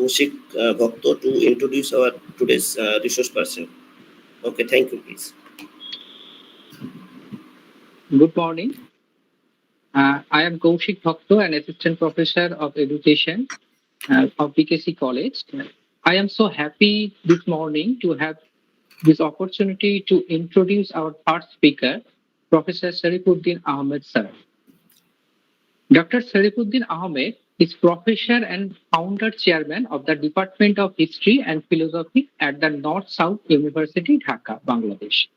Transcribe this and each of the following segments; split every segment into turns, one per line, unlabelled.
Kaushik Bhakto to introduce our today's resource person. Okay, thank you, please.
Good morning. I am Kaushik Bhakto, an assistant professor of education of BKC College. I am so happy this morning to have this opportunity to introduce our first speaker, Professor Sharifuddin Ahmed sir. Dr. Sharifuddin Ahmed is professor and founder chairman of the Department of History and Philosophy at the North South University, Dhaka, Bangladesh.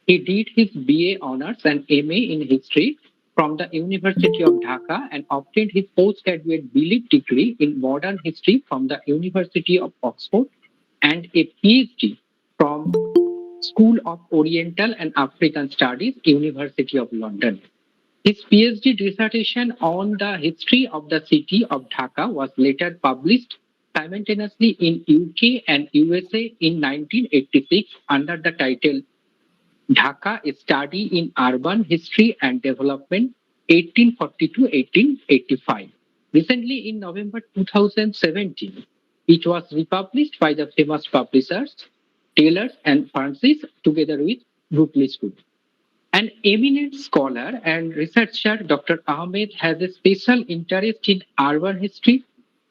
He did his BA honors and MA in history from the University of Dhaka and obtained his postgraduate B.Litt degree in modern history from the University of Oxford and a PhD from School of Oriental and African Studies, University of London. His PhD dissertation on the history of the city of Dhaka was later published simultaneously in UK and USA in 1986 under the title Dhaka, a study in urban history and development, 1840 to 1885. Recently, in November 2017, it was republished by the famous publishers Taylor and Francis together with Routledge Group. An eminent scholar and researcher, Dr. Ahmed has a special interest in urban history,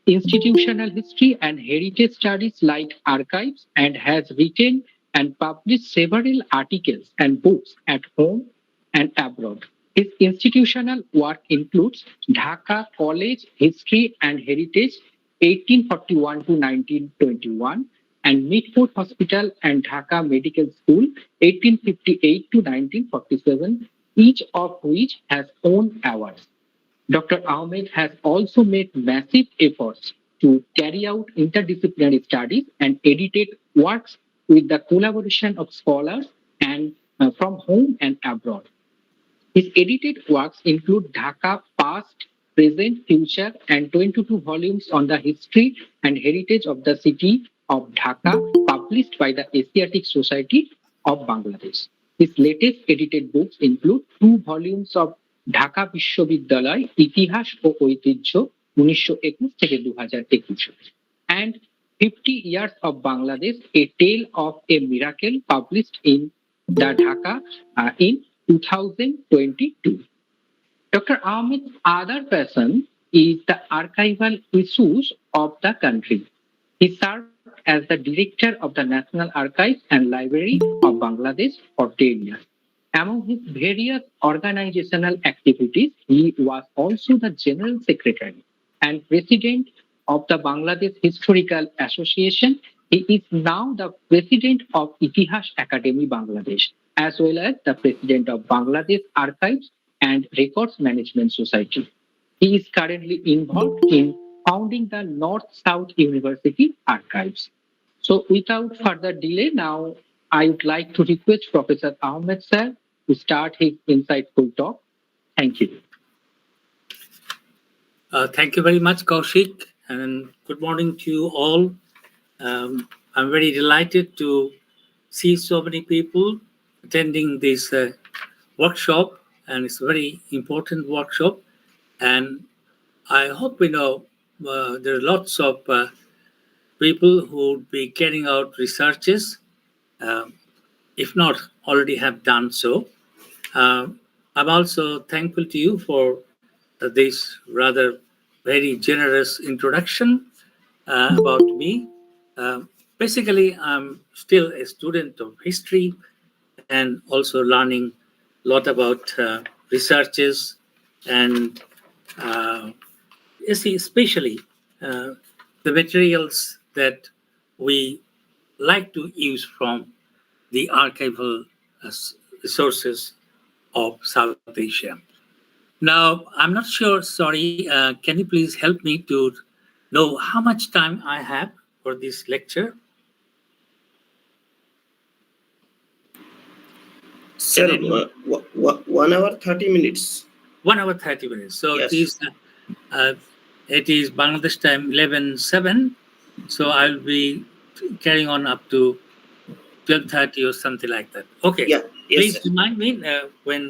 institutional history, and heritage studies like archives, and has written and published several articles and books at home and abroad. His institutional work includes Dhaka College History and Heritage 1841 to 1921 and Mitford Hospital and Dhaka Medical School 1858 to 1947, each of which has won awards. Dr. Ahmed has also made massive efforts to carry out interdisciplinary studies and edited works with the collaboration of scholars and from home and abroad. His edited works include Dhaka Past, Present, Future, and 22 volumes on the history and heritage of the city of Dhaka, published by the Asiatic Society of Bangladesh. His latest edited books include 2 volumes of Dhaka বিশ্ববিদ্যালয় ইতিহাস ও ঐতিহ্য 1921 থেকে 2021 and 50 Years of Bangladesh, a tale of a miracle, published in the Dhaka in 2022. Dr. Ahmed's other passion is the archival issues of the country. He served as the director of the National Archives and Library of Bangladesh for 10 years. Among his various organizational activities, he was also the General Secretary and President of the Bangladesh Historical Association. He is now the President of Itihash Academy Bangladesh, as well as the President of Bangladesh Archives and Records Management Society. He is currently involved in founding the North-South University Archives. So without further delay, now I would like to request Professor Ahmed sir to start his insightful talk. Thank you.
Thank you very much, Kaushik, and good morning to you all. I'm very delighted to see so many people attending this workshop, and it's a very important workshop. And I hope there are lots of people who would be carrying out researches, if not already have done so. I'm also thankful to you for this rather very generous introduction about me. Basically, I'm still a student of history and also learning a lot about researches and especially the materials that we like to use from the archival resources of South Asia. Now, I'm not sure, sorry, can you please help me to know how much time I have for this lecture?
Sir, 1 hour 30 minutes.
1 hour 30 minutes. So
yes.
It is Bangladesh time 11:07. So I'll be carrying on up to 12:30 or something like that. Okay.
Yeah. Yes,
please
sir.
remind me when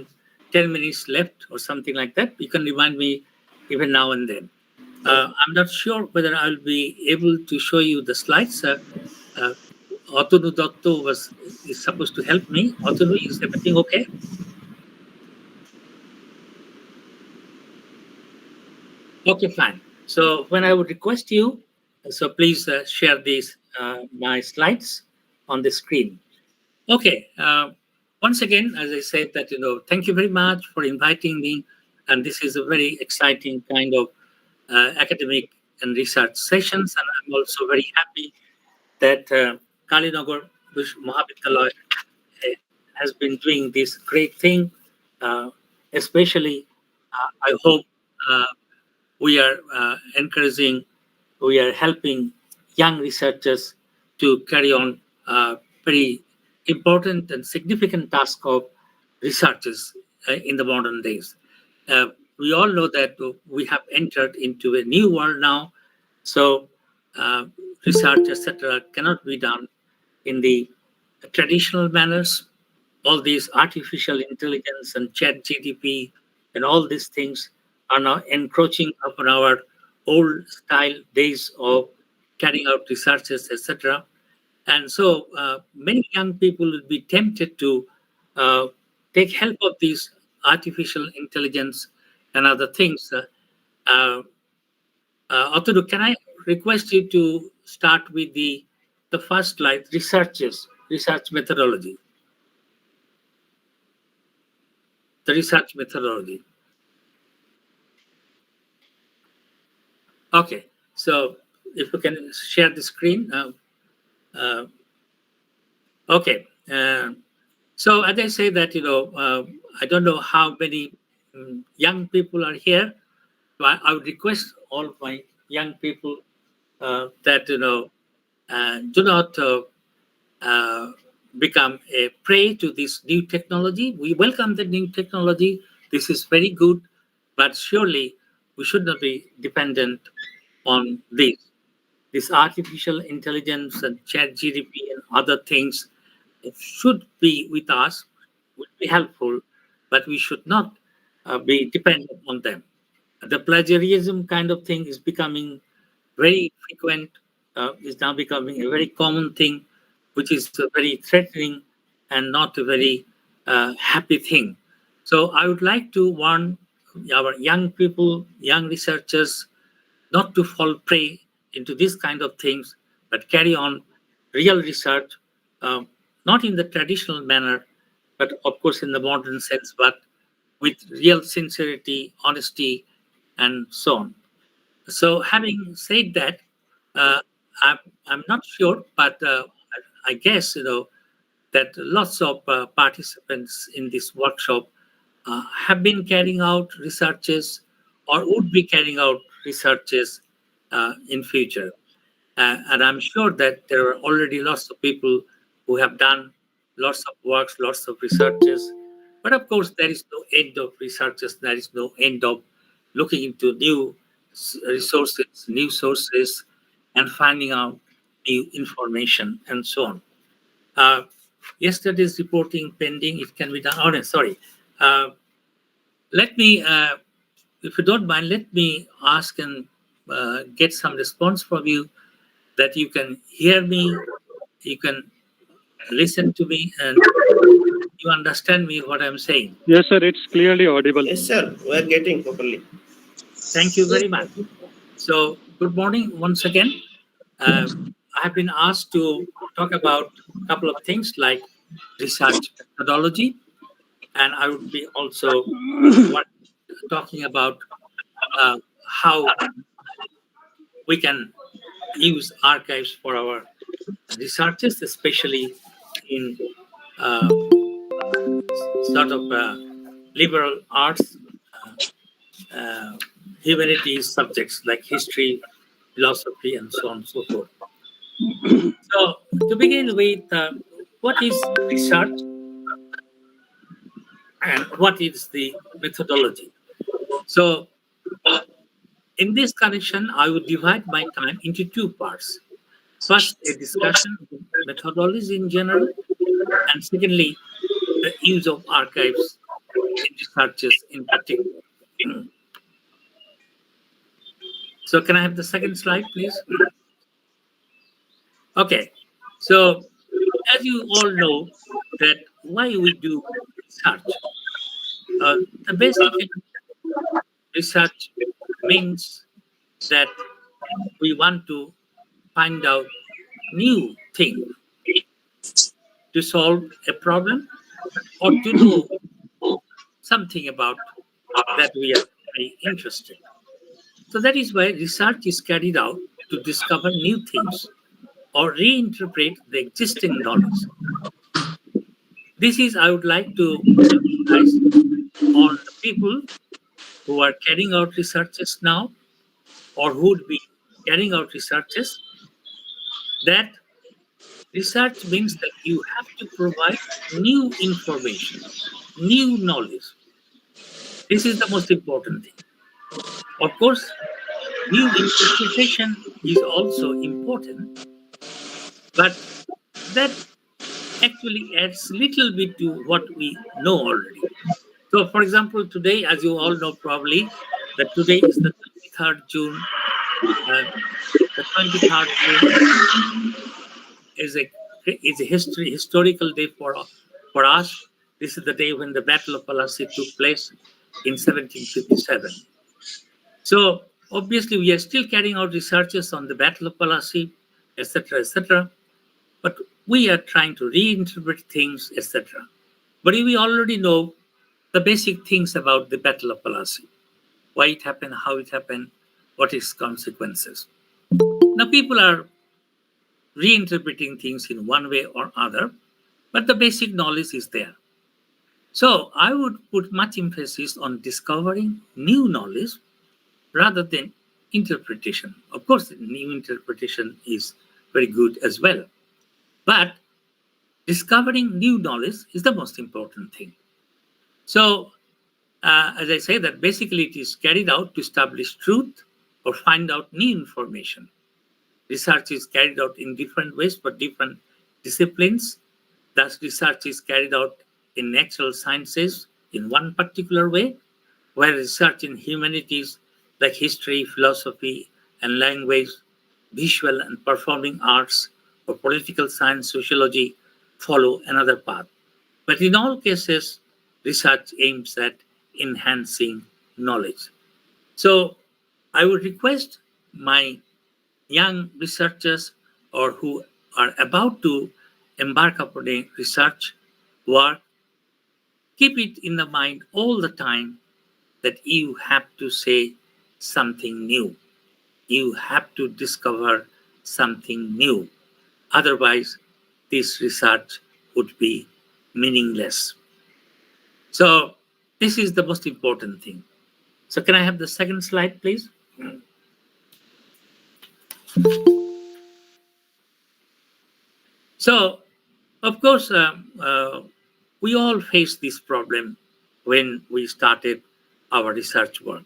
10 minutes left or something like that. You can remind me even now and then. I'm not sure whether I'll be able to show you the slides. Otonu Dotto is supposed to help me. Otonu, is everything okay? Okay, fine. So when I would request you, so please share these my slides on the screen. Okay. Once again, as I said, that thank you very much for inviting me, and this is a very exciting kind of academic and research sessions, and I'm also very happy that Kalinagar Mahavidyalaya has been doing this great thing. Especially, I hope we are encouraging, we are helping young researchers to carry on very important and significant task of researchers in the modern days. Uh, we all know that we have entered into a new world now, so uh, research, etc., cannot be done in the traditional manners. All these artificial intelligence and chat GDP and all these things are now encroaching upon our old style days of carrying out researches, etc. And so many young people will be tempted to uh, take help of these artificial intelligence and other things. Uh, Otto, can I request you to start with the first slide, research methodology, the research methodology. Okay, so if you can share the screen. Uh, okay, so as I say that, I don't know how many young people are here. So I would request all of my young people that, do not uh, become a prey to this new technology. We welcome the new technology. This is very good, but surely we should not be dependent on this. This artificial intelligence and chat GDP and other things should be with us, would be helpful, but we should not be dependent on them. The plagiarism kind of thing is becoming very frequent, is now becoming a very common thing, which is very threatening and not a very happy thing. So I would like to warn our young people, young researchers, not to fall prey into these kind of things, but carry on real research, not in the traditional manner, but of course in the modern sense, but with real sincerity, honesty, and so on. So, having said that, uh, I'm, I'm not sure, but I guess that lots of participants in this workshop have been carrying out researches or would be carrying out researches in future. And I'm sure that there are already lots of people who have done lots of works, lots of researches. But of course, there is no end of researches. There is no end of looking into new resources, new sources, and finding out new information and so on. Uh, Yesterday's reporting pending. It can be done. Oh, no, sorry. Uh, let me, if you don't mind, let me ask and get some response from you that you can hear me, you can listen to me, and you understand me what I'm saying.
Yes, sir, it's clearly audible.
Yes, sir. We are getting properly.
Thank you very much. So, good morning once again. I have been asked to talk about a couple of things like research methodology, and I would be also talking about how we can use archives for our researches, especially in sort of liberal arts, humanities subjects like history, philosophy, and so on and so forth. So, to begin with, what is research and what is the methodology? So, in this connection, I would divide my time into two parts. First, a discussion of methodology in general, and secondly, the use of archives in researches in particular. So can I have the second slide, please? Okay. So as you all know that why we do research, the basic research means that we want to find out new things to solve a problem or to know something about that we are very interested. So that is why research is carried out to discover new things or reinterpret the existing knowledge. This is, I would like to emphasize on the people who are carrying out researches now or who would be carrying out researches, that research means that you have to provide new information, new knowledge. This is the most important thing. Of course, new interpretation is also important, but that actually adds little bit to what we know already. So, for example, today, as you all know probably, that today is the 23rd June. The 23rd June is a historical day for us. This is the day when the Battle of Plassey took place in 1757. So obviously, we are still carrying out researches on the Battle of Plassey, etc., etc. But we are trying to reinterpret things, etc. But we already know the basic things about the Battle of Plassey, why it happened, how it happened, what its consequences. Now people are reinterpreting things in one way or other, but the basic knowledge is there. So I would put much emphasis on discovering new knowledge rather than interpretation. Of course, new interpretation is very good as well, but discovering new knowledge is the most important thing. So, as I say, that basically it is carried out to establish truth or find out new information. Research is carried out in different ways for different disciplines. Thus, research is carried out in natural sciences in one particular way, where research in humanities like history, philosophy, and language, visual and performing arts, or political science, sociology follow another path. But in all cases, research aims at enhancing knowledge. So I would request my young researchers or who are about to embark upon a research work, keep it in the mind all the time that you have to say something new. You have to discover something new. Otherwise, this research would be meaningless. So this is the most important thing. So can I have the second slide, please? So, of course, we all face this problem when we started our research work.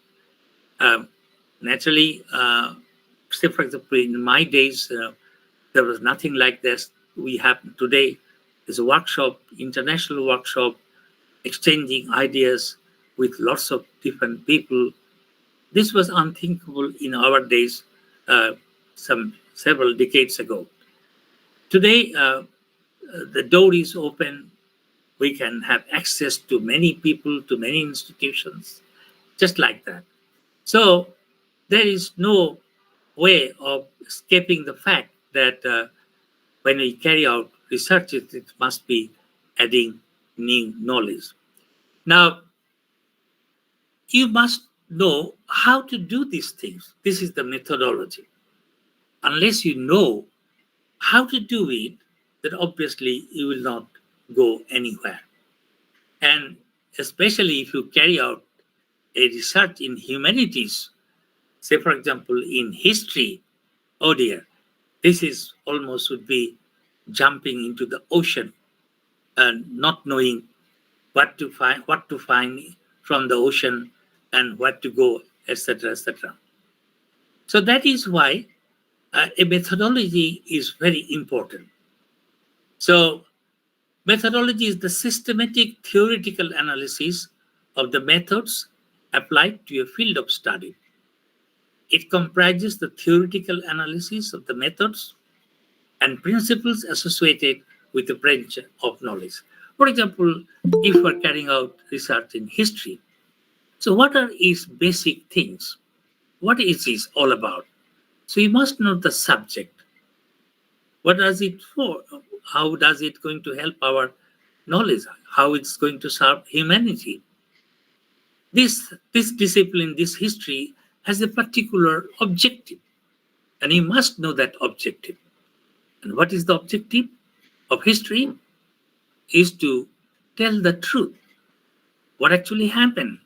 Naturally, say for example, in my days, there was nothing like this. We have today is a workshop, international workshop, exchanging ideas with lots of different people. This was unthinkable in our days, several decades ago. Today, the door is open. We can have access to many people, to many institutions, just like that. So there is no way of escaping the fact that when we carry out research, it must be adding new knowledge. Now, you must know how to do these things. This is the methodology. Unless you know how to do it, then obviously you will not go anywhere. And especially if you carry out a research in humanities, say for example in history, oh dear, this is almost would be jumping into the ocean and not knowing what to find from the ocean and where to go, etc., etc. So that is why a methodology is very important. So methodology is the systematic theoretical analysis of the methods applied to a field of study. It comprises the theoretical analysis of the methods and principles associated with the branch of knowledge. For example, if we're carrying out research in history, so what are its basic things? What is this all about? So you must know the subject. What does it for? How does it going to help our knowledge? How it's going to serve humanity? This discipline, this history, has a particular objective, and you must know that objective. And what is the objective of history? Is to tell the truth, what actually happened.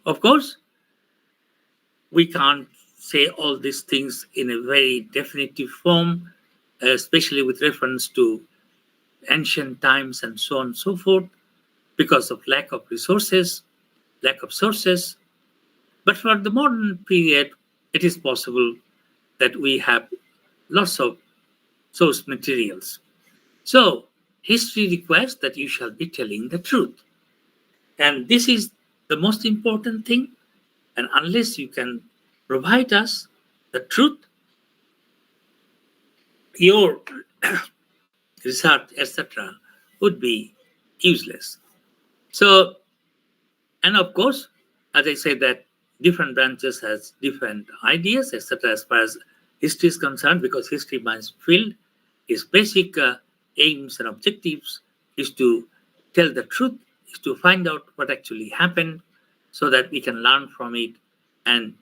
Of course, we can't say all these things in a very definitive form, especially with reference to ancient times and so on and so forth, because of lack of resources, lack of sources. But for the modern period, it is possible that we have lots of source materials. So history requires that you shall be telling the truth. And this is the most important thing. And unless you can provide us the truth, your research, etc., would be useless. So, and of course, as I said, that different branches has different ideas, etc., as far as history is concerned, because history, my field, its basic aims and objectives is to tell the truth, is to find out what actually happened so that we can learn from it and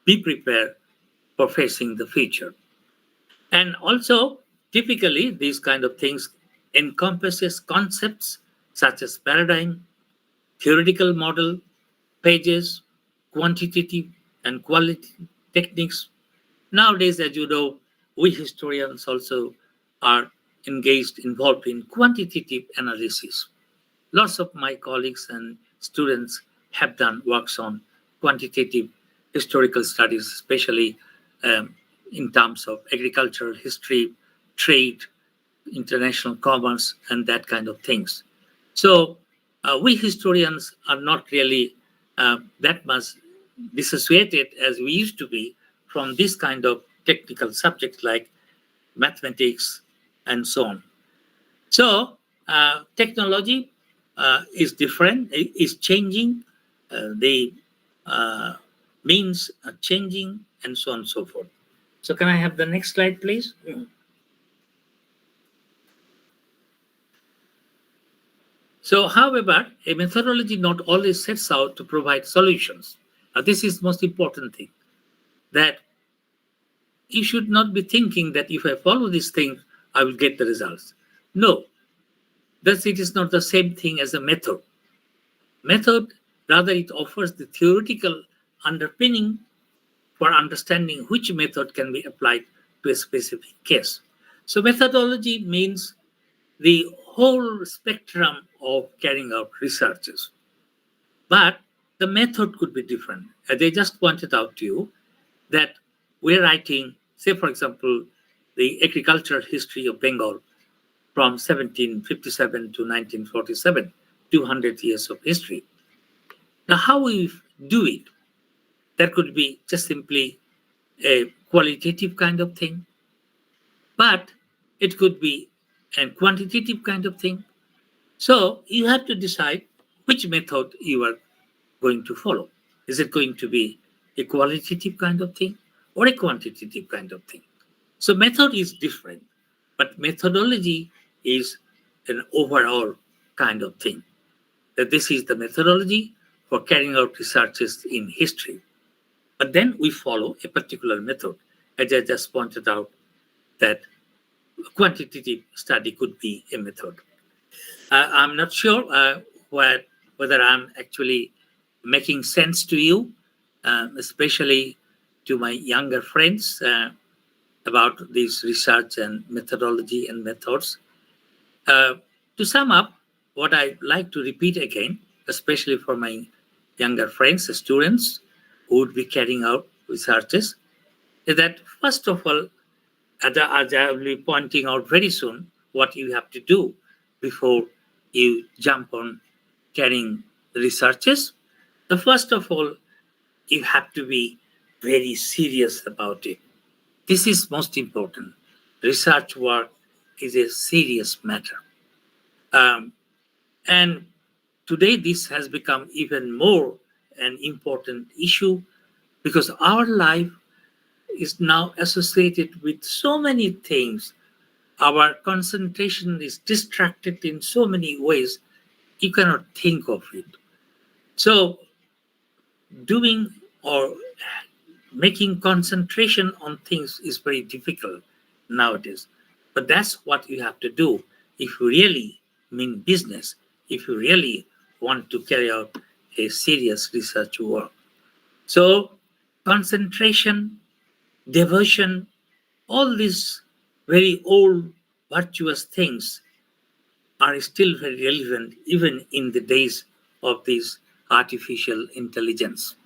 be prepared for facing the future. And also, typically, these kind of things encompasses concepts such as paradigm, theoretical model, pages, quantitative and quality techniques. Nowadays, as you know, we historians also are involved in quantitative analysis. Lots of my colleagues and students have done works on quantitative historical studies, especially in terms of agricultural history, trade, international commerce, and that kind of things. So we historians are not really that much dissociated as we used to be from this kind of technical subjects like mathematics and so on. So technology is different, is changing, the means are changing, and so on and so forth. So can I have the next slide, please? So, however, a methodology not always sets out to provide solutions. Now, this is most important thing, that you should not be thinking that if I follow this thing, I will get the results. No, that it is not the same thing as a method. Method, rather, it offers the theoretical underpinning for understanding which method can be applied to a specific case. So methodology means the whole spectrum of carrying out researches. But the method could be different. As I just pointed out to you, that we're writing, say, for example, the agricultural history of Bengal from 1757 to 1947, 200 years of history. Now, how we do it, that could be just simply a qualitative kind of thing, but it could be a quantitative kind of thing. So you have to decide which method you are going to follow. Is it going to be a qualitative kind of thing or a quantitative kind of thing? So method is different, but methodology is an overall kind of thing. That this is the methodology for carrying out researches in history. But then we follow a particular method. As I just pointed out, that quantitative study could be a method. I'm not sure whether I'm actually making sense to you, especially to my younger friends about this research and methodology and methods. To sum up, what I'd like to repeat again, especially for my younger friends, students who would be carrying out researches, is that first of all, as I will be pointing out very soon, what you have to do before you jump on carrying researches. The first of all, you have to be very serious about it. This is most important. Research work is a serious matter. And today this has become even more an important issue because our life is now associated with so many things. Our concentration is distracted in so many ways, you cannot think of it. So, doing or making concentration on things is very difficult nowadays. But that's what you have to do if you really mean business, if you really want to carry out a serious research work. So, concentration, devotion, all these very old virtuous things are still very relevant even in the days of this artificial intelligence.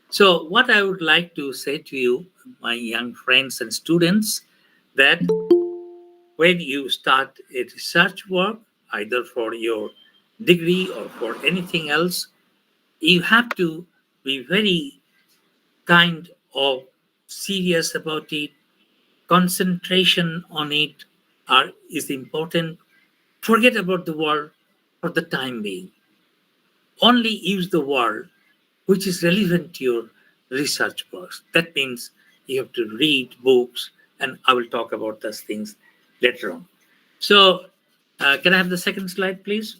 So, what I would like to say to you, my young friends and students, that when you start a research work, either for your degree or for anything else, you have to be very kind of serious about it. Concentration on it is important. Forget about the world for the time being. Only use the word which is relevant to your research works. That means you have to read books, and I will talk about those things later on. So, can I have the second slide, please?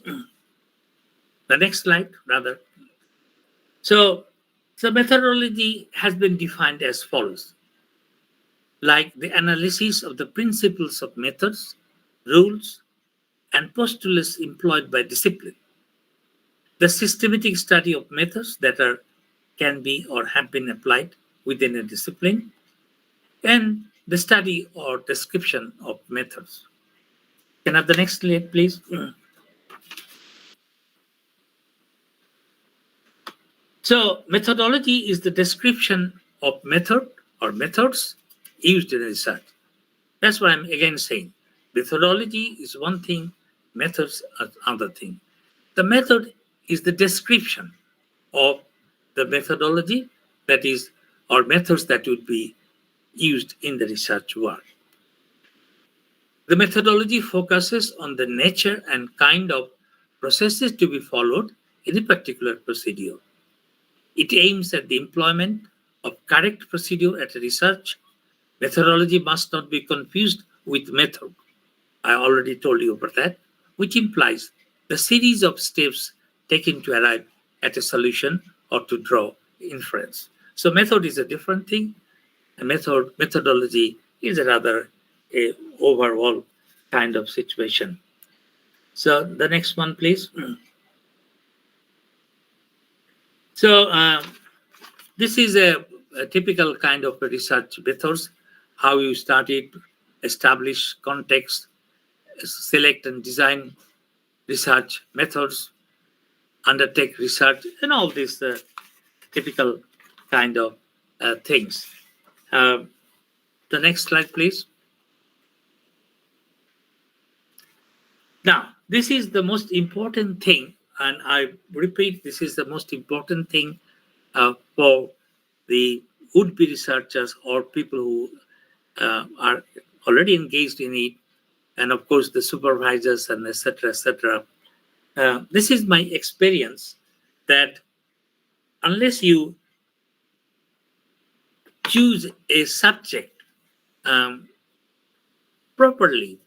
The next slide, rather. So, the methodology has been defined as follows: like the analysis of the principles of methods, rules, and postulates employed by discipline, the systematic study of methods that can be or have been applied within a discipline, and the study or description of methods. Can I have the next slide, please? So, methodology is the description of method or methods used in research. That's what I'm again saying. Methodology is one thing, methods are another thing. The method is the description of the methodology, that is, or methods that would be used in the research work. The methodology focuses on the nature and kind of processes to be followed in a particular procedure. It aims at the employment of correct procedure at research. Methodology must not be confused with method. I already told you about that, which implies the series of steps taken to arrive at a solution or to draw inference. So method is a different thing. And methodology is rather a overall kind of situation. So the next one, please. So this is a typical kind of research methods, how you started, establish context, select and design research methods, undertake research, and all these typical kind of things. The next slide, please. Now, this is the most important thing, and I repeat, this is the most important thing for the would-be researchers or people who are already engaged in it, and of course the supervisors and etc. etc. This is my experience that unless you choose a subject properly,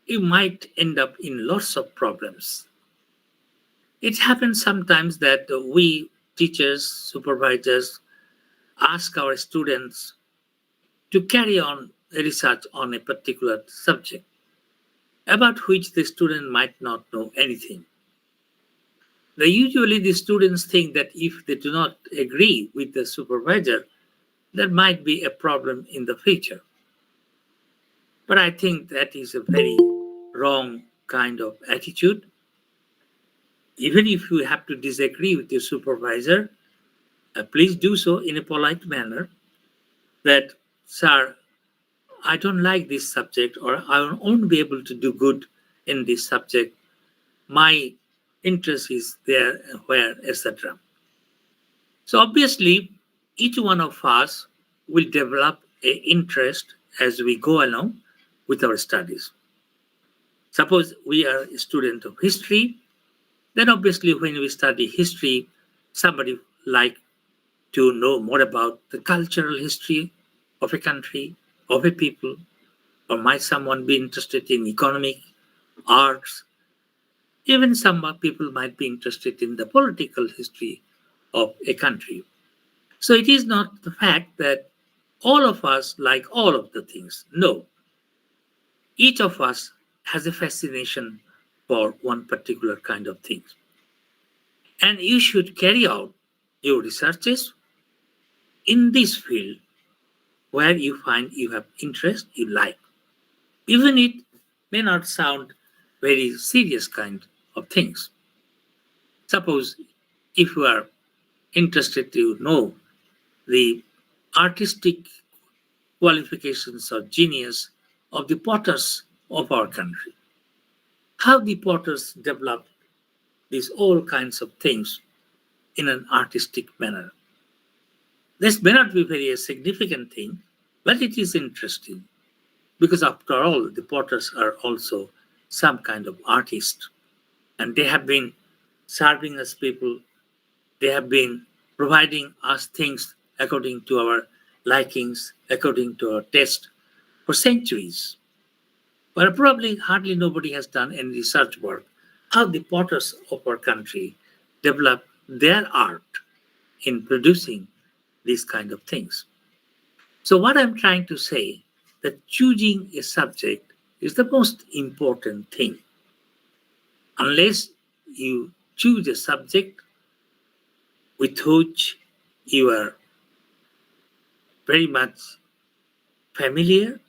you might end up in lots of problems. It happens sometimes that we teachers, supervisors, ask our students to carry on a research on a particular subject about which the student might not know anything. Usually the students think that if they do not agree with the supervisor, there might be a problem in the future. But I think that is a very wrong kind of attitude. Even if you have to disagree with your supervisor, please do so in a polite manner that, sir, I don't like this subject, or I won't be able to do good in this subject. My interest is there, where, etc. So obviously, each one of us will develop an interest as we go along with our studies. Suppose we are a student of history, then obviously when we study history, somebody like to know more about the cultural history of a country, of a people, or might someone be interested in economic, arts, even some people might be interested in the political history of a country. So it is not the fact that all of us like all of the things. No, each of us has a fascination for one particular kind of thing. And you should carry out your researches in this field where you find you have interest, you like. Even it may not sound very serious kind of things. Suppose if you are interested to know the artistic qualifications or genius of the potters of our country, how the potters developed these all kinds of things in an artistic manner. This may not be very a significant thing, but it is interesting because after all, the potters are also some kind of artist, and they have been serving us people. They have been providing us things according to our likings, according to our taste for centuries. But probably hardly nobody has done any research work how the potters of our country develop their art in producing these kind of things. So what I'm trying to say that choosing a subject is the most important thing. Unless you choose a subject with which you are very much familiar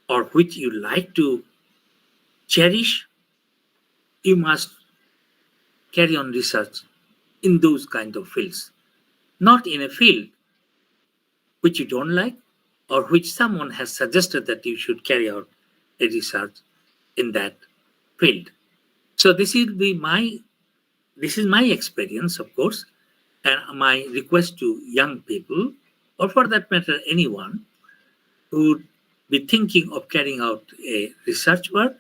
or which you like to cherish, you must carry on research in those kind of fields, not in a field which you don't like or which someone has suggested that you should carry out a research in that field. So this is my experience, of course, and my request to young people, or for that matter, anyone who would be thinking of carrying out a research work,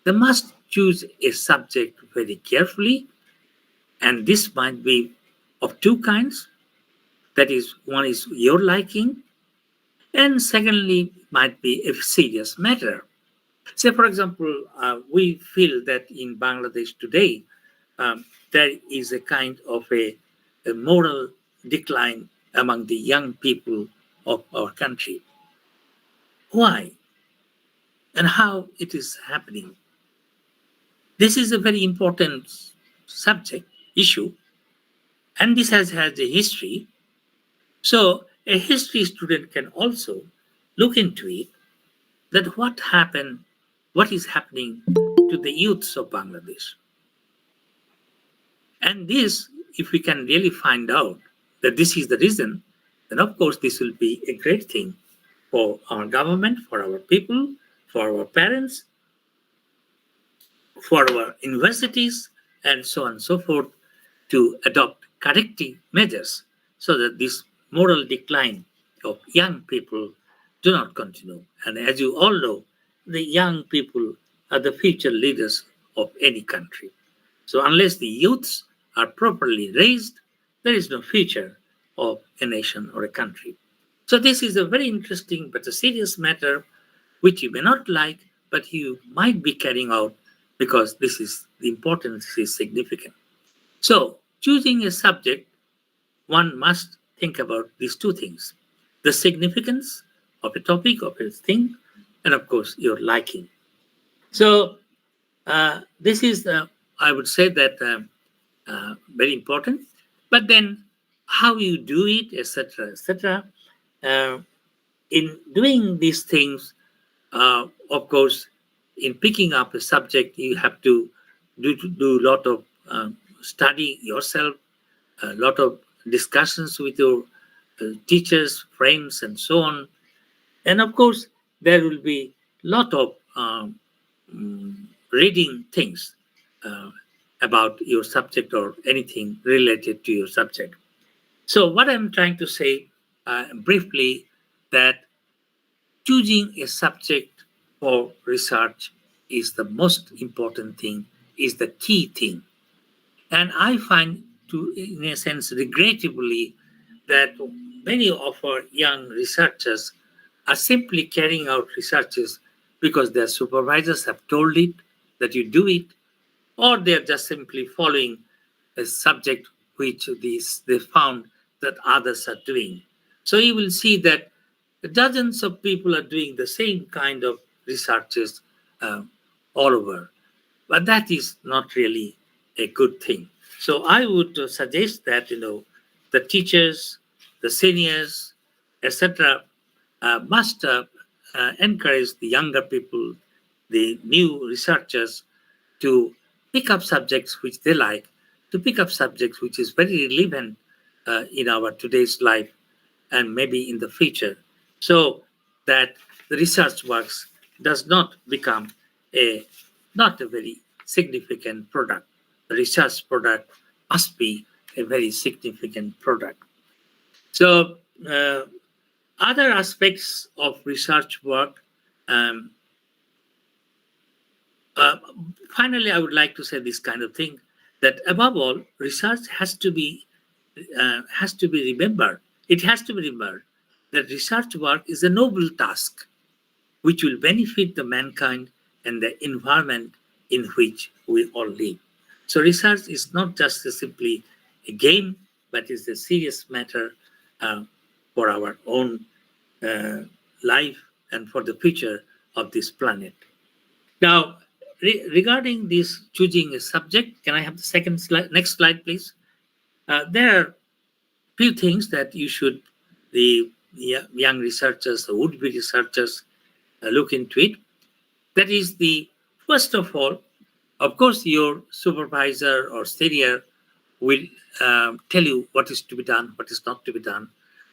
they must choose a subject very carefully, and this might be of two kinds. That is, one is your liking, and secondly, might be a serious matter. Say, for example, we feel that in Bangladesh today, there is a kind of a moral decline among the young people of our country. Why and how it is happening? This is a very important subject, issue, and this has had a history. So a history student can also look into it, that what is happening to the youths of Bangladesh. And this, if we can really find out that this is the reason, then of course this will be a great thing for our government, for our people, for our parents, for our universities, and so on and so forth, to adopt corrective measures so that this moral decline of young people do not continue. And as you all know, the young people are the future leaders of any country. So unless the youths are properly raised, there is no future of a nation or a country. So this is a very interesting but a serious matter which you may not like, but you might be carrying out because this is the importance is significant. So choosing a subject, one must think about these two things: the significance of a topic, of a thing, and of course your liking. So this is, I would say that very important. But then how you do it, etc., etc. In doing these things, of course, in picking up a subject, you have to do a lot of study yourself, a lot of discussions with your teachers, friends, and so on. And of course, there will be a lot of reading things about your subject or anything related to your subject. So what I'm trying to say briefly, that choosing a subject for research is the most important thing, is the key thing. And I find, to in a sense, regrettably, that many of our young researchers are simply carrying out researches because their supervisors have told it that you do it, or they're just simply following a subject which they found that others are doing. So you will see that dozens of people are doing the same kind of researches all over. But that is not really a good thing. So I would suggest that the teachers, the seniors, etc., must encourage the younger people, the new researchers, to pick up subjects which they like, to pick up subjects which is very relevant in our today's life and maybe in the future, so that the research works does not become a not a very significant product. The research product must be a very significant product. So other aspects of research work. Um, uh, Finally, I would like to say this kind of thing, that above all, research has to be remembered. It has to be remembered that research work is a noble task which will benefit the mankind and the environment in which we all live. So research is not just simply a game, but is a serious matter uh, for our own life and for the future of this planet. Now, regarding this choosing a subject, can I have the second slide? Next slide, please. There are few things that the young researchers, the would-be researchers, look into it. That is the first of course, your supervisor or senior will tell you what is to be done, what is not to be done.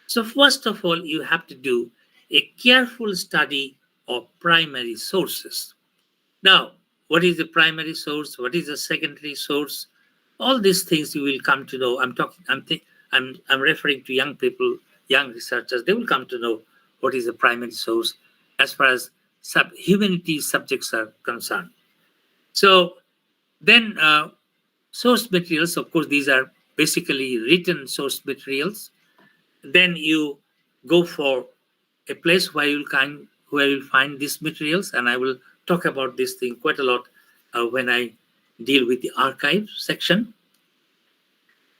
So first of all, you have to do a careful study of primary sources. Now, what is the primary source? What is the secondary source? All these things you will come to know. I'm referring to young people, young researchers. They will come to know what is the primary source as far as humanities subjects are concerned. So then, source materials. Of course, these are basically written source materials. Then you go for a place where you'll find these materials, and I will talk about this thing quite a lot when I deal with the archive section.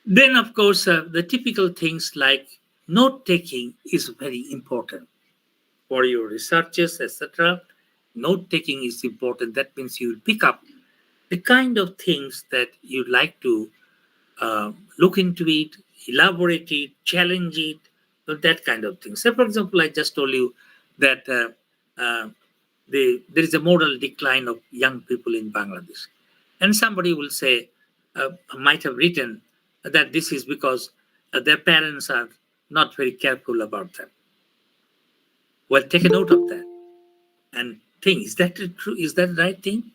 Then, of course, the typical things like note taking is very important for your researches, etc. Note taking is important. That means you will pick up the kind of things that you'd like to look into it, elaborate it, challenge it, that kind of thing. So, for example, I just told you that there is a modal decline of young people in Bangladesh. And somebody will say, might have written that this is because their parents are not very careful about them. Well, take a note of that and think, is that true? Is that the right thing?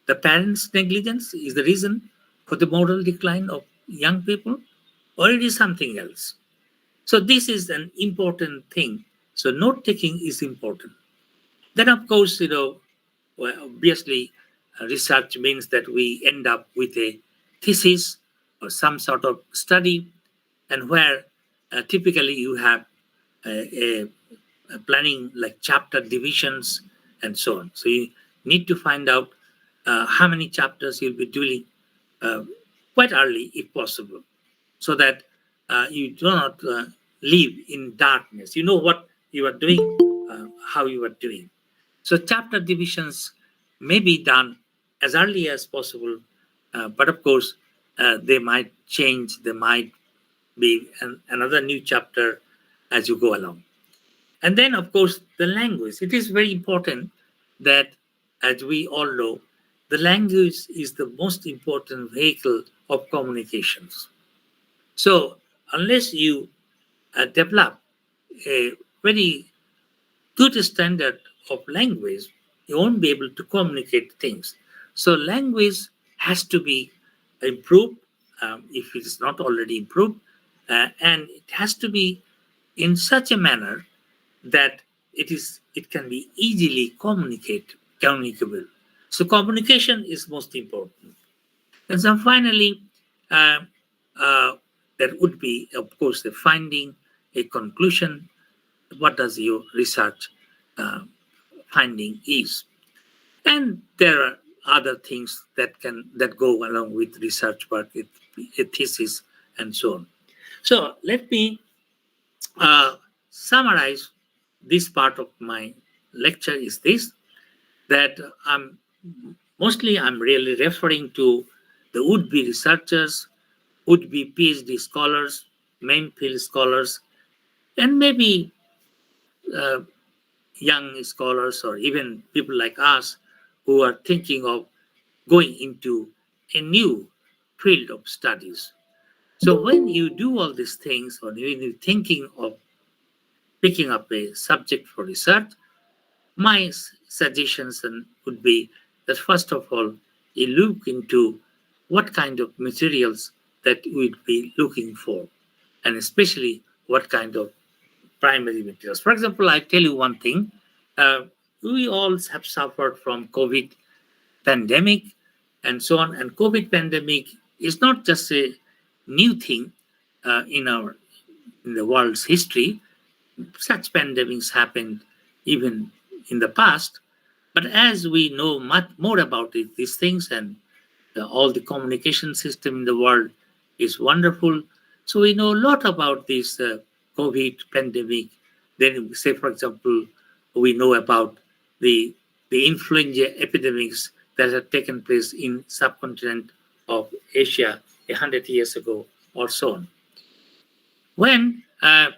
The parents' negligence is the reason for the moral decline of young people, or it is something else? So this is an important thing. So note taking is important. Then, of course, well, obviously, research means that we end up with a thesis or some sort of study, and where typically you have a planning like chapter divisions and so on. So you need to find out how many chapters you'll be doing quite early, if possible, so that you do not live in darkness. You know what you are doing, how you are doing. So chapter divisions may be done as early as possible, but of course, they might change. They might be another new chapter as you go along. And then, of course, the language. It is very important that, as we all know, the language is the most important vehicle of communications. So, unless you develop a very good standard of language, you won't be able to communicate things. So, language has to be improved if it is not already improved. and it has to be in such a manner that it can be easily communicable. So communication is most important. And so finally, uh, uh, there would be, of course, the finding, a conclusion. What does your research uh, finding is? And there are other things that go along with research work, a thesis, and so on. So let me summarize this part of my lecture is this, that I'm really referring to the would-be researchers, would-be PhD scholars, main field scholars, and maybe uh, young scholars or even people like us who are thinking of going into a new field of studies. So when you do all these things, or when you're thinking of picking up a subject for research, my suggestions would be that first of all, you look into what kind of materials that we'd be looking for, and especially what kind of primary materials. For example, I tell you one thing. Uh, we all have suffered from COVID pandemic and so on. And COVID pandemic is not just a new thing in the world's history. Such pandemics happened even in the past. But as we know much more about these things, and all the communication system in the world is wonderful, so we know a lot about this COVID pandemic. Then, say for example, we know about the influenza epidemics that had taken place in subcontinent of Asia 100 years ago or so on. When I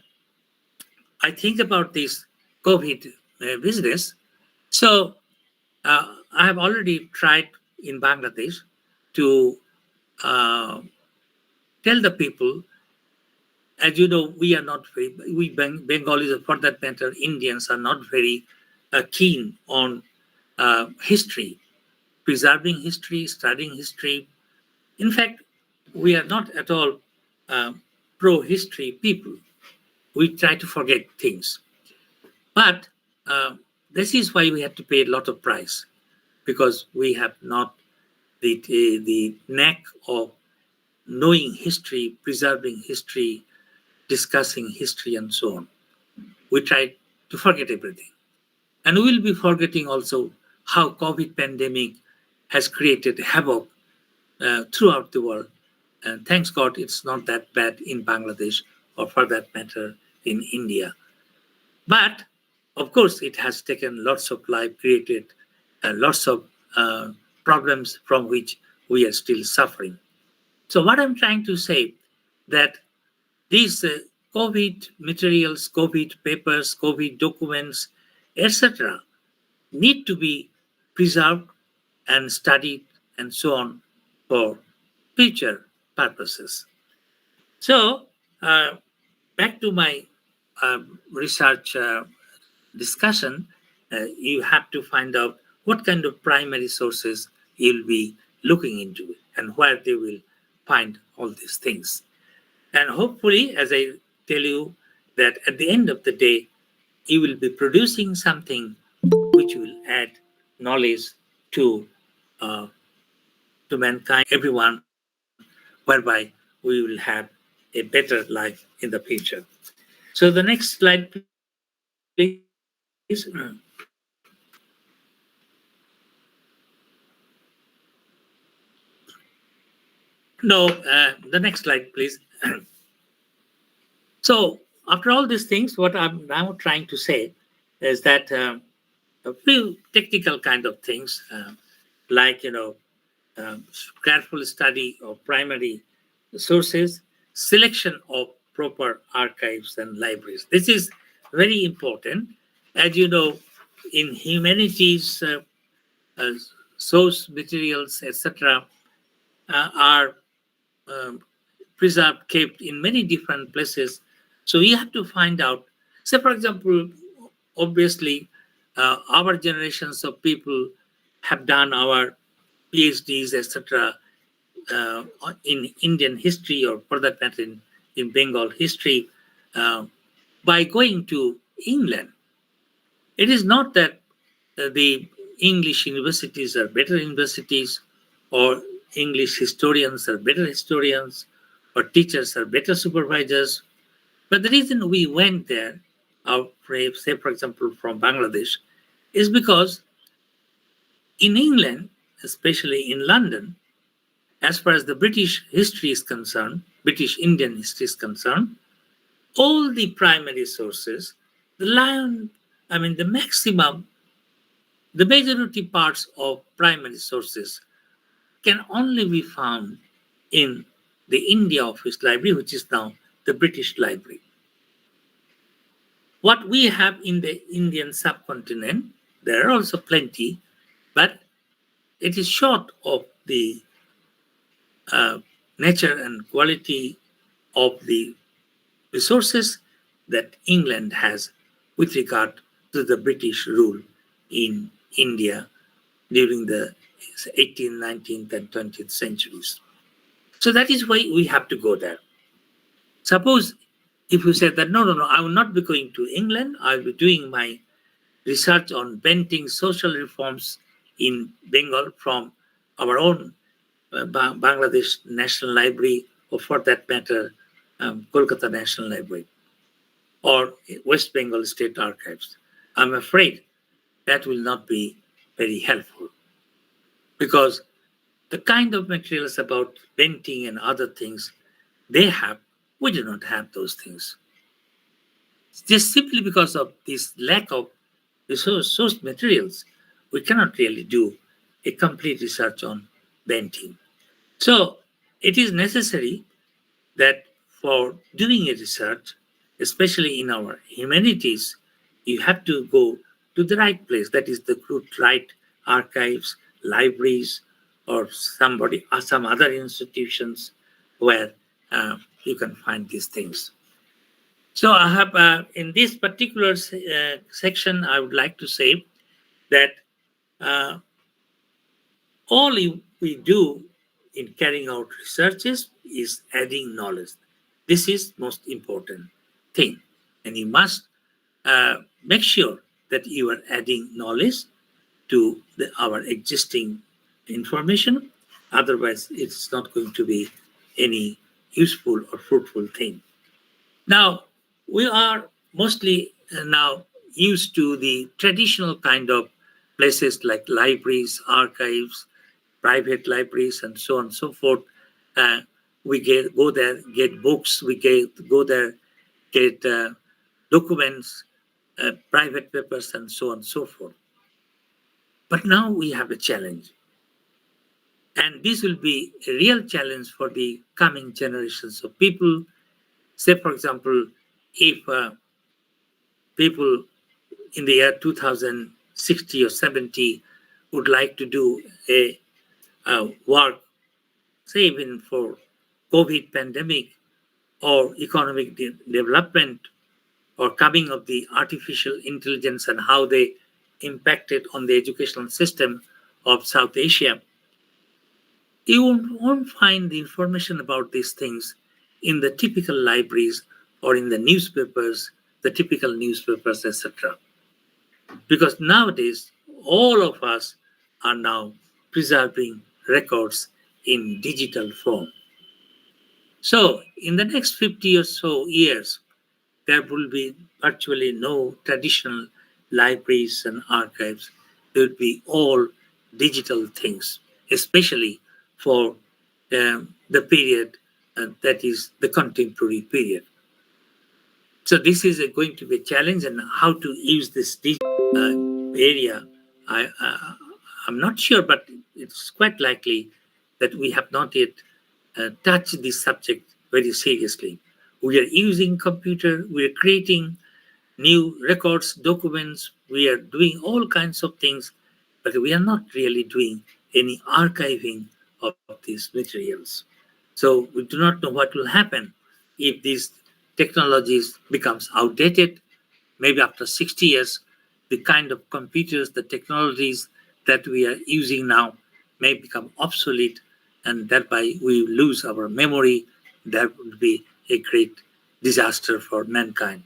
think about this COVID business, so I have already tried in Bangladesh to tell the people, as you know, we Bengalis, or for that matter, Indians, are not very keen on history, preserving history, studying history. In fact, we are not at all pro-history people. We try to forget things. But this is why we have to pay a lot of price, because we have not the knack of knowing history, preserving history, discussing history, and so on. We try to forget everything. And we will be forgetting also how COVID pandemic has created havoc throughout the world. And thanks God, it's not that bad in Bangladesh, or for that matter, in India. But of course, it has taken lots of life, created lots of problems from which we are still suffering. So what I'm trying to say, that these COVID materials, COVID papers, COVID documents, etc., need to be preserved and studied and so on for future purposes. So back to my research discussion, you have to find out what kind of primary sources you'll be looking into and where they will find all these things. And hopefully, as I tell you, that at the end of the day, you will be producing something which will add knowledge to mankind, everyone, whereby we will have a better life in the future. So the next slide, please. No, the next slide, please. So after all these things, what I'm now trying to say is that a few technical kind of things, like, careful study of primary sources, selection of proper archives and libraries. This is very important. As you know, in humanities, source materials, etc., are preserved, kept in many different places. So you have to find out. Say, for example, obviously, our generations of people have done our PhDs, etc., in Indian history, or for that matter, in in Bengal history by going to England. It is not that the English universities are better universities, or English historians are better historians, or teachers are better supervisors. But the reason we went there, say for example from Bangladesh, is because in England, especially in London, as far as the British history is concerned, British Indian history is concerned, all the primary sources, the maximum, the majority parts of primary sources can only be found in the India Office Library, which is now the British Library. What we have in the Indian subcontinent, there are also plenty, but it is short of the nature and quality of the resources that England has with regard to the British rule in India during the 18th, 19th, and 20th centuries. So that is why we have to go there. Suppose if you said that, no, I will not be going to England, I will be doing my research on Benting social reforms in Bengal from our own Bangladesh National Library, or for that matter, Kolkata National Library, or West Bengal State Archives. I'm afraid that will not be very helpful, because the kind of materials about Benting and other things they have, we do not have those things. Just simply because of this lack of source materials, we cannot really do a complete research on Benting. So it is necessary that for doing a research, especially in our humanities, you have to go to the right place, that is the right archives, libraries, or some other institutions where you can find these things. So I have in this particular section, I would like to say that all we do in carrying out researches is adding knowledge. This is most important thing, and you must make sure that you are adding knowledge to our existing information. Otherwise, it's not going to be any useful or fruitful thing. Now, we are mostly now used to the traditional kind of places like libraries, archives, private libraries, and so on and so forth. We go there, get books, we go there, get documents, private papers, and so on and so forth. But now we have a challenge. And this will be a real challenge for the coming generations of people. Say, for example, if people in the year 2060 or 70 would like to do a work, say even for COVID pandemic or economic development or coming of the artificial intelligence and how they impacted on the educational system of South Asia, you won't find the information about these things in the typical libraries or in the newspapers, the typical newspapers, etc. Because nowadays, all of us are now preserving records in digital form. So in the next 50 or so years, there will be virtually no traditional libraries and archives. There will be all digital things, especially for the period that is the contemporary period. So this is going to be a challenge, and how to use this area, I'm not sure, but it's quite likely that we have not yet touched this subject very seriously. We are using computer, we are creating new records, documents, we are doing all kinds of things, but we are not really doing any archiving of these materials. So we do not know what will happen if these technologies becomes outdated. Maybe after 60 years, the kind of computers, the technologies that we are using now may become obsolete, and thereby we lose our memory. There would be a great disaster for mankind.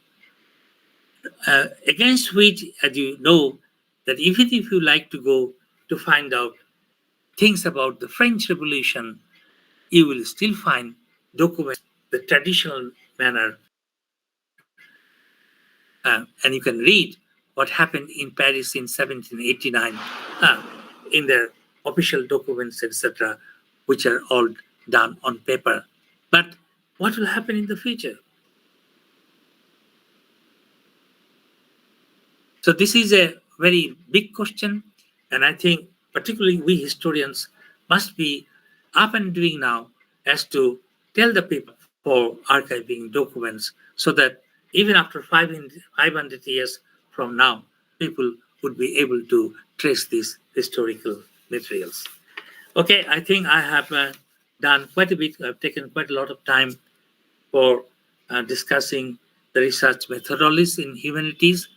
Against which, as you know, that even if you like to go to find out things about the French Revolution, you will still find documents the traditional manner, and you can read what happened in Paris in 1789 in their official documents, etc., which are all done on paper. But what will happen in the future? So this is a very big question, and I think particularly we historians must be up and doing now as to tell the people for archiving documents so that even after 500 years from now, people would be able to trace these historical materials. Okay, I think I have done quite a bit. I've taken quite a lot of time for discussing the research methodologies in humanities.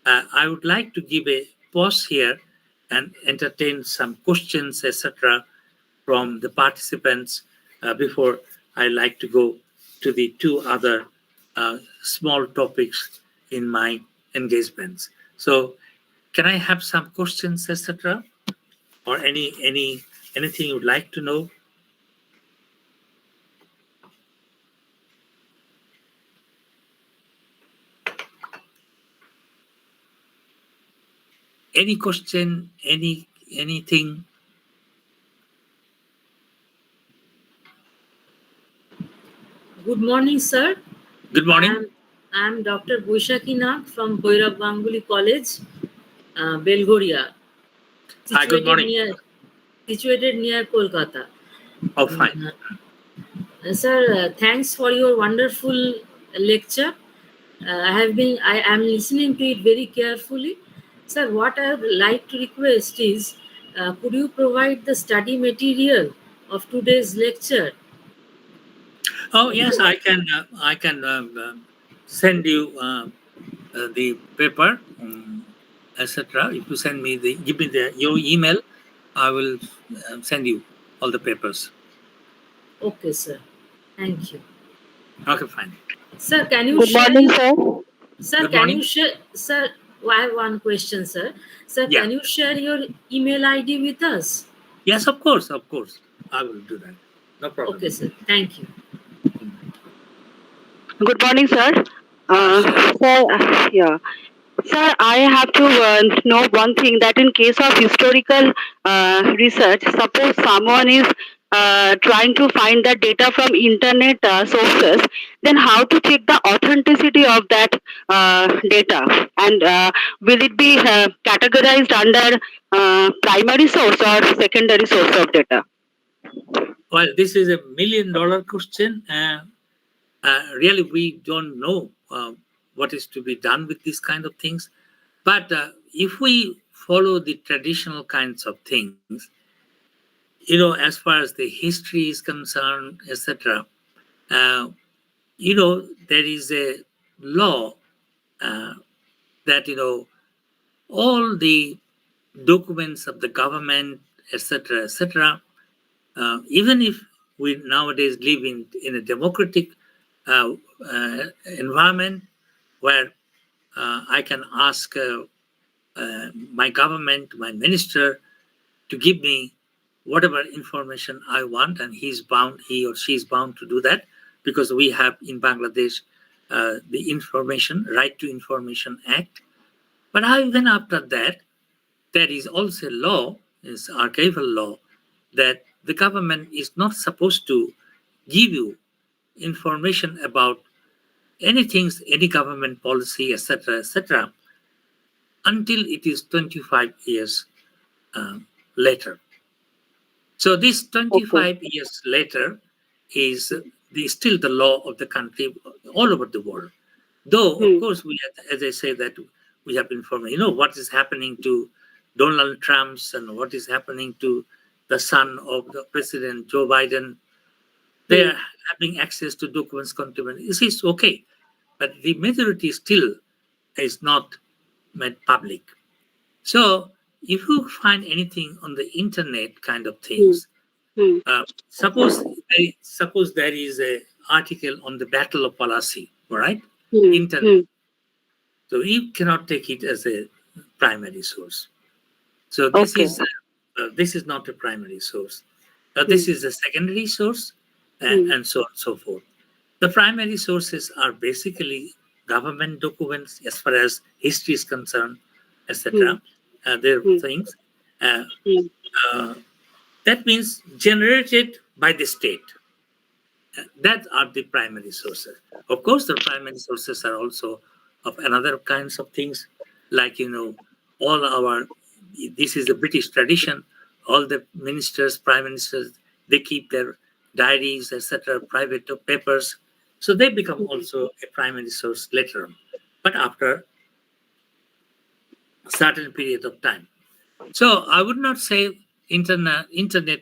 I would like to give a pause here and entertain some questions, etc., from the participants before I like to go to the two other small topics in my engagements. So, can I have some questions, etc., or anything you'd like to know? Any question? Anything?
Good morning, sir.
Good morning.
I'm Dr. Boishaki Nath from Bhairav Ganguly College, Belghoria.
Hi, good morning.
Situated near Kolkata.
Oh, fine.
Sir, thanks for your wonderful lecture. I am listening to it very carefully. Sir, what I would like to request is, could you provide the study material of today's lecture?
Oh yes, I can. Send you the paper, etc. If you send me give me your email, I will send you all the papers.
Okay, sir. Thank you.
Okay, fine.
Sir, can you
Good
share?
morning, sir.
Sir,
Good
can
morning.
you share? Sir, I have one question, sir. Sir,
Yeah.
can you share your email ID with us?
Yes, of course, I will do that. No problem.
Okay, sir. Thank you.
Good morning, sir. Yeah. Sir, I have to know one thing, that in case of historical research, suppose someone is trying to find the data from internet sources, then how to check the authenticity of that data? And will it be categorized under primary source or secondary source of data?
Well, this is $1 million question. Really, we don't know what is to be done with these kind of things. But if we follow the traditional kinds of things, as far as the history is concerned, etc., there is a law that, all the documents of the government, etc., etc., even if we nowadays live in a democratic environment where I can ask my government, my minister, to give me whatever information I want, and he or she is bound to do that, because we have in Bangladesh the Right to Information Act. But even after that, there is also a law, is archival law, that the government is not supposed to give you information about any government policy, etc., etc., until it is 25 years later. So this 25 years later is still the law of the country all over the world. Though, of course, as I say, that we have information. What is happening to Donald Trump's and what is happening to the son of the President Joe Biden. They are having access to documents contained. This is okay, but the majority still is not made public. So if you find anything on the internet kind of things, suppose there is a article on the Battle of Palasi, all right?
Hmm.
Internet. So you cannot take it as a primary source. So this
Okay.
is not a primary source. This is a secondary source, and so on and so forth. The primary sources are basically government documents as far as history is concerned, etc. They're things. That means generated by the state. That are the primary sources. Of course, the primary sources are also of another kinds of things, like all our. This is the British tradition. All the ministers, prime ministers, they keep their diaries, etc., private papers, so they become also a primary source later on, but after a certain period of time. So I would not say internet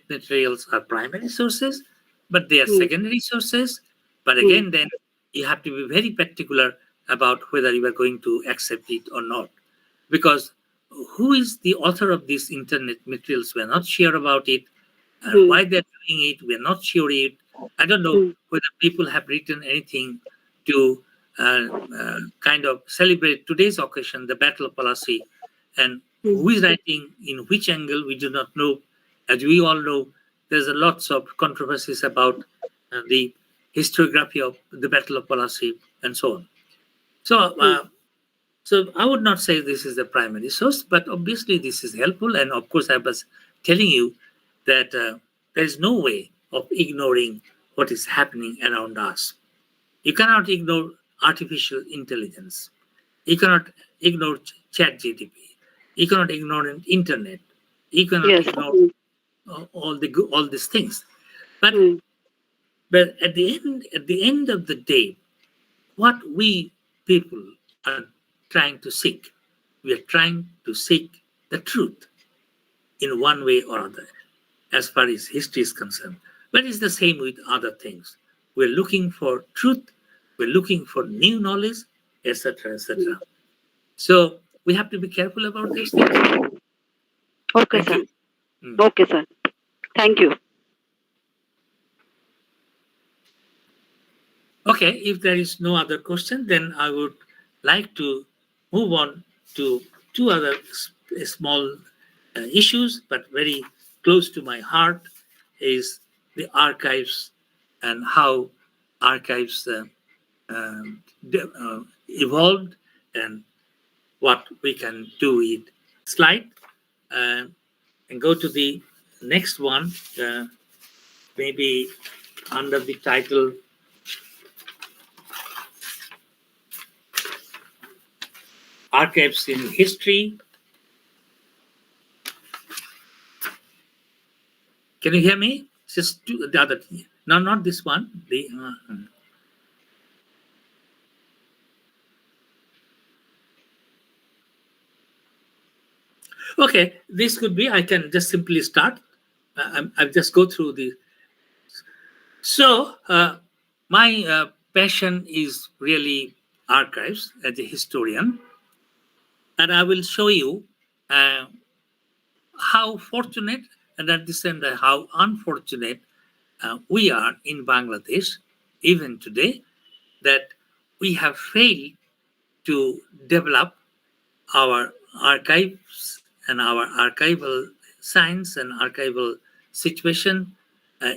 materials are primary sources, but they are secondary sources. But again, then you have to be very particular about whether you are going to accept it or not, because who is the author of these internet materials? We are not sure about it. Why they're doing it, we are not sure it. I don't know whether people have written anything to kind of celebrate today's occasion, the Battle of Palasi, and who is writing in which angle, we do not know. As we all know, there's a lots of controversies about the historiography of the Battle of Palasi and so on. So I would not say this is the primary source, but obviously this is helpful. And of course, I was telling you that there is no way of ignoring what is happening around us. You cannot ignore artificial intelligence. You cannot ignore ChatGPT. You cannot ignore an internet. You cannot ignore all these things. But at the end of the day, what we people are trying to seek, we are trying to seek the truth in one way or other, as far as history is concerned. But it's the same with other things. We're looking for truth, we're looking for new knowledge, etc., etc. So we have to be careful about these things.
Okay,
Thank
sir.
you.
Okay, sir. Thank you.
Okay, if there is no other question, then I would like to move on to two other small issues, but very close to my heart, is the archives and how archives evolved and what we can do with slide. And go to the next one, maybe under the title Archives in History. Can you hear me? Just the other, no, not this one. Okay, this could be. I can just simply start. I'll just go through the. So my passion is really archives as a historian, and I will show you how fortunate and at the same time how unfortunate we are in Bangladesh, even today, that we have failed to develop our archives and our archival science and archival situation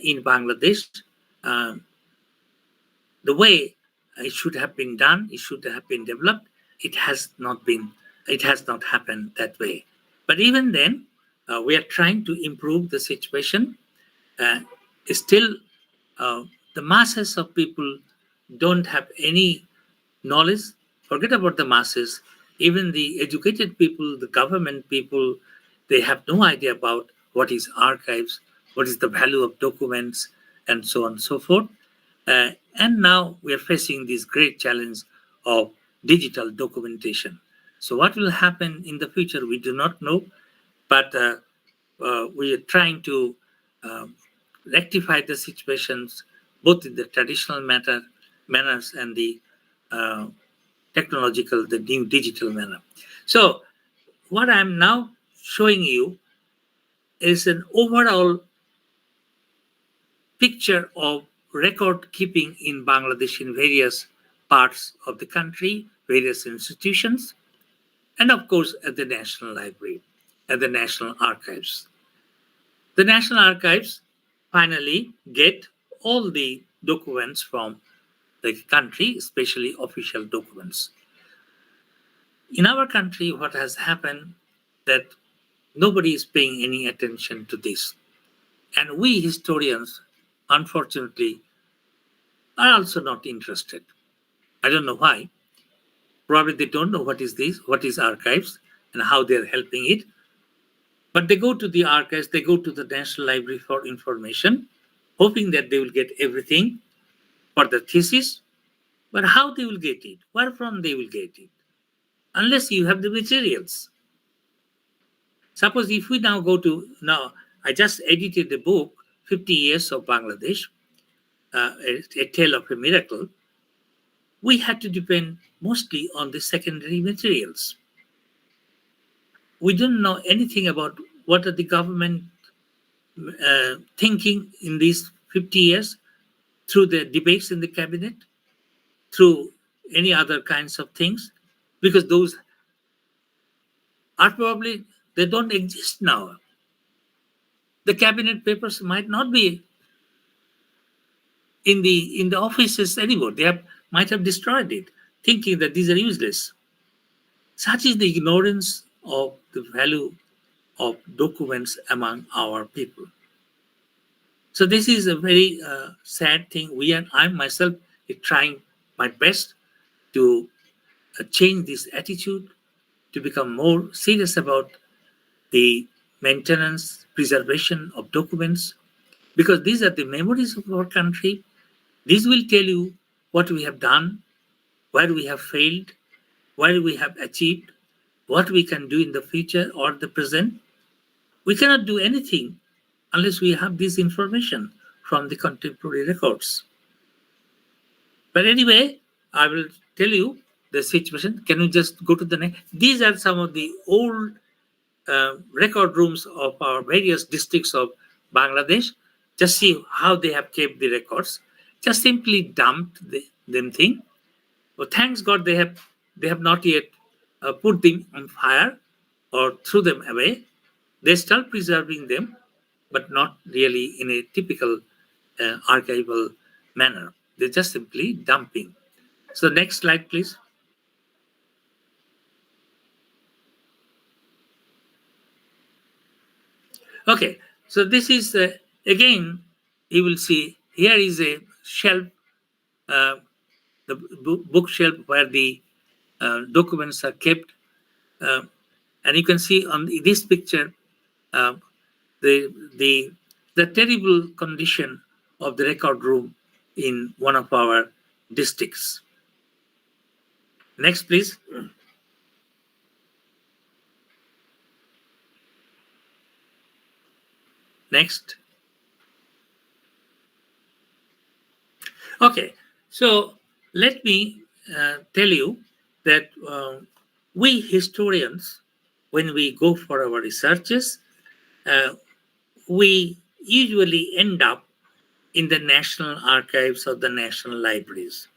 in Bangladesh. The way it should have been done, it should have been developed. It has not been. It has not happened that way. But even then, we are trying to improve the situation. Still, the masses of people don't have any knowledge. Forget about the masses. Even the educated people, the government people, they have no idea about what is archives, what is the value of documents, and so on and so forth. And now we are facing this great challenge of digital documentation. So what will happen in the future, we do not know, but we are trying to rectify the situations both in the traditional manners and the technological, the new digital manner. So what I'm now showing you is an overall picture of record keeping in Bangladesh in various parts of the country, various institutions, and of course at the National Library, at the National Archives. The National Archives finally get all the documents from the country, especially official documents. In our country, what has happened that nobody is paying any attention to this. And we historians, unfortunately, are also not interested. I don't know why. Probably they don't know what is this, what is archives, and how they're helping it. But they go to the archives, they go to the National Library for information, hoping that they will get everything for the thesis. But how they will get it? Where from they will get it? Unless you have the materials. Suppose if we now go to, now I just edited the book, 50 Years of Bangladesh, a Tale of a Miracle. We had to depend mostly on the secondary materials. We don't know anything about what are the government thinking in these 50 years through the debates in the cabinet, through any other kinds of things, because those are probably, they don't exist now. The cabinet papers might not be in the offices anymore. They might have destroyed it, thinking that these are useless. Such is the ignorance of the value of documents among our people. So this is a very sad thing. I myself is trying my best to change this attitude, to become more serious about the maintenance, preservation of documents, because these are the memories of our country. These will tell you what we have done, where we have failed, where we have achieved, what we can do in the future or the present. We cannot do anything unless we have this information from the contemporary records. But anyway, I will tell you the situation. Can you just go to the next? These are some of the old record rooms of our various districts of Bangladesh. Just see how they have kept the records. Just simply dumped them thing. Well, thanks God they have not yet put them on fire or threw them away. They're still preserving them, but not really in a typical archival manner. They're just simply dumping. So next slide, please. Okay, so this is, again, you will see here is a shelf, the bookshelf where the documents are kept. And you can see on this picture, the terrible condition of the record room in one of our districts. Next, please. Next. Okay, so let me tell you that we historians, when we go for our researches, we usually end up in the National Archives or the National Libraries.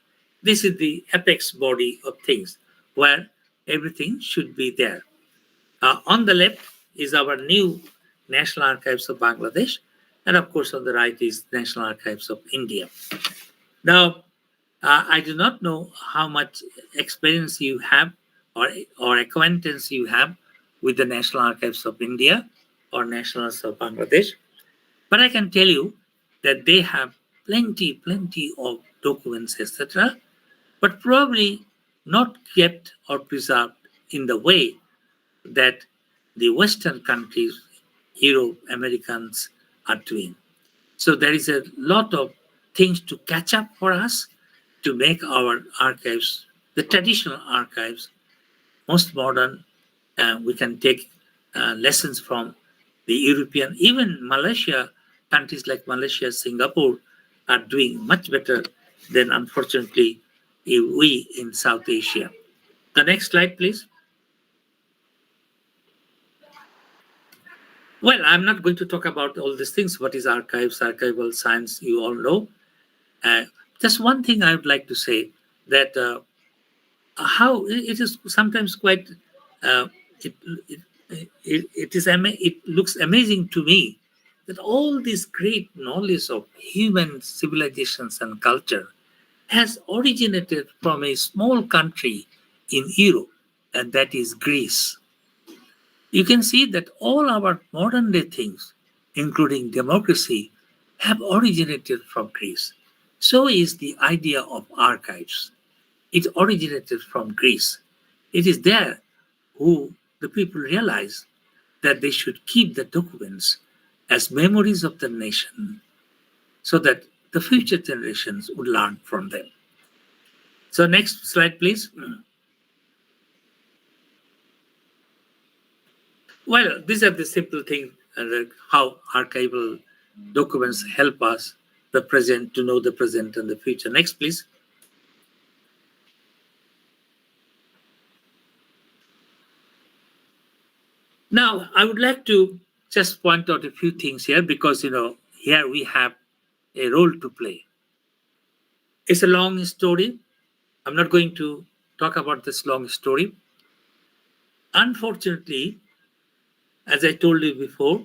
This is the apex body of things where everything should be there. On the left is our new National Archives of Bangladesh, and of course on the right is National Archives of India. Now, I do not know how much experience you have or acquaintance you have with the National Archives of India or National Archives of Bangladesh, but I can tell you that they have plenty of documents, etc., but probably not kept or preserved in the way that the Western countries, Europe, Americans are doing. So there is a lot of things to catch up for us to make our archives, the traditional archives, most modern. We can take lessons from the European, even Malaysia, countries like Malaysia, Singapore are doing much better than, unfortunately, we in South Asia. The next slide, please. Well, I'm not going to talk about all these things. What is archives, archival science, you all know. Just one thing I would like to say, that how it is sometimes quite uh, it, it looks amazing to me that all this great knowledge of human civilizations and culture has originated from a small country in Europe, and that is Greece. You can see that all our modern day things, including democracy, have originated from Greece. So is the idea of archives. It originated from Greece. It is there who the people realized that they should keep the documents as memories of the nation so that the future generations would learn from them. So next slide, please. Well, these are the simple things, how archival documents help us the present to know the present and the future. Next, please. Now, I would like to just point out a few things here because, here we have a role to play. It's a long story. I'm not going to talk about this long story. Unfortunately, as I told you before,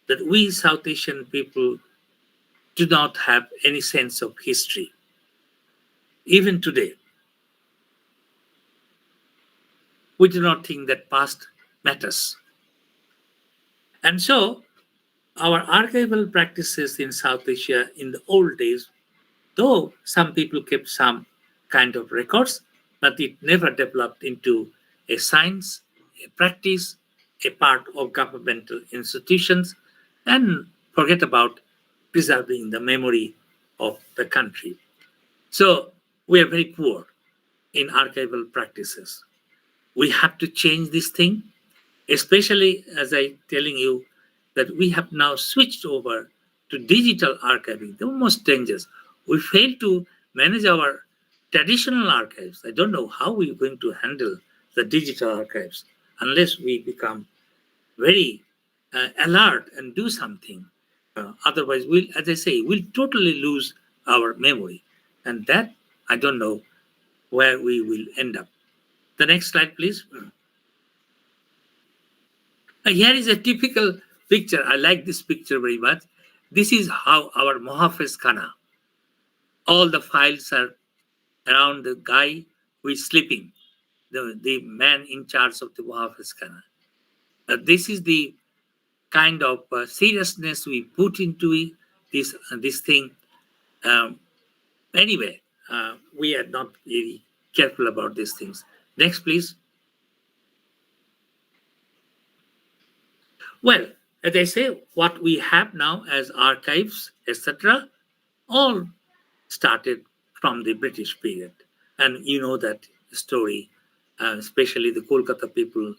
that we South Asian people do not have any sense of history. Even today, we do not think that past matters. And so, our archival practices in South Asia in the old days, though some people kept some kind of records, but it never developed into a science, a practice, a part of governmental institutions, and forget about preserving the memory of the country. So we are very poor in archival practices. We have to change this thing, especially as I'm telling you that we have now switched over to digital archiving, the most dangerous. We fail to manage our traditional archives. I don't know how we're going to handle the digital archives unless we become very alert and do something. Otherwise, as I say, we'll totally lose our memory. And that, I don't know where we will end up. The next slide, please. Here is a typical picture. I like this picture very much. This is how our Muhafiz Khana, all the files are around the guy who is sleeping, the man in charge of the Muhafiz Khana. This is the kind of seriousness we put into this thing. Anyway, we are not very careful about these things. Next, please. Well, as I say, what we have now as archives, etc., all started from the British period. And you know that story, especially the Kolkata people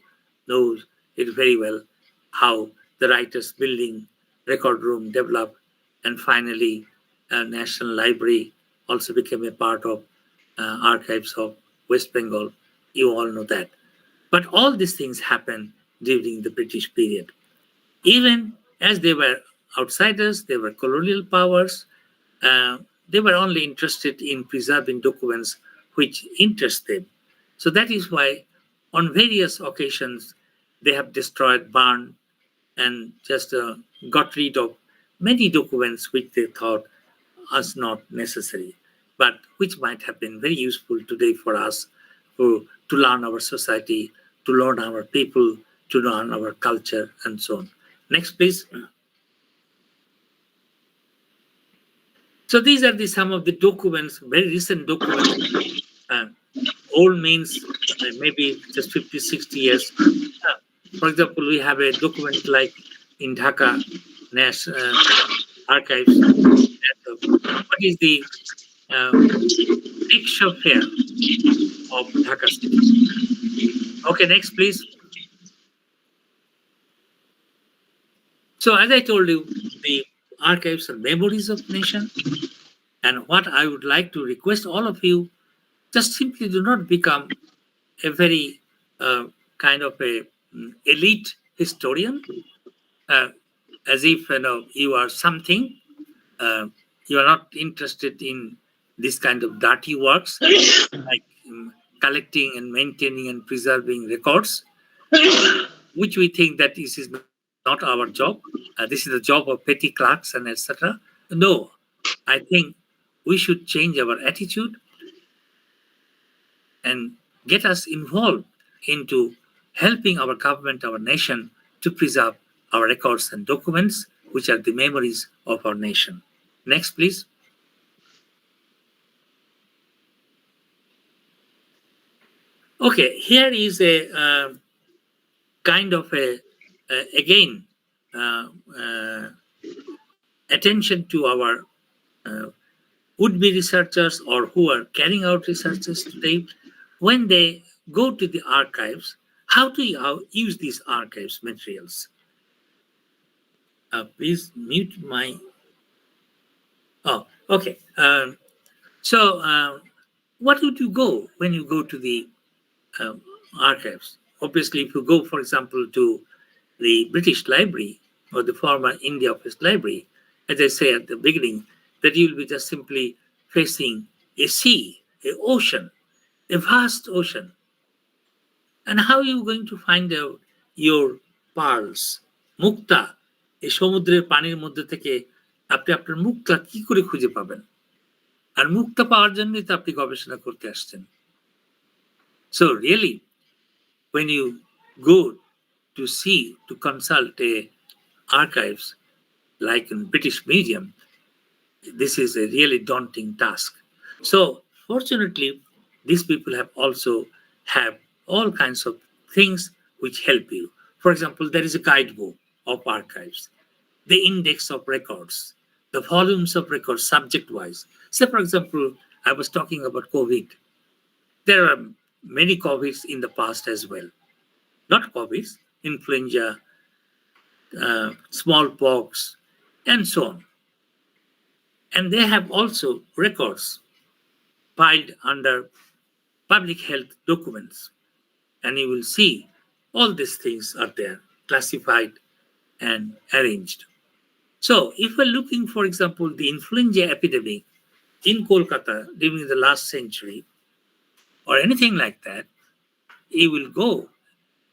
know it very well, how the Writers' Building record room developed, and finally National Library also became a part of archives of West Bengal. You all know that. But all these things happened during the British period. Even as they were outsiders, they were colonial powers, they were only interested in preserving documents which interest them. So that is why on various occasions they have destroyed, burned, and just got rid of many documents which they thought was not necessary, but which might have been very useful today for us to learn our society, to learn our people, to learn our culture, and so on. Next, please. So these are some of the documents, very recent documents. Old means maybe just 50, 60 years. For example, we have a document like in Dhaka National Archives. What is the rickshaw fare of Dhaka city? Okay, next, please. So as I told you, the archives are memories of nation. And what I would like to request all of you, just simply do not become a very kind of a elite historian, as if you are something. you are not interested in this kind of dirty works like collecting and maintaining and preserving records, which we think that this is not our job. This is the job of petty clerks and etc. No, I think we should change our attitude and get us involved into helping our government, our nation, to preserve our records and documents, which are the memories of our nation. Next, please. Okay, here is a kind of again, attention to our would-be researchers or who are carrying out researches today. When they go to the archives, how to use these archives materials. Please mute my... Oh, okay. So what would you go when you go to the archives? Obviously, if you go, for example, to the British Library or the former India Office Library, as I say at the beginning, that you will be just simply facing a sea, an ocean, a vast ocean. And how are you going to find out your pearls, মুক্তা? এই সমুদ্রের পানির মধ্যে থেকে আপনি আপনার মুক্তা কি করে খুঁজে পাবেন? আর মুক্তা পাওয়ার জন্যই তো আপনি গবেষণা করতে আসছেন। So really, when you go to see, to consult archives like in British Museum, this is a really daunting task. So fortunately, these people have all kinds of things which help you. For example, there is a guidebook of archives, the index of records, the volumes of records subject-wise. Say, for example, I was talking about COVID. There are many COVIDs in the past as well. Not COVIDs, influenza, smallpox, and so on. And they have also records filed under public health documents. And you will see all these things are there, classified and arranged. So if we're looking, for example, the influenza epidemic in Kolkata during the last century, or anything like that, you will go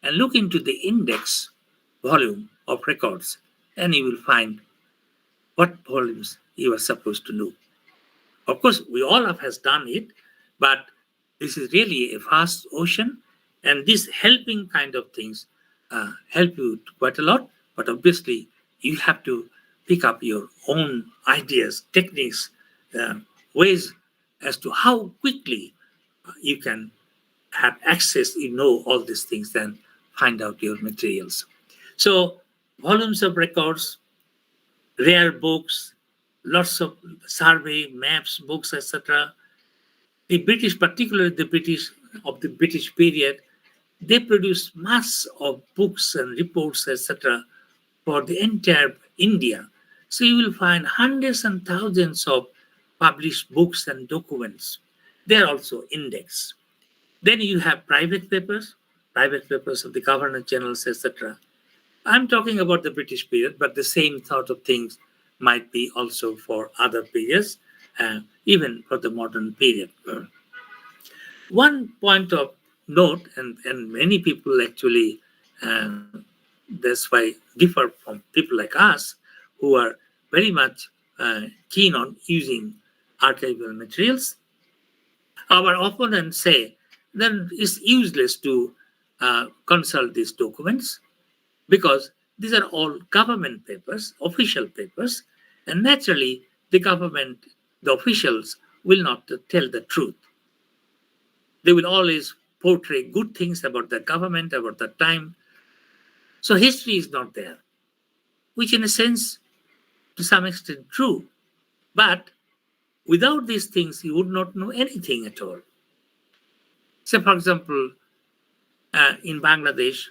and look into the index volume of records, and you will find what volumes you are supposed to know. Of course, we all of us done it, but this is really a vast ocean, and these helping kind of things help you quite a lot. But obviously, you have to pick up your own ideas, techniques, ways as to how quickly you can have access, all these things, then find out your materials. So volumes of records, rare books, lots of survey, maps, books, etc. The British, particularly the British of the British period, they produced mass of books and reports, etc. for the entire India. So you will find hundreds and thousands of published books and documents. They're also indexed. Then you have private papers of the Governor Generals, etc. I'm talking about the British period, but the same sort of things might be also for other periods, even for the modern period. One point of note, and many people actually, that's why differ from people like us, who are very much keen on using archival materials. Our opponents say that it's useless to consult these documents because these are all government papers, official papers, and naturally the government, the officials will not tell the truth. They will always portray good things about the government, about the time. So history is not there, which in a sense, to some extent, true. But without these things, you would not know anything at all. So, for example, in Bangladesh,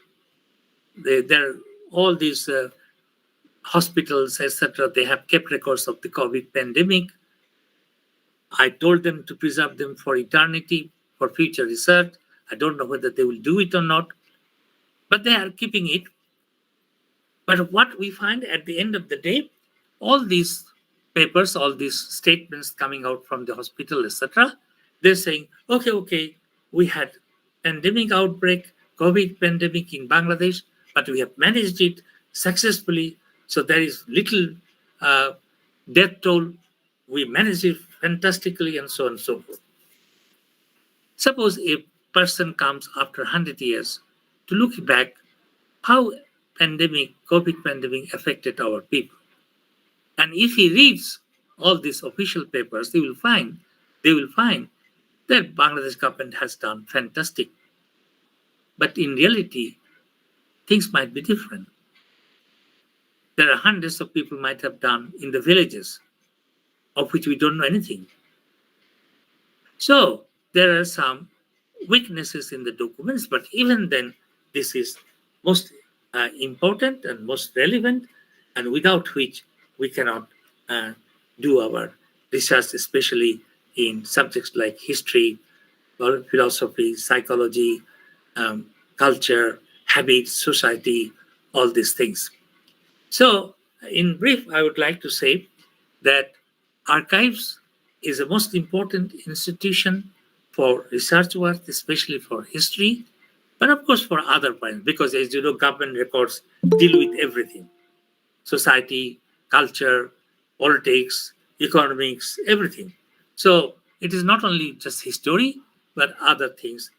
there are all these hospitals, etc. They have kept records of the COVID pandemic. I told them to preserve them for eternity, for future research. I don't know whether they will do it or not, but they are keeping it. But what we find at the end of the day, all these papers, all these statements coming out from the hospital, etc., they're saying, okay, we had pandemic outbreak, COVID pandemic in Bangladesh, but we have managed it successfully. So there is little death toll. We managed it fantastically, and so on and so forth. Suppose a person comes after 100 years to look back how COVID pandemic affected our people. And if he reads all these official papers, they will find that Bangladesh government has done fantastic. But in reality, things might be different. There are hundreds of people might have done in the villages, of which we don't know anything. So there are some weaknesses in the documents, but even then, this is most important and most relevant, and without which we cannot do our research, especially in subjects like history, philosophy, psychology, culture, habits, society, all these things. So, in brief, I would like to say that archives is the most important institution for research work, especially for history, but of course for other points, because as you know, government records deal with everything: society, culture, politics, economics, everything. So it is not only just history, but other things,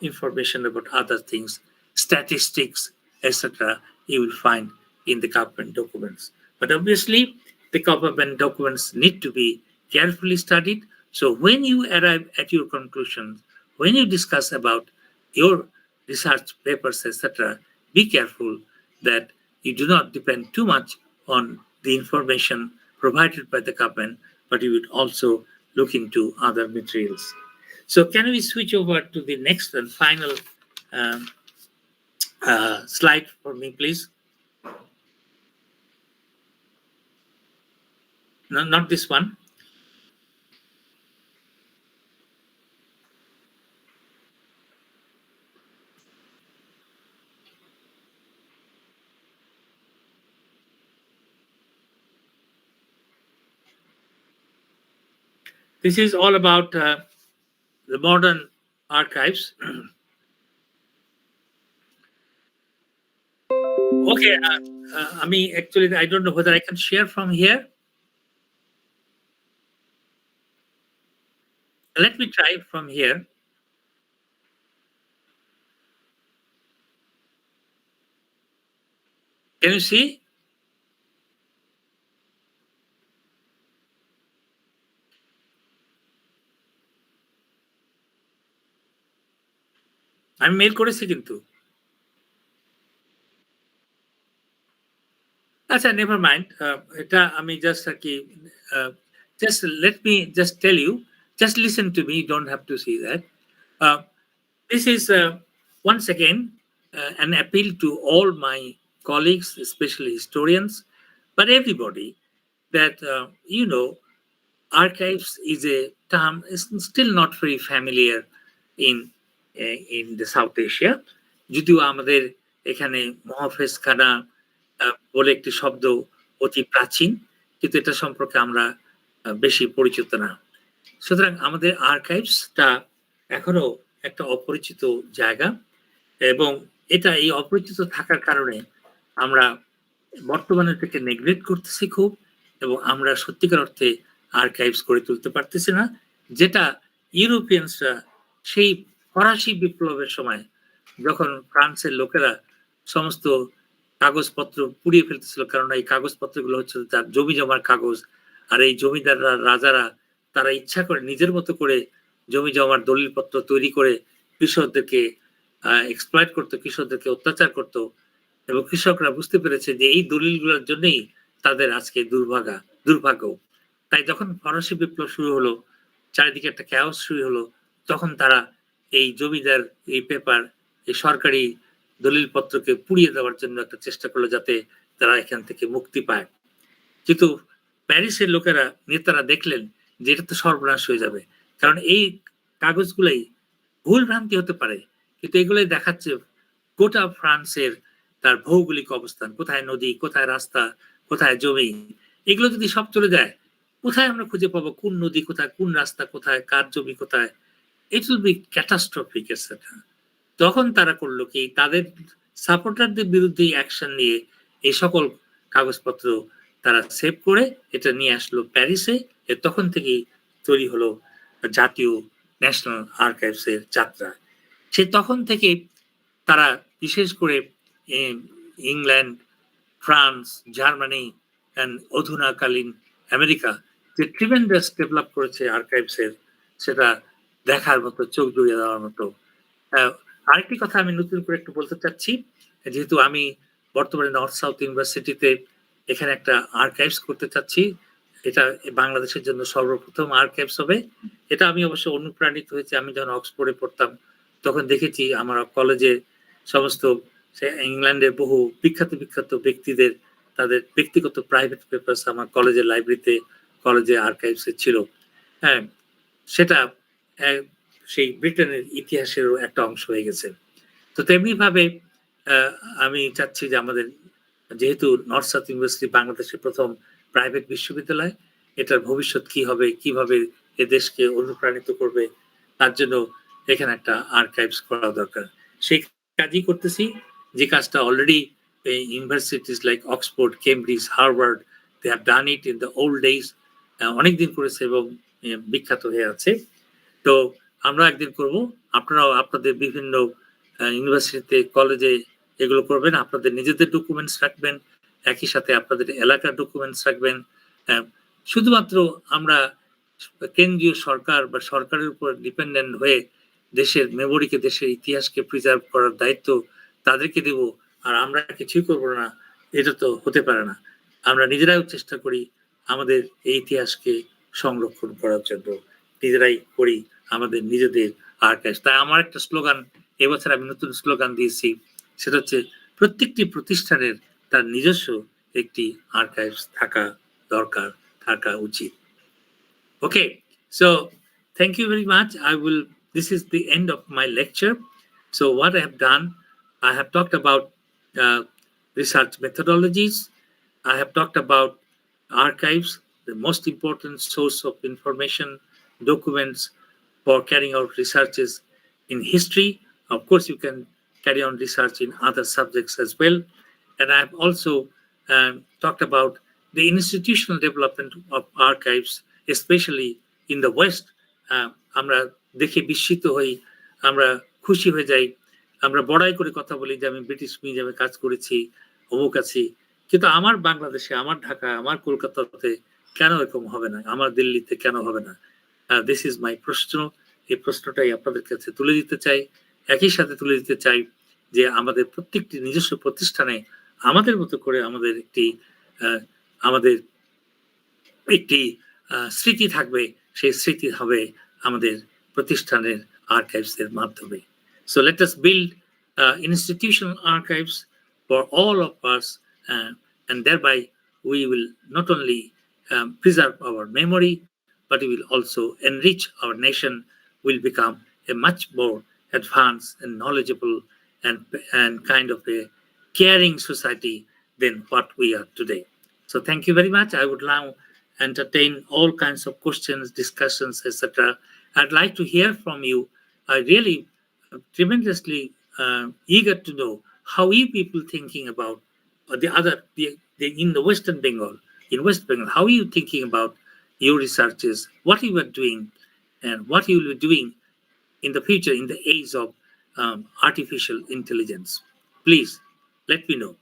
information about other things, statistics, etc. you will find in the government documents. But obviously, the government documents need to be carefully studied. So when you arrive at your conclusions, when you discuss about your research papers, etc., be careful that you do not depend too much on the information provided by the government, but you would also look into other materials. So can we switch over to the next and final slide for me, please? No, not this one. This is all about the modern archives. Okay, I mean, actually, I don't know whether I can share from here. Let me try from here. Can you see? আমি mail করেছি কিন্তু। আচ্ছা, never mind. এটা আমি just আর কি just let me just tell you. Just listen to me. You don't have to see that. This is once again an appeal to all my colleagues, especially historians, but everybody, that you know, archives is a term is still not very familiar in the South Asia. যদিও আমাদের এখানে মহাফেজখানা বলে একটি শব্দ অতি প্রাচীন, কিন্তু এটা সম্পর্কে আমরা বেশি পরিচিত না। সুতরাং আমাদের আর্কাইভসটা এখনো একটা অপরিচিত জায়গা, এবং এটা এই অপরিচিত থাকার কারণে আমরা বর্তমানে থেকে নেগলেক্ট করতেছি খুব, এবং আমরা সত্যিকার অর্থে আর্কাইভস গড়ে তুলতে পারতেছি না, যেটা ইউরোপিয়ানসরা সেই ফরাসি বিপ্লবের সময় যখন ফ্রান্সের লোকেরা সমস্ত কাগজপত্র পুড়িয়ে ফেলতেছিল, কারণ এই কাগজপত্রগুলো হচ্ছে তার জমি জমার কাগজ, আর এই জমিদাররা রাজারা তারা ইচ্ছা করে নিজের মতো করে জমি জমার দলিলপত্র তৈরি করে কৃষকদেরকে এক্সপ্লয়েট করতো, কৃষকদেরকে অত্যাচার করতো, এবং কৃষকরা বুঝতে পেরেছে যে এই দলিলগুলোর জন্যই তাদের আজকে দুর্ভাগ্য। তাই যখন ফরাসি বিপ্লব শুরু হলো, চারিদিকে একটা ক্যাওস শুরু হলো, তখন তারা এই জমিদার এই পেপার এই সরকারি দলিলপত্রকে পুড়িয়ে দেওয়ার জন্য একটা চেষ্টা করলো, যাতে তারা এখান থেকে মুক্তি পায়। কিন্তু প্যারিসের লোকেরা নেতারা দেখলেন যে এটা তো সর্বনাশ হয়ে যাবে, কারণ এই কাগজগুলোই ভুল ভ্রান্তি হতে পারে, কিন্তু এগুলোই দেখাচ্ছে গোটা ফ্রান্সের তার ভৌগোলিক অবস্থান, কোথায় নদী, কোথায় রাস্তা, কোথায় জমি, এগুলো যদি সব চলে যায়, কোথায় আমরা খুঁজে পাবো কোন নদী কোথায়, কোন রাস্তা কোথায়, কার জমি কোথায়? It will be catastrophic etcetera. তখন তারা করলো কি, তাদের সাপোর্টারদের বিরুদ্ধে অ্যাকশন নিয়ে এই সকল কাগজপত্র তারা সেভ করে এটা নিয়ে আসলো প্যারিসে। তখন থেকেই তৈরি হলো জাতীয় ন্যাশনাল আর্কাইভস এর যাত্রা। সে তখন থেকে তারা বিশেষ করে ইংল্যান্ড, ফ্রান্স, জার্মানি এন্ড অধুনাকালীন আমেরিকা যে ট্রিমেন্ডাস ডেভেলপ করেছে আর্কাইভস এর, সেটা দেখার মতো, চোখ জুড়িয়ে দেওয়ার মতো। আরেকটি কথা আমি নতুন করে একটু বলতে চাচ্ছি, যেহেতু আমি বর্তমানে নর্থ সাউথ ইউনিভার্সিটিতে এখানে একটা আর্কাইভস করতে চাচ্ছি, এটা বাংলাদেশের জন্য সর্বপ্রথম আর্কাইভস হবে। এটা আমি অবশ্য অনুপ্রাণিত হয়েছি, আমি যখন অক্সফোর্ডে পড়তাম তখন দেখেছি আমার কলেজে সমস্ত ইংল্যান্ডের বহু বিখ্যাত বিখ্যাত ব্যক্তিদের তাদের ব্যক্তিগত প্রাইভেট পেপারস আমার কলেজের লাইব্রেরিতে, কলেজে আর্কাইভসে ছিল। হ্যাঁ, সেটা সেই ব্রিটেনের ইতিহাসেরও একটা অংশ হয়ে গেছে। তো তেমনি ভাবে আমি চাচ্ছি যে আমাদের, যেহেতু নর্থ সাউথ ইউনিভার্সিটি বাংলাদেশের প্রথম প্রাইভেট বিশ্ববিদ্যালয়, এটার ভবিষ্যৎ কি হবে, কিভাবে এ দেশকে অনুপ্রাণিত করবে, তার জন্য এখানে একটা আর্কাইভস করা দরকার। সেই কাজই করতেছি, যে কাজটা already universities like Oxford, Cambridge, Harvard, they have done it in the old days, অনেকদিন করেছে এবং বিখ্যাত হয়ে আছে। তো আমরা একদিন করব, আপনারাও আপনাদের বিভিন্ন ইউনিভার্সিটিতে, কলেজে এগুলো করবেন, আপনাদের নিজেদের ডকুমেন্টস রাখবেন, একই সাথে আপনাদের এলাকার ডকুমেন্টস রাখবেন। শুধুমাত্র আমরা কেন্দ্রীয় সরকার বা সরকারের উপর ডিপেন্ডেন্ট হয়ে দেশের মেমোরিকে, দেশের ইতিহাসকে প্রিজার্ভ করার দায়িত্ব তাদেরকে দেব, আর আমরা কিছুই করবো না, এটা তো হতে পারে না। আমরা নিজেরাও চেষ্টা করি আমাদের এই ইতিহাসকে সংরক্ষণ করার জন্য, নিজেরাই করি আমাদের নিজেদের আর্কাইভস। তাই আমার একটা স্লোগান এবছর আমি নতুন স্লোগান দিয়েছি, সেটা হচ্ছে প্রত্যেকটি প্রতিষ্ঠানের তার নিজস্ব একটি আর্কাইভস থাকা দরকার, থাকা উচিত। Okay, so thank you very much. This is the end of my lecture. So what I have done, I have talked about research methodologies. I have talked about archives, the most important source of information, documents for carrying out researches in history. Of course, you can carry on research in other subjects as well. And I have also talked about the institutional development of archives, especially in the West. আমরা দেখে বিস্মিত হই, আমরা খুশি হয়ে যাই, আমরা বড়াই করে কথা বলি যে আমি ব্রিটিশ মিউজিয়ামে কাজ করেছি, অমুক আছি, কিন্তু আমার বাংলাদেশে, আমার ঢাকা, আমার কলকাতাতে কেন এরকম হবে না, আমার দিল্লিতে কেন হবে না? দিস ইজ মাই প্রশ্ন। এই প্রশ্নটাই আপনাদের কাছে তুলে দিতে চাই। একই সাথে তুলে দিতে চাই যে আমাদের প্রত্যেকটি নিজস্ব প্রতিষ্ঠানে আমাদের মতো করে আমাদের একটি স্মৃতি থাকবে, সেই স্মৃতি হবে আমাদের প্রতিষ্ঠানের আর্কাইভস এর মাধ্যমে। So let us build institutional archives for all of us, and thereby we will not only preserve our memory, but we will also enrich our nation, will become a much more advanced and knowledgeable and kind of a caring society than what we are today. So thank you very much. I would now entertain all kinds of questions, discussions, etc. I'd like to hear from you. I really tremendously eager to know how you people thinking about in the Western Bengal, in West Bengal, how are you thinking about your researches, what you are doing, and what you will be doing in the future in the age of artificial intelligence. Please let me know.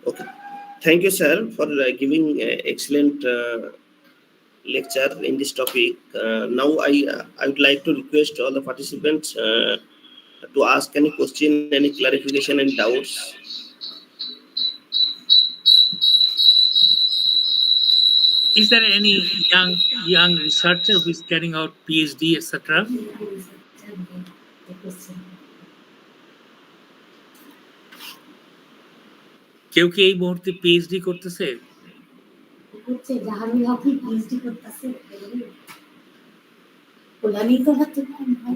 Okay, thank you, sir, for giving excellent lecture in this topic. Now I would like to request all the participants to ask any question, any clarification, and doubts.
Is there any young researcher who is carrying out PhD, etc.? কেউ কি এই মুহূর্তে PhD করতেছে?
হচ্ছে জাহারুল হক PhD করতেছে ওলানি তো হচ্ছে ভাই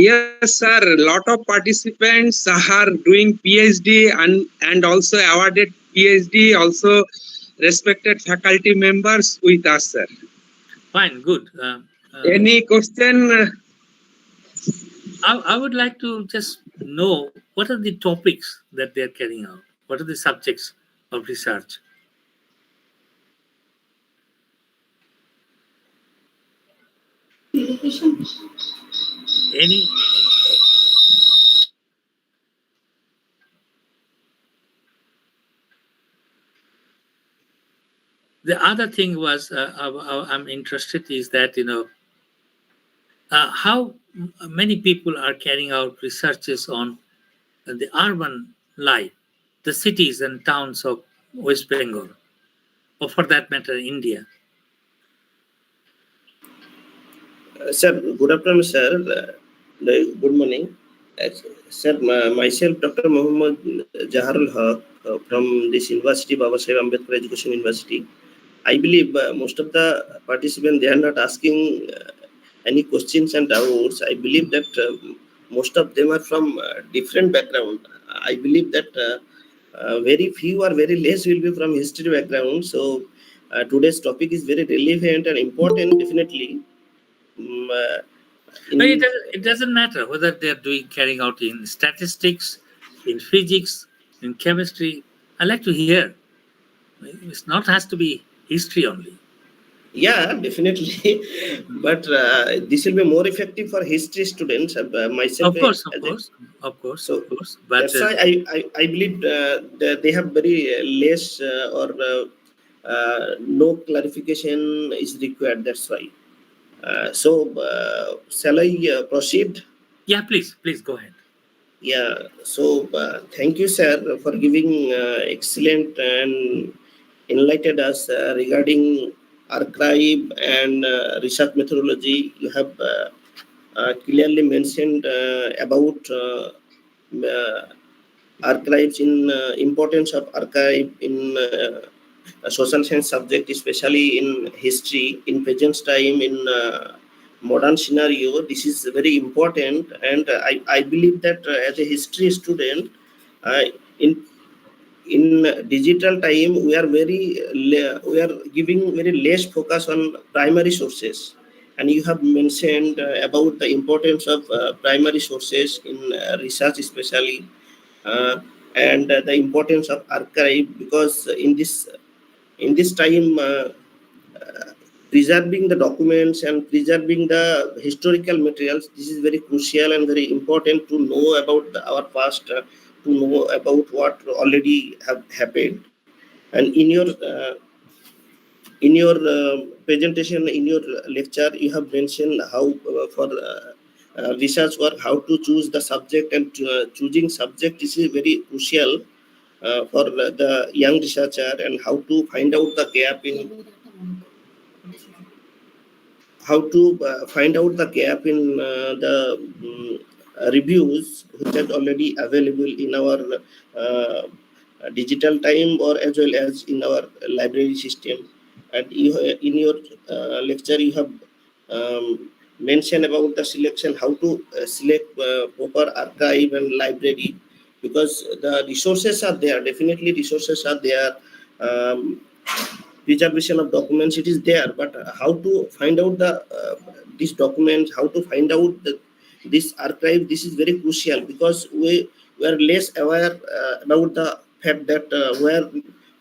Yes, sir. Lot of participants are doing PhD and also awarded PhD, also respected faculty members with us, sir.
Fine, good.
Any question?
I would like to just know what are the topics that they are carrying out? What are the subjects of research? Any? The other thing was I'm interested is that how many people are carrying out researches on the urban life, the cities and towns of West Bengal, or for that matter, India.
Sir, good afternoon, sir. Good morning. Sir, myself, Dr. Muhammad Jaharul Haq from this university, Baba Saheb Ambedkar Education University. I believe most of the participants, they are not asking any questions and doubts. I believe that most of them are from different background. I believe that very few or very less will be from history background. So today's topic is very relevant and important, definitely.
But it doesn't matter whether they're carrying out in statistics, in physics, in chemistry. I like to hear. It's not has to be history only.
Yeah, definitely. But this will be more effective for history students. Myself,
Of course.
So
But
that's why I believe that they have very less or no clarification is required. That's why. Shall I proceed?
yeah, please go ahead.
Yeah. So thank you, sir, for giving excellent and enlightened us regarding archive and research methodology. You have clearly mentioned about archives in importance of archive in social science subject, especially in history, in present time, in modern scenario. This is very important, and I believe that as a history student, uh, in digital time we are we are giving very less focus on primary sources, and you have mentioned about the importance of primary sources in research, especially and the importance of archive, because in this time preserving the documents and preserving the historical materials, this is very crucial and very important to know about our past, to know about what already have happened. And in your presentation, in your lecture, you have mentioned how for research work, how to choose the subject, and choosing subject is very crucial for the young researcher, and how to find out the gap in the reviews which are already available in our uh, digital time, or as well as in our library system. And you, in your lecture, you have mentioned about the selection, how to select proper archive and library, because the resources are there, definitely resources are there. Preservation of documents, it is there, but how to find out the these documents, how to find out this archive, this is very crucial, because we are less aware about the fact that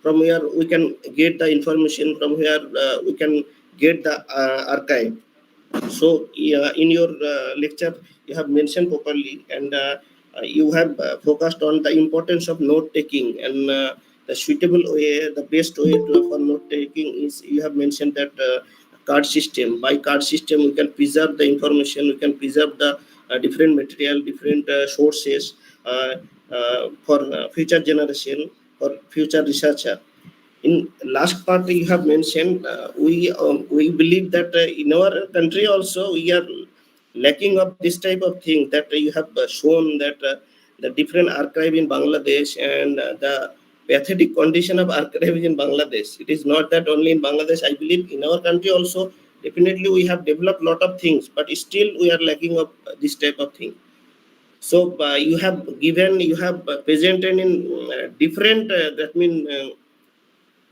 from where we can get the information, from where we can get the archive. So in your lecture, you have mentioned properly, and you have focused on the importance of note taking, and the suitable way, the best way for note taking is, you have mentioned that card system. By card system, we can preserve the information, we can preserve the different material, different sources for future generation, for future researcher. In last part, you have mentioned we believe that in our country also we are lacking of this type of thing, that you have shown that the different archive in Bangladesh and the pathetic condition of archives in Bangladesh. It is not that only in Bangladesh. I believe in our country also, definitely we have developed a lot of things, but still we are lacking of this type of thing. So you have presented in different,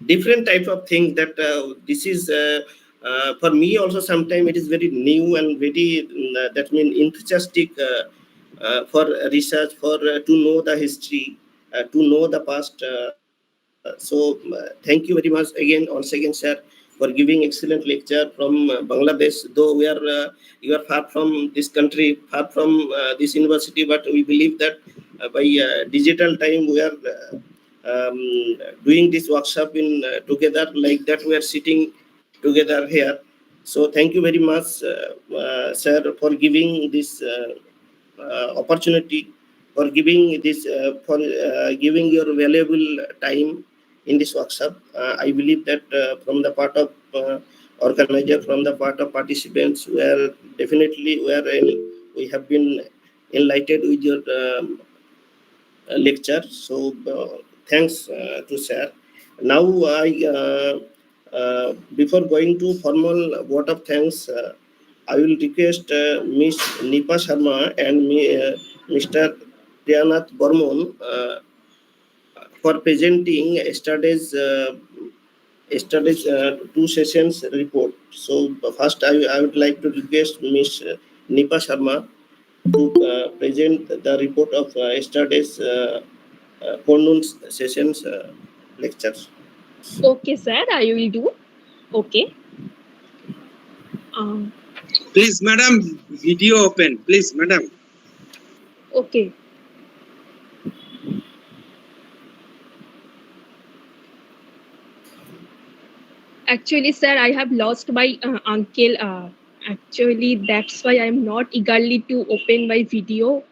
different type of things that this is for me also sometimes it is very new and very enthusiastic for research, for to know the history, to know the past. Thank you very much again, once again, sir, for giving excellent lecture from Bangladesh. Though you are far from this country, far from this university, but we believe that by digital time we are doing this workshop in together like that. We are sitting together here. So thank you very much, sir, for giving this opportunity, for giving this giving your valuable time in this workshop. I believe that from the part of organizer, from the part of participants, we have been enlightened with your lecture. So thanks to sir. Now before going to formal vote of thanks, I will request Miss Nipa Sharma and Mr. Priyanath Burman for presenting yesterday's two sessions report. So first, I would like to request Miss Nipa Sharma to present the report of yesterday's forenoon sessions lectures.
Okay, sir, I will do. Okay.
Please, madam, video open. Please, madam.
Okay. Actually, sir, I have lost my uncle. Actually, that's why I'm not eagerly to open my video.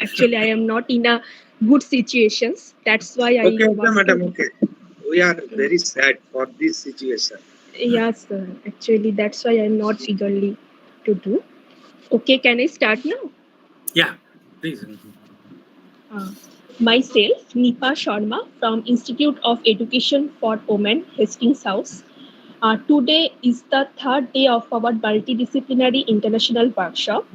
Actually, I am not in a good situations. That's why I
Okay,
want
madam.
to.
Okay. We are very sad for this situation.
Yes, sir. Actually, that's why I'm not eagerly to do. Okay, can I start now?
Yeah, please.
Myself, Nipa Sharma from Institute of Education for Women, Hastings House. Today is the third day of our multidisciplinary international workshop.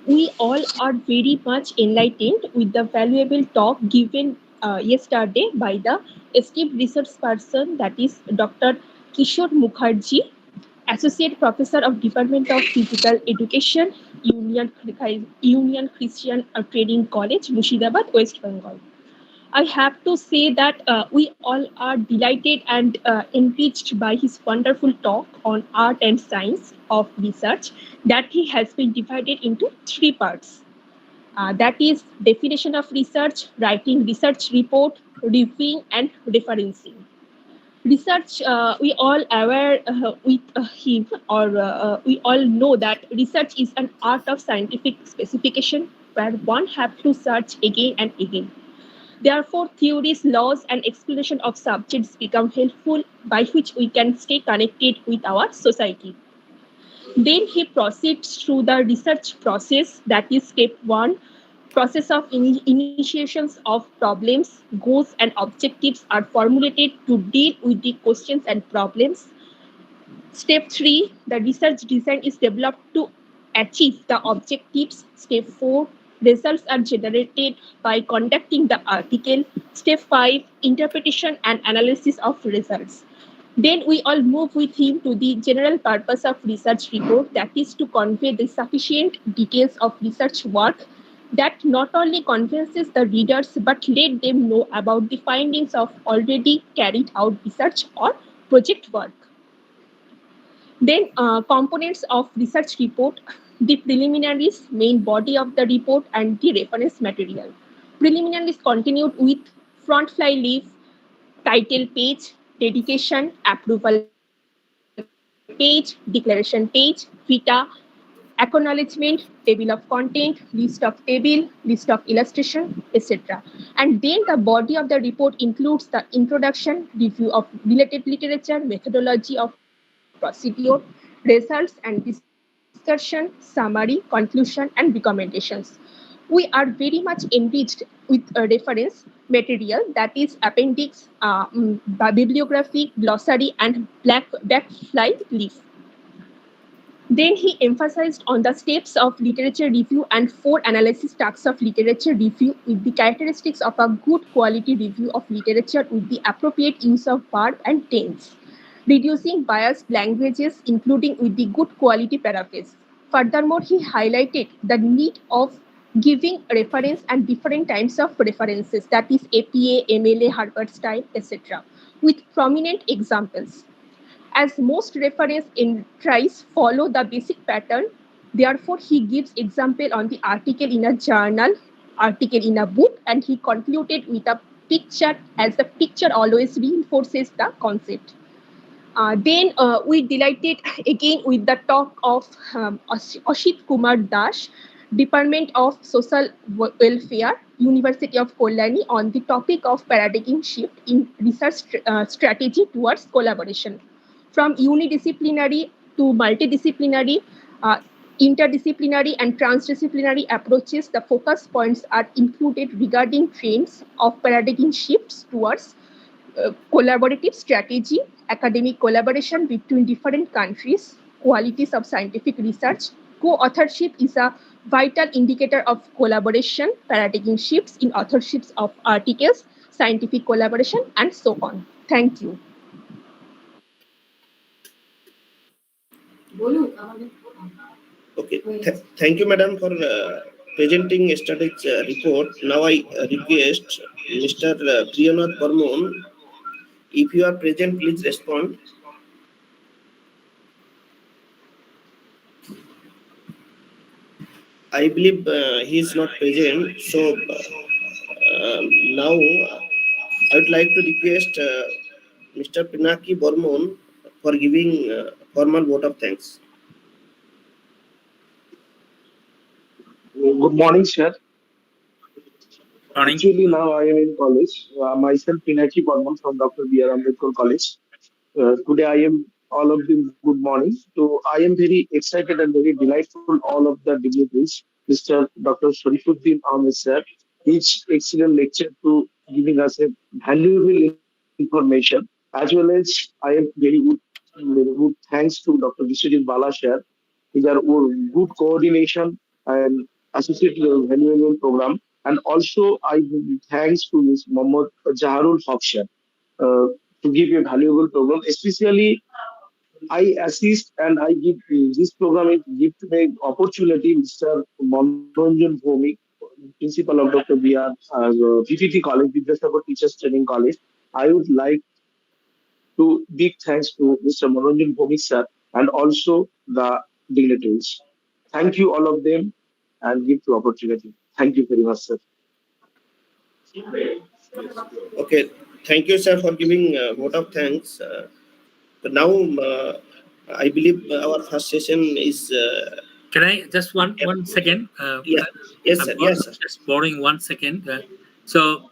We all are very much enlightened with the valuable talk given yesterday by the esteemed research person, that is Dr. Kishore Mukherjee, Associate Professor of Department of Physical Education, Union Christian Training College, Murshidabad, West Bengal. I have to say that we all are delighted and enriched by his wonderful talk on art and science of research that he has been divided into three parts. That is definition of research, writing research report, reviewing and referencing. Research, we all aware with him, or we all know that research is an art of scientific specification where one have to search again and again. Therefore, theories, laws, and explanation of subjects become helpful, by which we can stay connected with our society. Then he proceeds through the research process, that is step 1. Process of initiations of problems, goals, and objectives are formulated to deal with the questions and problems. Step 3, the research design is developed to achieve the objectives. Step 4, results are generated by conducting the article. Step 5, interpretation and analysis of results. Then we all move with him to the general purpose of research report, that is to convey the sufficient details of research work that not only convinces the readers but let them know about the findings of already carried out research or project work. Then components of research report, the preliminaries, main body of the report, and the reference material. Preliminaries continued with front fly leaf, title page, dedication, approval page, declaration page, vita, acknowledgement, table of content, list of table, list of illustration, etc. And then the body of the report includes the introduction, review of related literature, methodology of procedure, results and discussion, summary, conclusion, and recommendations. We are very much enriched with reference material, that is appendix, bibliography, glossary, and backfly leaf. Then he emphasized on the steps of literature review and 4 analysis tasks of literature review with the characteristics of a good quality review of literature with the appropriate use of verb and tense, reducing biased languages, including with the good quality paraphrase. Furthermore, he highlighted the need of giving reference and different types of references, that is APA, MLA, Harvard style, etc., with prominent examples. As most reference entries follow the basic pattern, therefore he gives example on the article in a journal, article in a book, and he concluded with a picture, as the picture always reinforces the concept. Then we delighted again with the talk of Ashit Kumar Das, Department of Social Welfare, University of Kolkata, on the topic of paradigm shift in research strategy towards collaboration. From unidisciplinary to multidisciplinary, interdisciplinary and transdisciplinary approaches, the focus points are included regarding trends of paradigm shifts towards collaborative strategy, academic collaboration between different countries, qualities of scientific research. Co-authorship is a vital indicator of collaboration, paradigm shifts in authorships of articles, scientific collaboration, and so on. Thank you.
Okay, thank you, madam, for presenting yesterday's report. Now I request Mr. Priyanath Barmon, if you are present, please respond. I believe he is not present, so now I would like to request Mr. Pinaki Barmon for giving formal vote of thanks.
Good morning, sir.
Morning.
Actually, now I am in college. Myself, Pinaki Barman from Dr. B.R. Ambedkar College. Today, I am all of them good morning. So, I am very excited and very delightful. All of the dignitaries, Mr. Dr. Sharifuddin Ahmed sir, each excellent lecture to giving us a valuable information. As well as I am very good thanks to Dr. Vishwajit Bala sir. These are good coordination and associated valuable program. And also, I give thanks to Ms. Mohammad Jaharul Hafshan to give a valuable program. Especially, I assist and I give this program. It gives me opportunity, Mr. Manoranjan Bhomik, principal of Dr. B.R. VTT College, Vidyasagar Teachers Training College. I would like to big thanks to Mr. Manoranjan Bhomik sir and also the dignitaries. Thank you all of them and give the opportunity. Thank you very much, sir.
Okay, thank you, sir, for giving vote of thanks. But now, I believe our first session is.
Can I just one second?
Yeah. Yes, sir. Yes, sir.
Just borrowing 1 second. So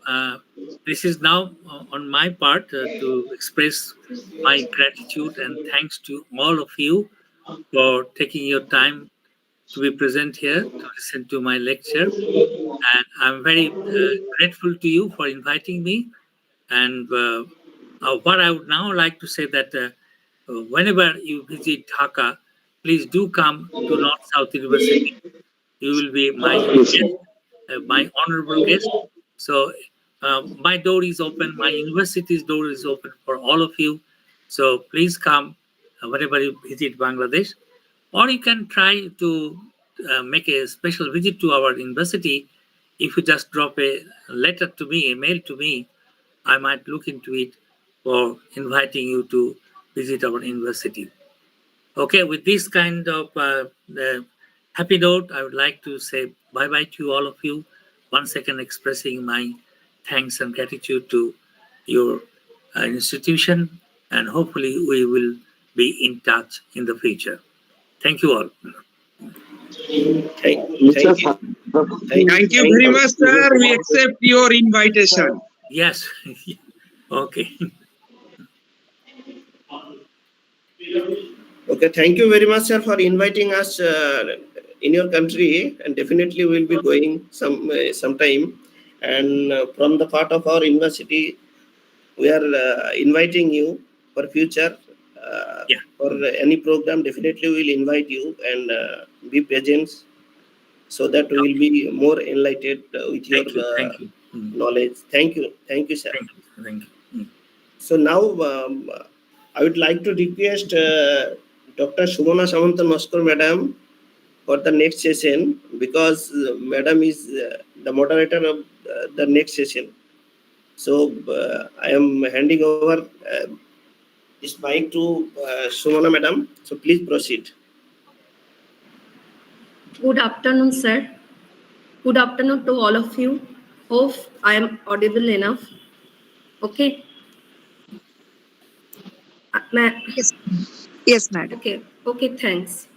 this is now on my part to express my gratitude and thanks to all of you for taking your time to be present here to listen to my lecture. And I'm very grateful to you for inviting me. And what I would now like to say that whenever you visit Dhaka, please do come to North South University. You will be my guest, my honorable guest. So my door is open, my university's door is open for all of you. So please come whenever you visit Bangladesh. Or you can try to make a special visit to our university. If you just drop a letter to me, a mail to me, I might look into it for inviting you to visit our university. Okay, with this kind of happy note, I would like to say bye-bye to all of you. Once again, expressing my thanks and gratitude to your institution, and hopefully we will be in touch in the future. Thank you all.
Thank you.
Thank you very much, sir. We accept your invitation.
Yes. Okay.
Okay, thank you very much, sir, for inviting us in your country, and definitely we'll be going sometime. And from the part of our university, we are inviting you for future.
Yeah.
For any program, definitely we'll invite you and be present, so that we will be more enlightened with your
Thank you.
knowledge. Thank you, sir.
Thank you.
So now I would like to request Dr. Sumana Samanta Noskar Madam for the next session, because Madam is the moderator of the next session. So I am handing over this mic to Sumana Madam. So please proceed.
Good afternoon, sir. Good afternoon to all of you. Hope I am audible enough. Okay.
Yes, madam.
Okay, thanks.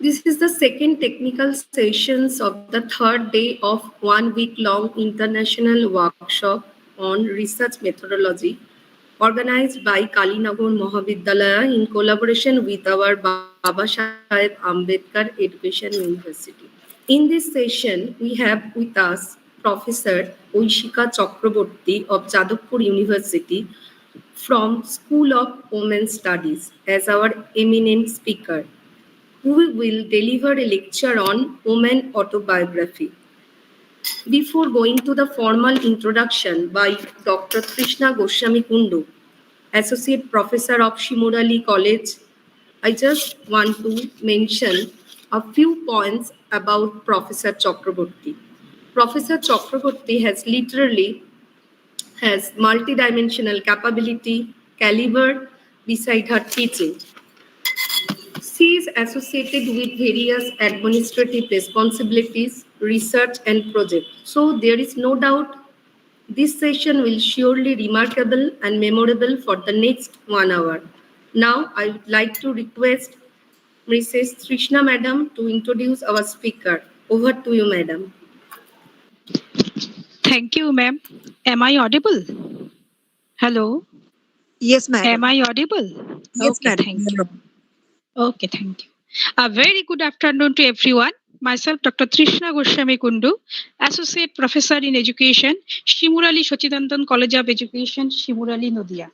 This is the second technical sessions of the third day of 1 week long international workshop on research methodology organized by Kalinagar Mahavidyalaya in collaboration with our Baba Saheb Ambedkar Education University. In this session, we have with us Professor Oishika Chakraborty of Jadavpur University from School of Women's Studies as our eminent speaker, who will deliver a lecture on women autobiography. Before going to the formal introduction by Dr. Krishna Goswami Kundu, Associate Professor of Shimurali College, I just want to mention a few points about Professor Chakraborty. Professor Chakraborty has multidimensional capability, caliber beside her teaching. She is associated with various administrative responsibilities, research and projects. So there is no doubt this session will surely be remarkable and memorable for the next 1 hour. Now I would like to request Mrs. Trishna Madam to introduce our speaker. Over to you, Madam.
Thank you, ma'am. Am I audible? Hello?
Yes, madam.
Am I audible?
Yes,
Okay,
madam.
thank you. Okay, thank you. A very good afternoon to everyone. Myself, Dr. Trishna Goswami Kundu, Associate Professor in Education, Shimurali Sachidandan College of Education, Shimurali, Nadia.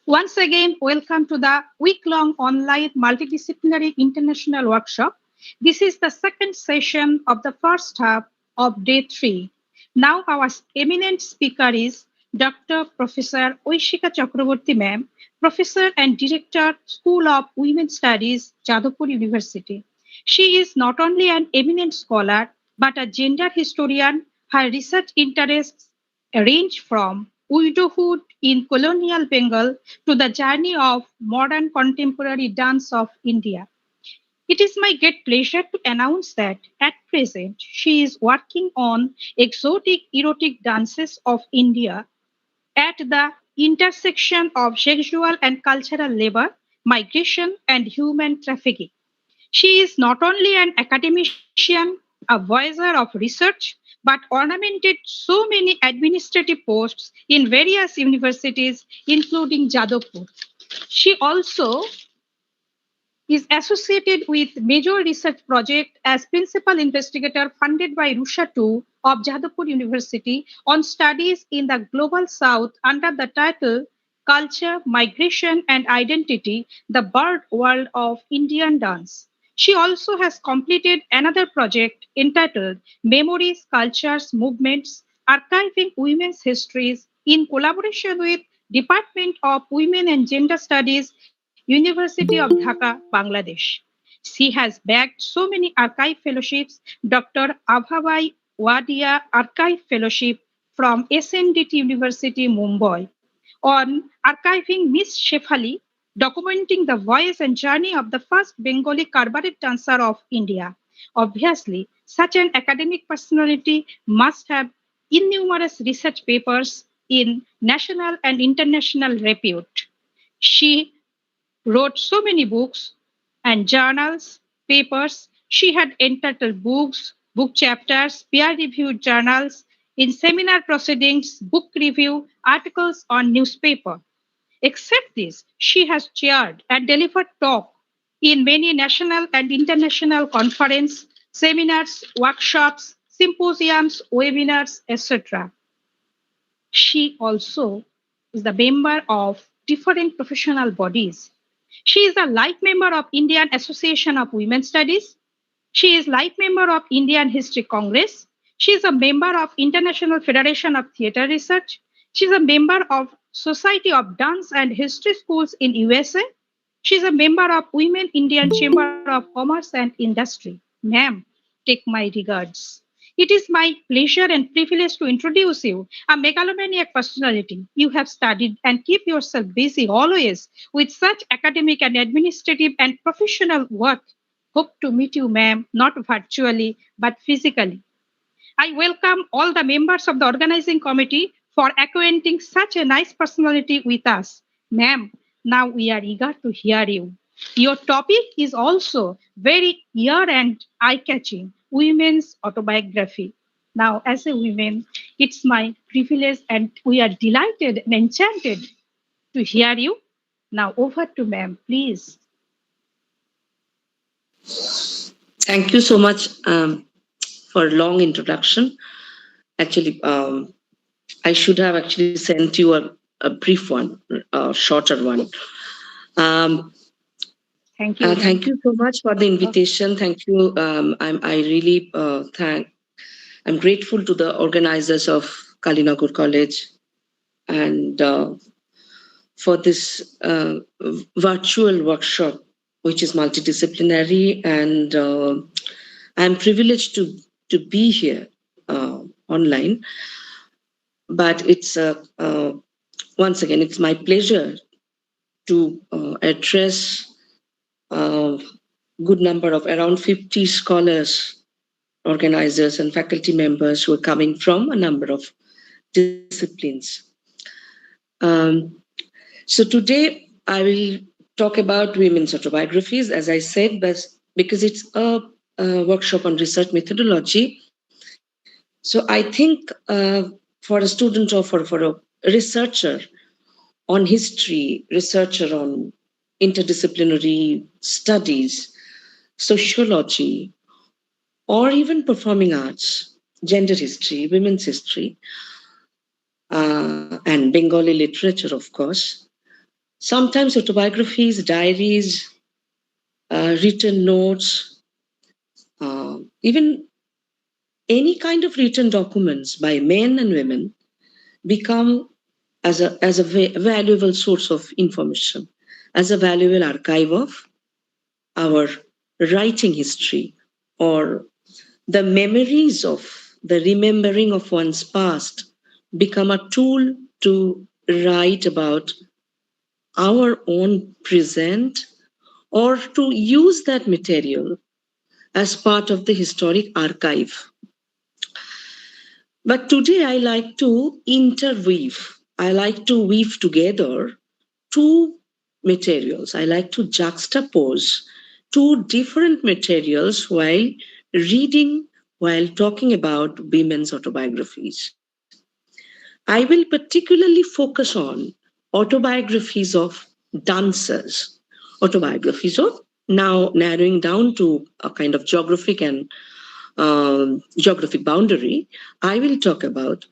Once again, welcome to the week-long online multidisciplinary international workshop. This is the second session of the first half of day 3. Now our eminent speaker is Dr. Professor Oishika Chakraborty ma'am, Professor and Director, School of Women's Studies, Jadavpur University. She is not only an eminent scholar, but a gender historian. Her research interests range from widowhood in colonial Bengal to the journey of modern contemporary dance of India. It is my great pleasure to announce that at present she is working on exotic erotic dances of India at the intersection of sexual and cultural labor, migration, and human trafficking. She is not only an academician, a voicer of research, but ornamented so many administrative posts in various universities, including Jadavpur. She also is associated with major research project as principal investigator funded by Rusha II of Jadavpur University on studies in the Global South under the title Culture, Migration and Identity, the Bird World of Indian Dance. She also has completed another project entitled Memories, Cultures, Movements, Archiving Women's Histories in collaboration with Department of Women and Gender Studies, University of Dhaka, Bangladesh. She has bagged so many archive fellowships, Dr. Abhabai Wadia Archive Fellowship from SNDT University, Mumbai, on archiving Miss Shefali, documenting the voice and journey of the first Bengali cabaret dancer of India. Obviously, such an academic personality must have innumerous research papers in national and international repute. She wrote so many books and journals, papers. She had entitled books, book chapters, peer-reviewed journals, in seminar proceedings, book review, articles on newspaper. Except this, she has chaired and delivered talk in many national and international conferences, seminars, workshops, symposiums, webinars, etc. She also is the member of different professional bodies. She is a life member of Indian Association of Women Studies. She is life member of Indian History Congress. She is a member of International Federation of Theatre Research. She is a member of Society of Dance and History Schools in USA. She is a member of Women Indian Chamber of Commerce and Industry. Ma'am, take my regards. It is my pleasure and privilege to introduce you, a megalomaniac personality. You have studied and keep yourself busy always with such academic and administrative and professional work. Hope to meet you, ma'am, not virtually, but physically. I welcome all the members of the organizing committee for acquainting such a nice personality with us. Ma'am, now we are eager to hear you. Your topic is also very ear and eye-catching, women's autobiography. Now, as a woman, it's my privilege and we are delighted and enchanted to hear you. Now, over to ma'am, please.
Thank you so much for a long introduction. Actually, I should have actually sent you a brief one, a shorter one.
Thank you.
Thank you so much for the invitation. Thank you. I'm grateful to the organizers of Kalinagar College and for this virtual workshop, which is multidisciplinary, and I'm privileged to be here online. But it's once again, it's my pleasure to address a good number of around 50 scholars, organizers, and faculty members who are coming from a number of disciplines. So today I will talk about women's autobiographies, as I said, but because it's a workshop on research methodology. So I think for a student or for a researcher on history, researcher on interdisciplinary studies, sociology, or even performing arts, gender history, women's history, and Bengali literature, of course. Sometimes autobiographies, diaries, written notes, even any kind of written documents by men and women become as a valuable source of information, as a valuable archive of our writing history, or the memories of the remembering of one's past become a tool to write about our own present, or to use that material as part of the historic archive. But today I like to interweave. I like to weave together two materials. I like to juxtapose two different materials while reading, while talking about women's autobiographies. I will particularly focus on autobiographies of dancers, autobiographies of, now narrowing down to a kind of geographic and geographic boundary, I will talk about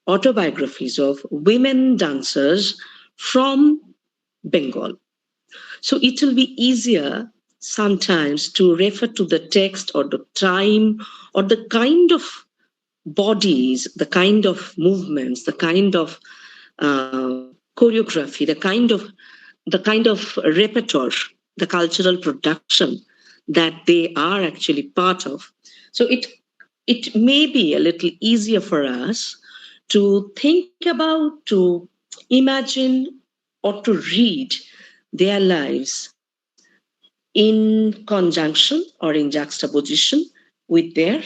autobiographies of women dancers from Bengal. So it will be easier sometimes to refer to the text or the time or the kind of bodies, the kind of movements, the kind of choreography, the kind of repertoire, the cultural production that they are actually part of. So it may be a little easier for us to think about, to imagine, or to read their lives in conjunction or in juxtaposition with their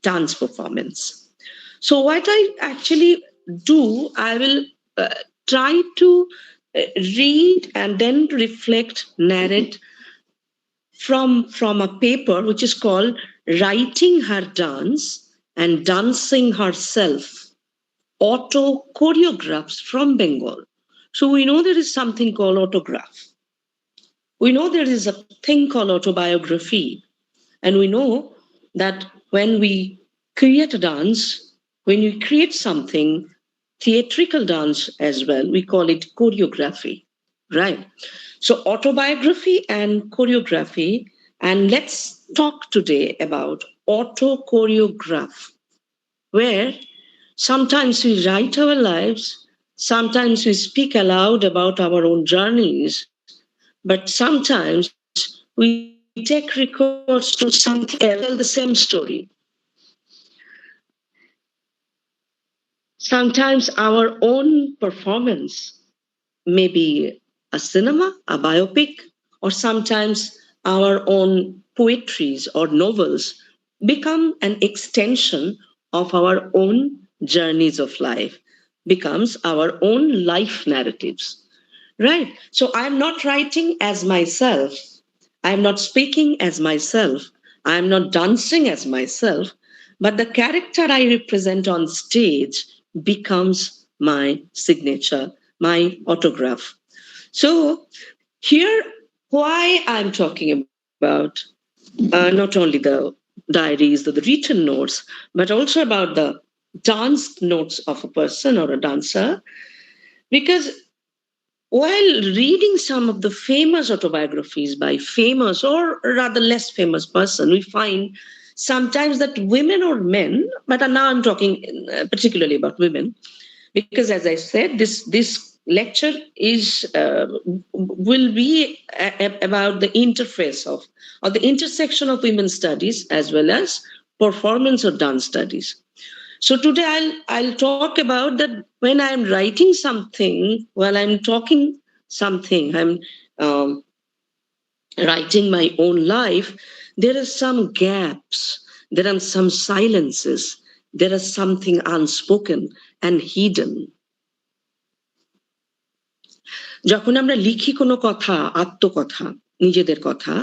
dance performance. So what I actually do, I will try to read and then reflect, narrate from a paper which is called Writing Her Dance and Dancing Herself, Auto Choreographs from Bengal. So we know there is something called autograph. We know there is a thing called autobiography, and we know that when we create a dance, when we create something, theatrical dance as well, we call it choreography, right? So autobiography and choreography, and let's talk today about auto-choreograph, where sometimes we write our lives, sometimes we speak aloud about our own journeys, but sometimes we take records to something else, tell the same story. Sometimes our own performance may be a cinema, a biopic, or sometimes our own poetries or novels become an extension of our own journeys of life, becomes our own life narratives, right? So I'm not writing as myself, I'm not speaking as myself, I'm not dancing as myself, but the character I represent on stage becomes my signature, my autograph. So here, why I'm talking about not only the diaries or the written notes, but also about the dance notes of a person or a dancer, because while reading some of the famous autobiographies by famous or rather less famous person, we find sometimes that women or men, but now I'm talking particularly about women, because as I said, this lecture is will be about the interface of or the intersection of women's studies as well as performance or dance studies. So today I'll talk about that when I'm writing something, while I'm talking something, I'm writing my own life, there are some gaps, there are some silences, there is something unspoken and hidden. যখন আমরা লিখি কোনো কথা, আত্মকথা, নিজেদের কথা,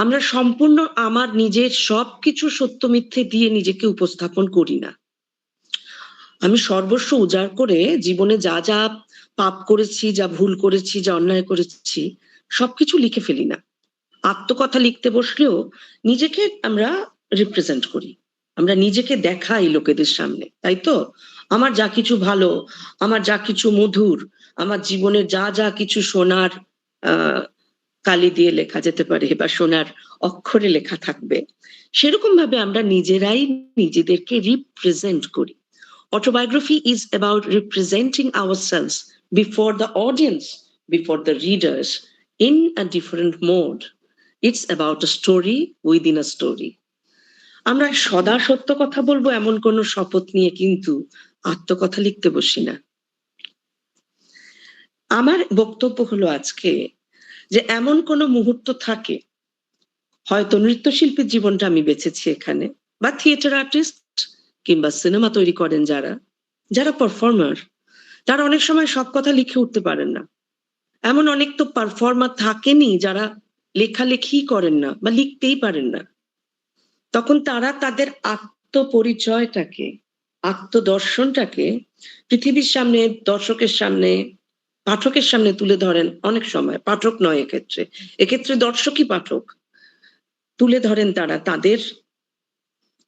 আমরা সম্পূর্ণ আমার নিজের সবকিছু সত্য মিথ্যে দিয়ে নিজেকে উপস্থাপন করি না। আমি সর্বস্ব উজাড় করে জীবনে যা যা পাপ করেছি, যা ভুল করেছি, যা অন্যায় করেছি, সবকিছু লিখে ফেলি না। আত্মকথা লিখতে বসলেও নিজেকে আমরা রিপ্রেজেন্ট করি, আমরা নিজেকে দেখাই লোকেদের সামনে, তাই তো? আমার যা কিছু ভালো, আমার যা কিছু মধুর, আমার জীবনে যা যা কিছু সোনার কালি দিয়ে লেখা যেতে পারে বা সোনার অক্ষরে লেখা থাকবে, সেরকম ভাবে আমরা নিজেরাই নিজেদেরকে রিপ্রেজেন্ট করি। Autobiography is about representing ourselves before the audience, before the readers, in a different mode. It's about a story within a story. আমরা সদা সত্য কথা বলবো এমন কোনো শপথ নিয়ে কিন্তু আত্মকথা লিখতে বসি না। আমার বক্তব্য হলো আজকে যে এমন কোনো মুহূর্ত থাকে, হয়তো নৃত্যশিল্পীর জীবনটা আমি বেছেছি এখানে, বা থিয়েটার আর্টিস্ট কিংবা সিনেমা তৈরি করেন যারা পারফর্মার, তারা অনেক সময় সব কথা লিখে উঠতে পারেন না। এমন অনেক তো পারফর্মার থাকেনি যারা লেখালেখি করেন না বা লিখতেই পারেন না। তখন তারা তাদের আত্মপরিচয়টাকে, আত্মদর্শনটাকে পৃথিবীর সামনে, দর্শকের সামনে, পাঠকের সামনে তুলে ধরেন। অনেক সময় পাঠক নয়, এক্ষেত্রে দর্শকই পাঠক তুলে ধরেন তারা তাদের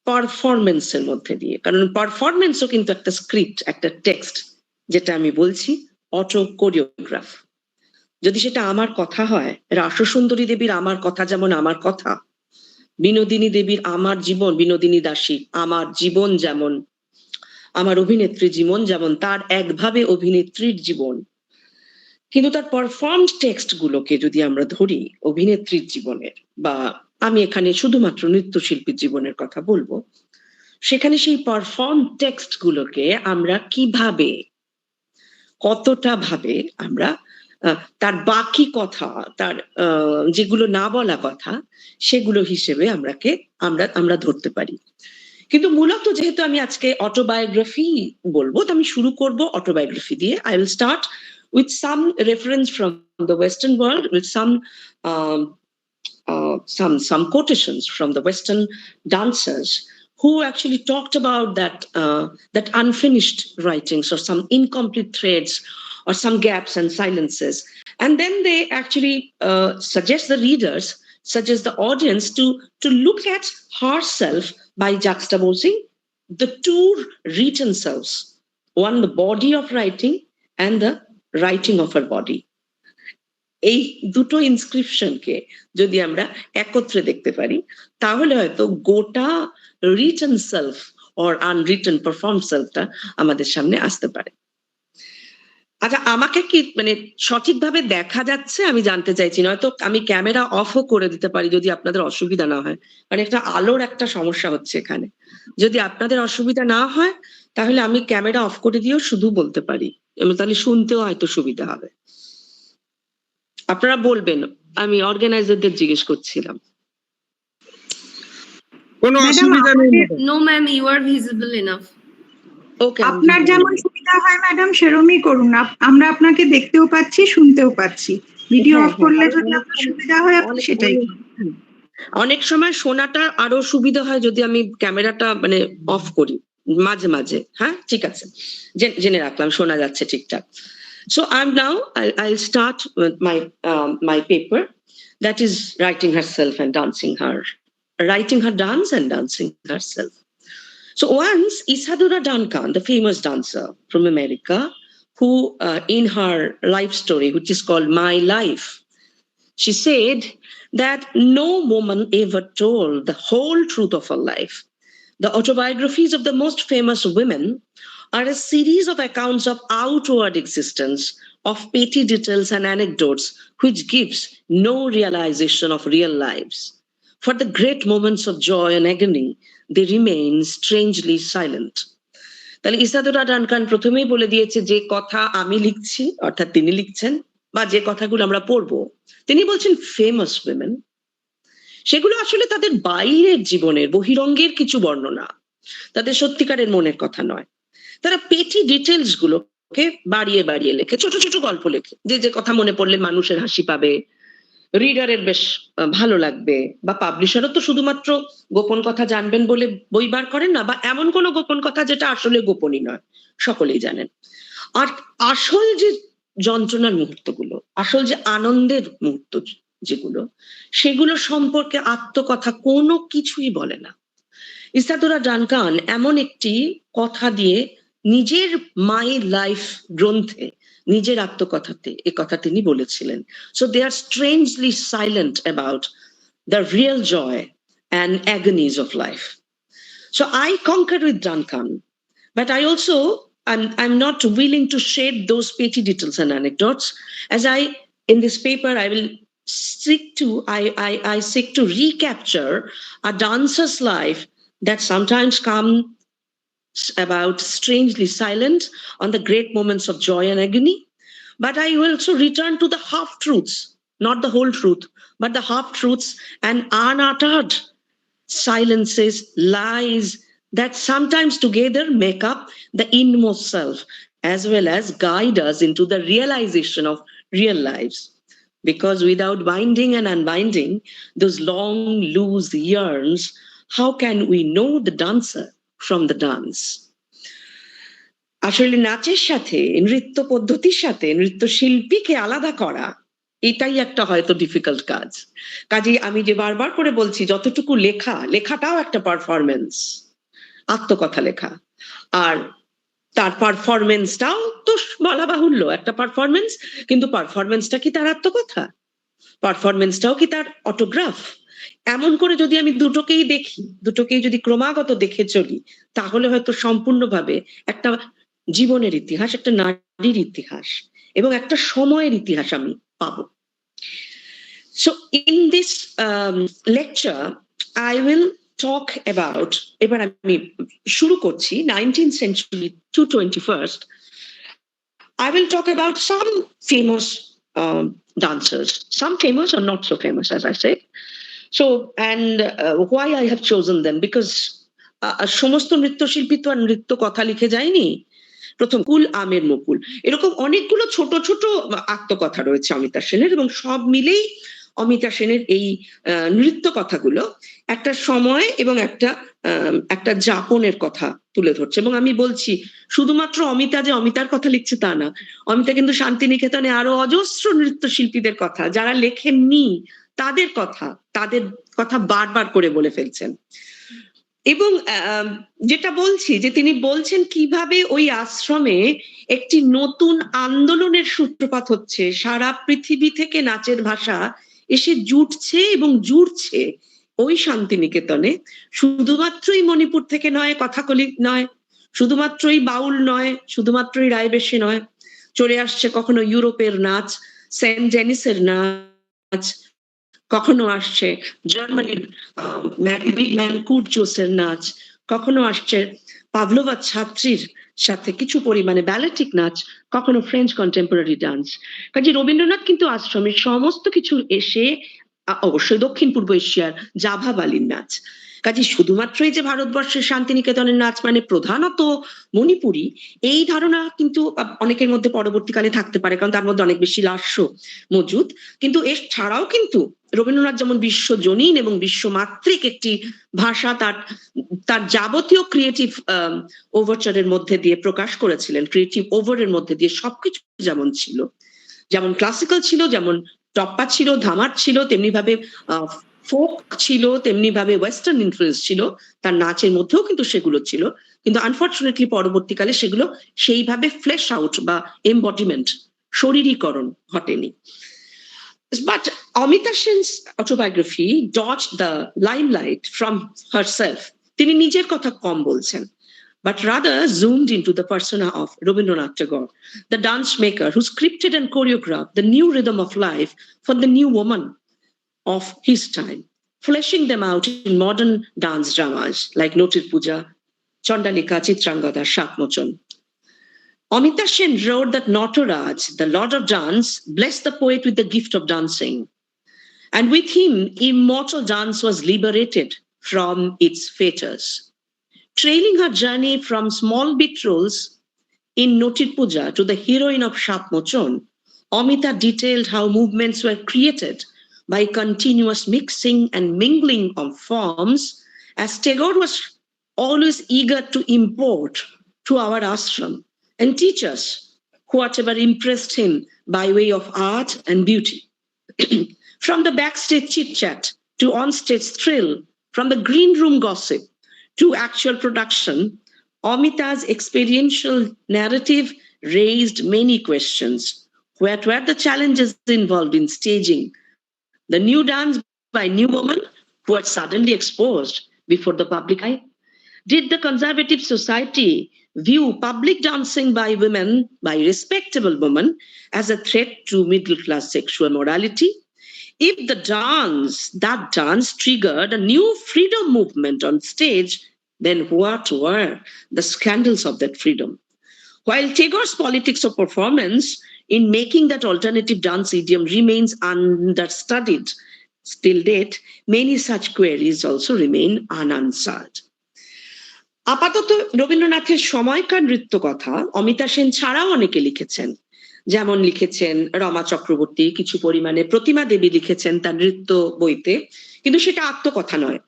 পারফরমেন্সের মধ্যে দিয়ে। কারণ পারফরমেন্সও কিন্তু একটা স্ক্রিপ্ট, একটা টেক্সট, যেটা আমি বলছি অটো কোরিওগ্রাফ। যদি সেটা আমার কথা হয়, রাসসুন্দরী দেবীর আমার কথা যেমন আমার কথা, বিনোদিনী দেবীর আমার জীবন, বিনোদিনী দাসী আমার জীবন যেমন, আমার অভিনেত্রী জীবন যেমন, তার একভাবে অভিনেত্রীর জীবন, কিন্তু তার পারফর্মড টেক্সট গুলোকে যদি আমরা ধরি অভিনেত্রীর জীবনের, বা আমি এখানে শুধুমাত্র নৃত্যশিল্পীর জীবনের কথা বলবো, সেখানে সেই পারফর্ম টেক্সট গুলোকে আমরা কিভাবে, কতটা ভাবে আমরা তার বাকি কথা, তার যেগুলো না বলা কথা, সেগুলো হিসেবে আমরা ধরতে পারি। কিন্তু মূলত যেহেতু আমি আজকে অটোবায়োগ্রাফি বলবো, তো আমি শুরু করব অটোবায়োগ্রাফি দিয়ে। I will start with some reference from the Western world, with some quotations from the Western dancers who actually talked about that unfinished writings or some incomplete threads or some gaps and silences And then they actually suggest the readers, suggest the audience to look at herself by juxtaposing the two written selves, one the body of writing and the writing of her body. এই দুটো ইনস্ক্রিপশনকে যদি আমরা একত্রে দেখতে পারি তাহলে হয়তো গোটা written self or unwritten perform সেলফটা আমাদের সামনে আসতে পারে। আচ্ছা, আমাকে কি মানে সঠিকভাবে দেখা যাচ্ছে আমি জানতে চাইছি, নয়তো আমি ক্যামেরা অফও করে দিতে পারি যদি আপনাদের অসুবিধা না হয়, কারণ একটা আলোর একটা সমস্যা হচ্ছে এখানে। যদি আপনাদের অসুবিধা না হয় তাহলে আমি ক্যামেরা অফ করে দিয়েও শুধু বলতে পারি, এবং তাহলে শুনতেও হয়তো সুবিধা হবে। আপনারা বলবেন, আমি অর্গানাইজারদের জিজ্ঞেস করছিলাম।
কোনো অসুবিধা নেই।
No, ma'am, you are visible enough.
ওকে,
আপনার যেমন সুবিধা হয় ম্যাডাম সেরকমই করুন, আমরা আপনাকে দেখতেও পাচ্ছি শুনতেও পাচ্ছি। ভিডিও অফ করলে যদি আপনার সুবিধা হয় আপনি সেটাই করুন।
অনেক সময় শোনাটা আরো সুবিধা হয় যদি আমি ক্যামেরাটা মানে অফ করি মাঝে মাঝে। হ্যাঁ, ঠিক আছে, জেনে রাখলাম, শোনা যাচ্ছে ঠিকঠাক। So I'll start with my paper, that is writing herself and dancing her dance and dancing herself. So once Isadora Duncan, the famous dancer from America, who in her life story, which is called My Life, she said that no woman ever told the whole truth of her life. The autobiographies of the most famous women are a series of accounts of outward existence, of petty details and anecdotes, which gives no realization of real lives. For the great moments of joy and agony, they remain strangely silent. তাহলে ইসাদোরা Duncan প্রথমেই বলে দিয়েছে যে কথা আমি লিখছি, অর্থাৎ তিনি লিখছেন, বা যে কথাগুলো আমরা পড়বো, তিনি বলছেন ফেমাস উইমেন, সেগুলো আসলে তাদের বাইরের জীবনের বহিরঙ্গের কিছু বর্ণনা, তাদের সত্যিকারের মনের কথা নয়। তারা পেটি ডিটেলস গুলোকে বাড়িয়ে বাড়িয়ে লেখে, ছোট ছোট গল্প লেখে, যে কথা মনে পড়লে মানুষের হাসি পাবে, রিডারের বেশ ভালো লাগবে, বা পাবলিশারও তো শুধুমাত্র গোপন কথা জানবেন বলে বই বার করেন না, বা এমন কোনো গোপন কথা যেটা আসলে গোপনই নয়, সকলেই জানেন। আর আসল যে যন্ত্রণার মুহূর্তগুলো, আসল যে আনন্দের মুহূর্ত যেগুলো, সেগুলো সম্পর্কে আত্মকথা কোনো কিছুই বলে না। ইসাদোরা ডানকান এমন একটি কথা দিয়ে নিজের মাই লাইফ গ্রন্থে, নিজের আত্মকথাতে এ কথা তিনি বলেছিলেন। So they are strangely silent about the real joy and agonies of life. So I concur with Duncan, but I also I'm not willing to share those petty details and anecdotes. As in this paper, I will seek to recapture a dancer's life that sometimes comes about strangely silent on the great moments of joy and agony. But I will also return to the half-truths, not the whole truth, but the half-truths and unuttered silences, lies that sometimes together make up the inmost self, as well as guide us into the realization of real lives. Because without binding and unbinding those long, loose yarns, how can we know the dancer from the dance? আসলে নাচের সাথে, নৃত্য পদ্ধতির সাথে নৃত্য শিল্পীকে আলাদা করা, এটাই একটা হয়তো ডিফিকাল্ট কাজ। কাজেই আমি যে বারবার করে বলছি, যতটুকু লেখাটাও একটা পারফরমেন্স, আত্মকথা লেখা, আর তার পারফরমেন্সটাও তো বলা বাহুল্য একটা পারফরমেন্স, কিন্তু পারফরমেন্সটা কি তার আত্মকথা? পারফরমেন্সটাও কি তার অটোগ্রাফ? এমন করে যদি আমি দুটোকেই দেখি, দুটোকেই যদি ক্রমাগত দেখে চলি, তাহলে হয়তো সম্পূর্ণভাবে একটা জীবনের ইতিহাস, একটা নারীর ইতিহাস এবং একটা সময়ের ইতিহাস আমি পাবো। So in this lecture, I will talk about, এবার আমি শুরু করছি 19th century to 21st. I will talk about some famous dancers, some famous or not so famous, as I said. So, and why I have chosen them, because সমস্ত নৃত্যশিল্পী তো আর নৃত্য কথা লিখে যায়নি। প্রথম কুল আমের মুকুল, এরকম অনেকগুলো ছোট ছোট আত্মকথা রয়েছে অমিতা সেনের, এবং সব মিলেই অমিতা সেনের এই নৃত্য কথাগুলো একটা সময় এবং একটা একটা যাপনের কথা তুলে ধরছে। এবং আমি বলছি শুধুমাত্র অমিতা যে অমিতার কথা লিখছে তা না, অমিতা কিন্তু শান্তিনিকেতনে আরো অজস্র নৃত্যশিল্পীদের কথা, যারা লেখেননি তাদের কথা বারবার করে বলে ফেলছেন। এবং যেটা বলছি যে তিনি বলছেন কিভাবে ওই আশ্রমে একটি নতুন আন্দোলনের সূত্রপাত হচ্ছে, সারা পৃথিবী থেকে নাচের ভাষা এসে জুটছে এবং জুড়ছে ওই শান্তিনিকেতনে। শুধুমাত্রই মণিপুর থেকে নয়, কথাকলি নয়, শুধুমাত্রই বাউল নয়, শুধুমাত্রই রায়বেশি নয়, চলে আসছে কখনো ইউরোপের নাচ, সেন্ট জেনিসের নাচ, কখনো আসছে জার্মানির ম্যান কুর্জোসের নাচ, কখনো আসছে পাভলোভা ছাত্রীর সাথে কিছু পরিমাণে ব্যালেটিক নাচ, কখনো ফ্রেঞ্চ কন্টেম্পোরারি ডান্স। কাজে রবীন্দ্রনাথ কিন্তু আশ্রমের সমস্ত কিছু এসে, অবশ্যই দক্ষিণ পূর্ব এশিয়ার জাভা বালির নাচ, কাজে শুধুমাত্রই যে ভারতবর্ষের শান্তিনিকেতনের নাচ মানে প্রধানত মণিপুরী, এই ধারণা কিন্তু অনেকের মধ্যে পরবর্তীকালে থাকতে পারে, কারণ তার মধ্যে অনেক বেশি লাস্য মজুদ। কিন্তু এর ছাড়াও কিন্তু রবীন্দ্রনাথ যেমন বিশ্বজনীন এবং বিশ্বমাত্রিক একটি ভাষা তার যাবতীয় ক্রিয়েটিভ ওভারচারের মধ্যে দিয়ে প্রকাশ করেছিলেন, ক্রিয়েটিভ ওভারের মধ্যে দিয়ে সবকিছু যেমন ছিল, যেমন ক্লাসিক্যাল ছিল, যেমন টপ্পা ছিল, ধামার ছিল, তেমনি ভাবে ফোক ছিল, তেমনি ভাবে ওয়েস্টার্ন ইনফ্লুয়েন্স ছিল, তার নাচের মধ্যেও কিন্তু সেগুলো ছিল। কিন্তু আনফর্চুনেটলি পরবর্তীকালে সেগুলো সেইভাবে ফ্লেশ আউট বা এমবডিমেন্ট, শরীরীকরণ ঘটেনি। But Amita Sen's autobiography dodged the limelight from herself. তিনি নিজের কথা কম বলছেন, but rather zoomed into the persona of Rabindranath Tagore, the dance maker who scripted and choreographed the new rhythm of life for the new woman of his time, fleshing them out in modern dance dramas like Notir Puja, Chandalika, Chitrangada, Shakmochon. Amita Sen wrote that Nataraj, the Lord of Dance, blessed the poet with the gift of dancing. And with him, immortal dance was liberated from its fetters. Trailing her journey from small beat roles in Notir Puja to the heroine of Shakmochon, Amita detailed how movements were created by continuous mixing and mingling of forms, as Tagore was always eager to import to our ashram and teach us whatever impressed him by way of art and beauty. From the backstage chit-chat to on-stage thrill, from the green room gossip to actual production, Amita's experiential narrative raised many questions. What were the challenges involved in staging the new dance by new women who were suddenly exposed before the public eye? Did the conservative society view public dancing by women, by respectable women, as a threat to middle-class sexual morality? If that dance triggered a new freedom movement on stage, then what were the scandals of that freedom? While Tagore's politics of performance in making that alternative dance idiom remains understudied, still date, many such queries also remain unanswered. আপাতত রবীন্দ্রনাথের সময়কার নৃত্য কথা অমিতা সেন ছাড়াও অনেকে লিখেছেন, যেমন লিখেছেন রমা চক্রবর্তী, কিছু পরিমাণে প্রতিমা দেবী লিখেছেন তার নৃত্য বইতে, কিন্তু সেটা আত্মকথা নয়,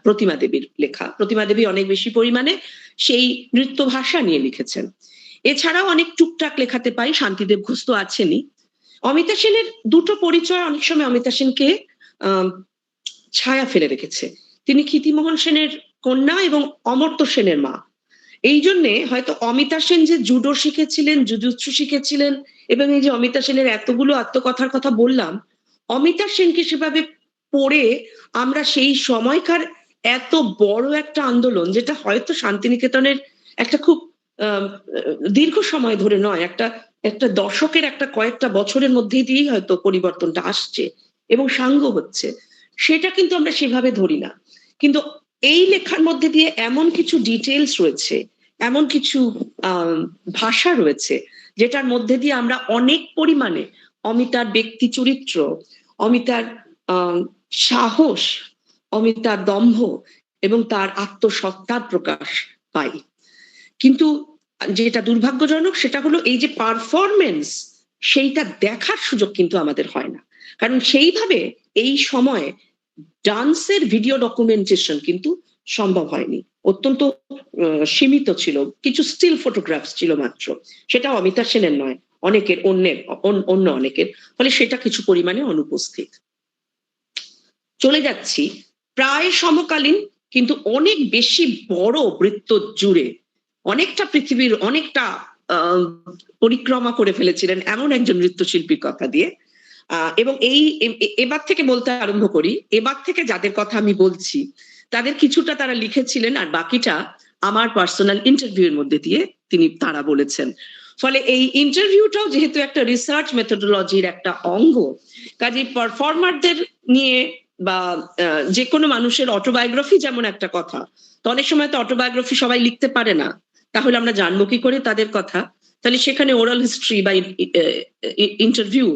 প্রতিমা দেবীর লেখা। প্রতিমা দেবী অনেক বেশি পরিমাণে সেই নৃত্য ভাষা নিয়ে লিখেছেন। এছাড়াও অনেক টুকটাক লেখাতে পাই শান্তিদেব ঘোষ তো আছেনই। অমিতা সেনের দুটো পরিচয় অনেক সময় অমিতা সেনকে ছায়া ফেলে রেখেছে। তিনি ক্ষিতিমোহন সেনের কন্যা এবং অমর্ত্য সেনের মা। এই জন্যে হয়তো অমিতা সেন যে জুডো শিখেছিলেন, জুজুৎসু শিখেছিলেন, এবং এই যে অমিতা সেনের এতগুলো আত্মকথার কথা বললাম, অমিতা সেনকে সেভাবে পড়ে আমরা সেই সময়কার এত বড় একটা আন্দোলন, যেটা হয়তো শান্তিনিকেতনের একটা খুব দীর্ঘ সময় ধরে নয়, একটা দশকের একটা কয়েকটা বছরের মধ্যে দিয়েই হয়তো পরিবর্তনটা আসছে এবং সাঙ্গ হচ্ছে, সেটা কিন্তু আমরা সেভাবে ধরি না। কিন্তু এই লেখার মধ্যে দিয়ে এমন কিছু ডিটেলস রয়েছে, এমন কিছু ভাষা রয়েছে, যেটার মধ্যে দিয়ে আমরা অনেক পরিমাণে অমিতার ব্যক্তি চরিত্র, অমিতার সাহস, অমিতার দম্ভ এবং তার আত্মসত্তার প্রকাশ পাই। কিন্তু যেটা দুর্ভাগ্যজনক সেটা হলো এই যে পারফরমেন্স, সেইটা দেখার সুযোগ কিন্তু আমাদের হয় না, কারণ সেইভাবে এই সময়ে ডান্সের ভিডিও ডকুমেন্টেশন কিন্তু সম্ভব হয়নি, অত্যন্ত সীমিত ছিল, কিছু স্টিল ফটোগ্রাফস ছিল মাত্র, সেটাও অমিতা সেনের নয়, অনেকের অন্য অনেকের, ফলে সেটা কিছু পরিমাণে অনুপস্থিত। চলে যাচ্ছি প্রায় সমকালীন কিন্তু অনেক বেশি বড় বৃত্ত জুড়ে অনেকটা পৃথিবীর অনেকটা পরিক্রমা করে ফেলেছিলেন এমন একজন নৃত্যশিল্পীর কথা দিয়ে। এবং এবার থেকে বলতে আরম্ভ করি, এবার থেকে যাদের কথা আমি বলছি তাদের কিছুটা তারা লিখেছিলেন আর বাকিটা আমার পার্সোনাল ইন্টারভিউর মধ্যে দিয়ে তারা বলেছেন। ফলে এই ইন্টারভিউটাও যেহেতু একটা রিসার্চ মেথোডোলজির একটা অঙ্গ, কাজে পারফর্মারদের নিয়ে বা যে কোনো মানুষের অটোবায়োগ্রাফি যেমন একটা কথা, তো অনেক সময় তো অটোবায়োগ্রাফি সবাই লিখতে পারে না, তাহলে আমরা জানবো কি করে তাদের কথা? তাহলে সেখানে ওরাল হিস্ট্রি বা ইন্টারভিউ,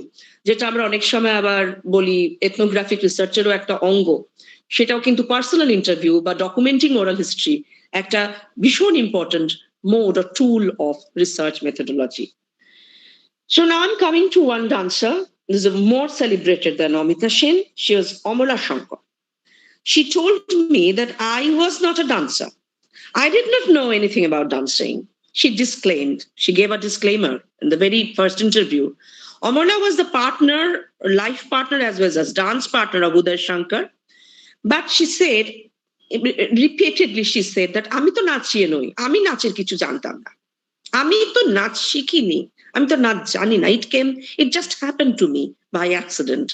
যেটা আমরা অনেক সময় আবার বলি এথনোগ্রাফিক রিসার্চেরও একটা অঙ্গ, সেটাও কিন্তু পার্সোনাল ইন্টারভিউ বা ডকুমেন্টিং ওরাল হিস্ট্রি একটা ভীষণ important mode or tool of research methodology. So now I'm coming to one dancer. This is more celebrated than Amita Sen. She was Amala Shankar. She told me that I was not a dancer. I did not know anything about dancing. She disclaimed. She gave a disclaimer in the very first interview. Amala was the partner, life partner as well as dance partner of Uday Shankar. But she said, repeatedly she said that আমি তো নাচিয়ে নই, আমি নাচের কিছু জানতাম না, আমি তো নাচ শিখিনি, আমি তো নাচ জানি না, it just happened to me by accident.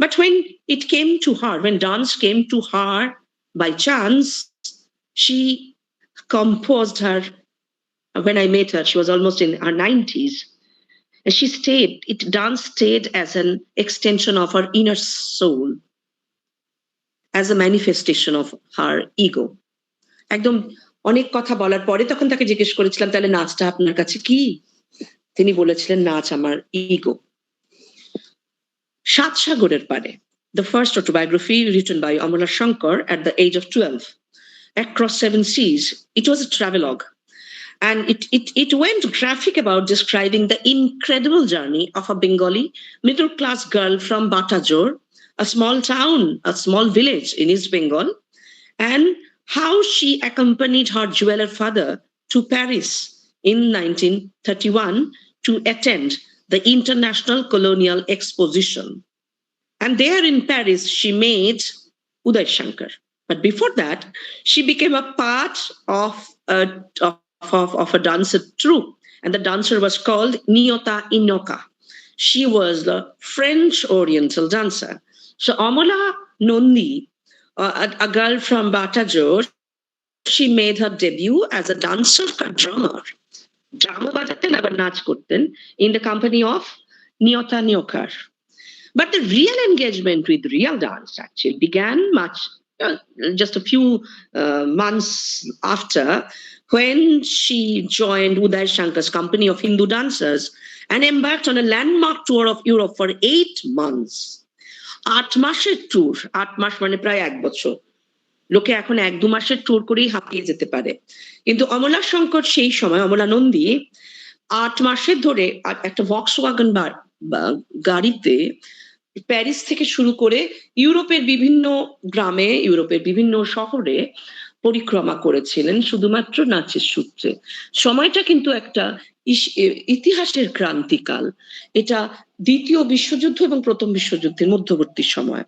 But when it came to her, when dance came to her by chance, she composed her. When I met her, she was almost in her 90s, and she dance stayed as an extension of her inner soul, as a manifestation of her ego. একদম অনেক কথা বলার পরে তখন তাকে জিজ্ঞেস করেছিলাম, তাহলে নাচটা আপনার কাছে কি? তিনি বলেছিলেন, নাচ আমার ইগো। সাত সাগরের পারে, the first autobiography written by Amala Shankar at the age of 12, Across Seven Seas. It was a travelogue, and it went graphic about describing the incredible journey of a Bengali middle-class girl from Batajor, a small town, a small village in East Bengal, and how she accompanied her jeweler father to Paris in 1931 to attend the International Colonial Exposition. And there in Paris, she met Uday Shankar. But before that, she became a part of a dancer troupe, and the dancer was called Niota Inoka. She was the French Oriental dancer. So Amala Nondi, a girl from Batajor, she made her debut as a dancer and drummer. Drama bajaten abar nach korten in the company of Niota Niokar. But the real engagement with real dance actually began just a few months after, when she joined Uday Shankar's company of Hindu dancers and embarked on a landmark tour of Europe for 8 months. 8 মাসের tour, 8 মাস মানে প্রায় 1 বছর। লোকে এখন 1-2 মাসের tour করেই হাঁপিয়ে যেতে পারে, কিন্তু অমলা শঙ্কর সেই সময়, অমলা নন্দী 8 মাসের ধরে একটা ভক্সওয়াগন গাড়িতে প্যারিস থেকে শুরু করে ইউরোপের বিভিন্ন গ্রামে, ইউরোপের বিভিন্ন শহরে পরিক্রমা করেছিলেন শুধুমাত্র নাচের সূত্রে। সময়টা কিন্তু একটা ইতিহাসের ক্রান্তিকাল, এটা দ্বিতীয় বিশ্বযুদ্ধ এবং প্রথম বিশ্বযুদ্ধের মধ্যবর্তী সময়।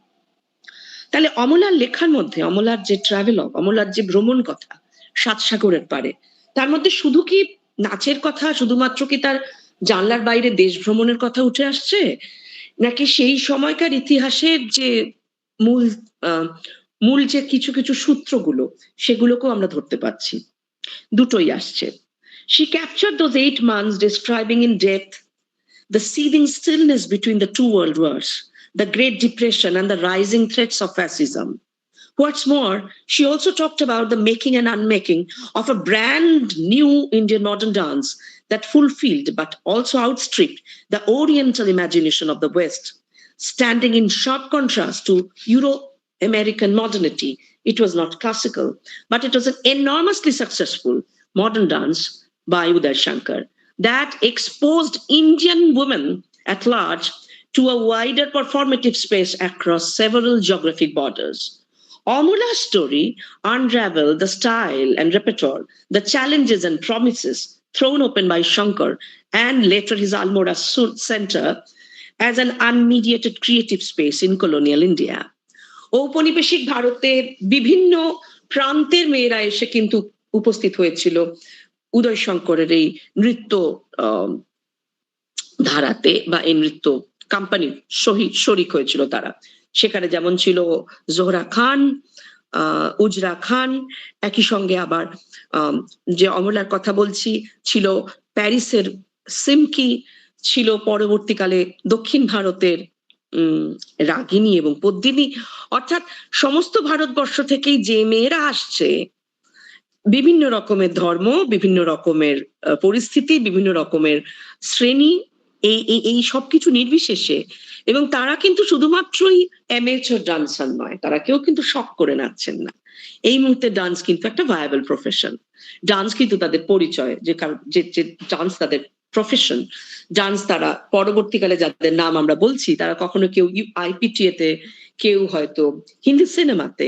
তাহলে অমলার লেখার মধ্যে, অমলার যে ট্রাভেলগ, অমলার যে ভ্রমণ কথা সাত সাগরের পারে, তার মধ্যে শুধু কি নাচের কথা, শুধুমাত্র কি তার জানলার বাইরে দেশ ভ্রমণের কথা উঠে আসছে, নাকি সেই সময়কার ইতিহাসের যে মূল যে কিছু কিছু সূত্রগুলো, সেগুলোকেও আমরা ধরতে পাচ্ছি? দুটোই আসছে। She captured those 8 months, describing in depth the seething stillness between the two world wars, the Great Depression and the rising threats of fascism. What's more, she also talked about the making and unmaking of a brand new Indian modern dance that fulfilled but also outstripped the Oriental imagination of the West, standing in sharp contrast to Euro-American modernity. It was not classical, but it was an enormously successful modern dance by Uday Shankar that exposed Indian women at large to a wider performative space across several geographic borders. Amola's story unraveled the style and repertoire, the challenges and promises thrown open by Shankar and later his Almora Center as an unmediated creative space in colonial India. ঔপনিবেশিক ভারতের বিভিন্ন প্রান্তের মেয়েরা এসে কিন্তু উপস্থিত হয়েছিল উদয় শঙ্করের এই নৃত্য ধারাতে বা এই নৃত্য কোম্পানির শরিক হয়েছিল তারা। সেখানে যেমন ছিল জোহরা খান, উজরা খান, একই সঙ্গে আবার যে অমলার কথা বলছি ছিল প্যারিসের সিমকি, ছিল পরবর্তীকালে দক্ষিণ ভারতের রাগিনী এবং পদ্মিনী। অর্থাৎ সমস্ত ভারতবর্ষ থেকেই যে মেয়েরা আসছে, বিভিন্ন রকমের ধর্ম, বিভিন্ন রকমের পরিস্থিতি, বিভিন্ন রকমের শ্রেণী, এই সবকিছু নির্বিশেষে, এবং তারা কিন্তু শুধুমাত্রই অ্যামেচার ডান্সার নয়, তারা কেউ কিন্তু শখ করে নাচছেন না। এই মুহূর্তে ডান্স কিন্তু একটা ভায়াবল প্রফেশন, ডান্স কিন্তু তাদের পরিচয়, যে ডান্স তাদের প্রফেশন, ডান্স তারা পরবর্তীকালে যাদের নাম আমরা বলছি তারা কখনো কেউ IPTA তে, কেউ হয়তো হিন্দি সিনেমাতে,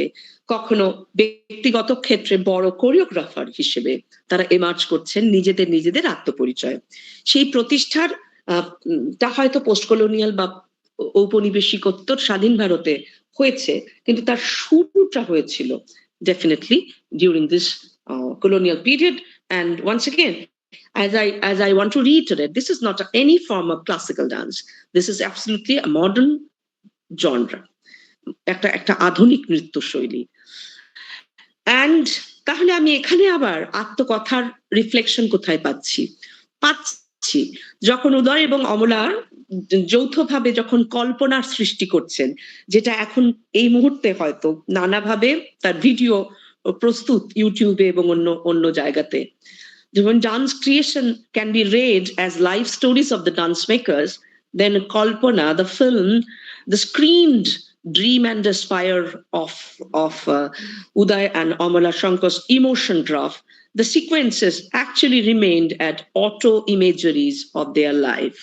কখনো ব্যক্তিগত ক্ষেত্রে বড় কোরিওগ্রাফার হিসেবে তারা এমার্জ করছেন নিজেদের আত্মপরিচয়। সেই প্রতিষ্ঠার তা হয়তো পোস্ট কলোনিয়াল বা ঔপনিবেশিকোত্তর স্বাধীন ভারতে হয়েছে, কিন্তু তার শুরুটা হয়েছিল definitely during this colonial period. And once again, as I want to reiterate, this is not any form of classical dance. This is absolutely a modern genre, একটা আধুনিক নৃত্য শৈলী। And তাহলে আমি এখানে আবার আত্মকথার রিফ্লেকশন কোথায় পাচ্ছি যখন উদয় এবং অমলা যৌথভাবে যখন কল্পনার সৃষ্টি করছেন, যেটা এখন এই মুহূর্তে হয়তো নানাভাবে তার ভিডিও প্রস্তুত ইউটিউবে এবং অন্য জায়গাতে। When dance creation can be read as life stories of the dance makers, then Kalpana, the film, the screened dream and aspire of Uday and Amala Shankar's emotion draft, the sequences actually remained at auto imageries of their life.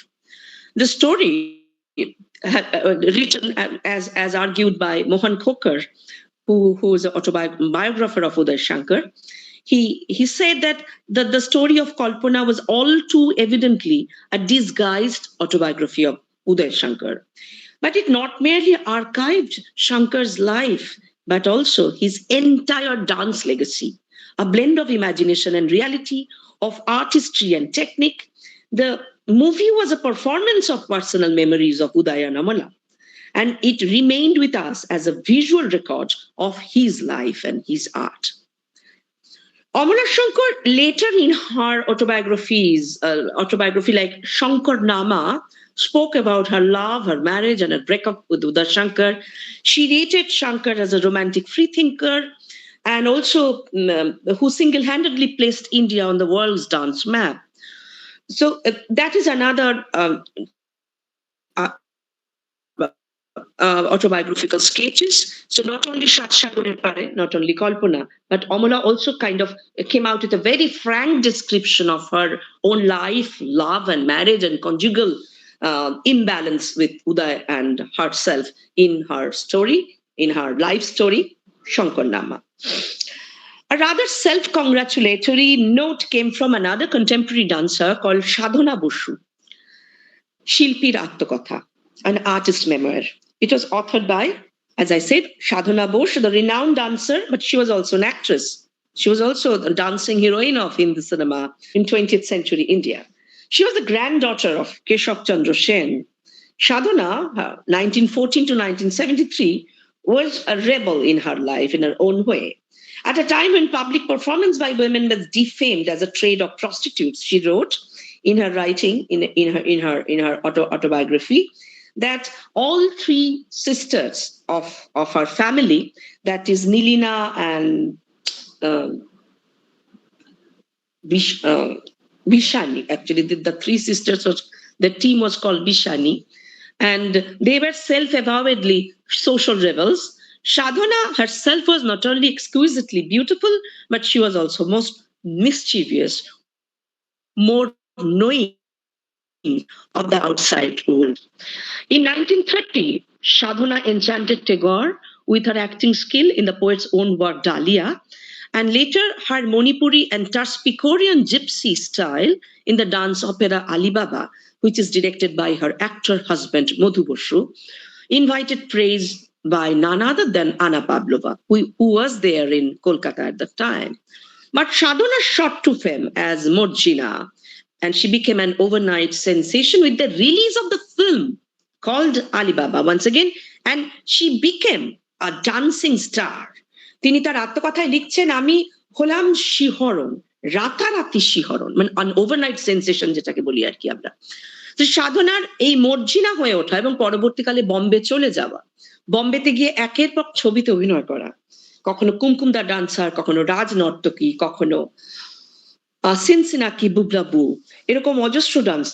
The story, written as argued by Mohan Khokar, who is an autobiographer of Uday Shankar, he said that the story of Kalpana was all too evidently a disguised autobiography of Uday Shankar. But it not merely archived Shankar's life, but also his entire dance legacy, a blend of imagination and reality, of artistry and technique. The movie was a performance of personal memories of Uday and Amala, and it remained with us as a visual record of his life and his art. Amala Shankar later in her autobiography like Shankar Nama, spoke about her love, her marriage, and her breakup with Uday Shankar. She rated Shankar as a romantic freethinker and also who single-handedly placed India on the world's dance map. So that is another autobiographical sketches. So not only Shatsagorer Pare, not only Kalpana, but Amala also kind of came out with a very frank description of her own life, love, and marriage, and conjugal imbalance with Uday and herself in her story, in her life story, Shankar Nama. A rather self-congratulatory note came from another contemporary dancer called Sadhana Basu, Shilpir Atmokatha, an artist memoir. It was authored by, as I said, Sadhana Basu, the renowned dancer, but she was also an actress. She was also the dancing heroine of Hindi cinema in 20th century India. She was the granddaughter of Keshav Chandra Sen. Sadhana, 1914 to 1973, was a rebel in her life in her own way. At a time when public performance by women was defamed as a trade of prostitutes, she wrote in her writing, in her autobiography, that all three sisters of her family, that is Nilina and Bishani, actually the three sisters, the team was called Bishani, and they were self-avowedly social rebels. Sadhana herself was not only exquisitely beautiful, but she was also most mischievous, more knowing of the outside world. In 1930, Sadhana enchanted Tagore with her acting skill in the poet's own work, Dahlia, and later her Manipuri and Terpsichorean gypsy style in the dance opera Alibaba, which is directed by her actor husband Madhu Basu, invited praise by none other than Anna Pavlova, who was there in Kolkata at the time. But Sadhana shot to fame as Morjina, and she became an overnight sensation with the release of the film called Alibaba once again, and she became a dancing star. তিনি তার আত্মকথায় লিখছেন, আমি হলাম শিহরণ, রাতারাতি শিহরণ, মানে an overnight sensation যেটাকে বলি আর কি আমরা। তো সাধনার এই মর্জিনা হয়ে ওঠা এবং পরবর্তীকালে বম্বে চলে যাওয়া, বম্বেতে গিয়ে একের পর ছবিতে অভিনয় করা, কখনো কুমকুম দা ডান্সার, কখনো রাজ নর্তকী, কখনো সিনসিনাকি, বুবলাবু, এরকম অজস্র ডান্স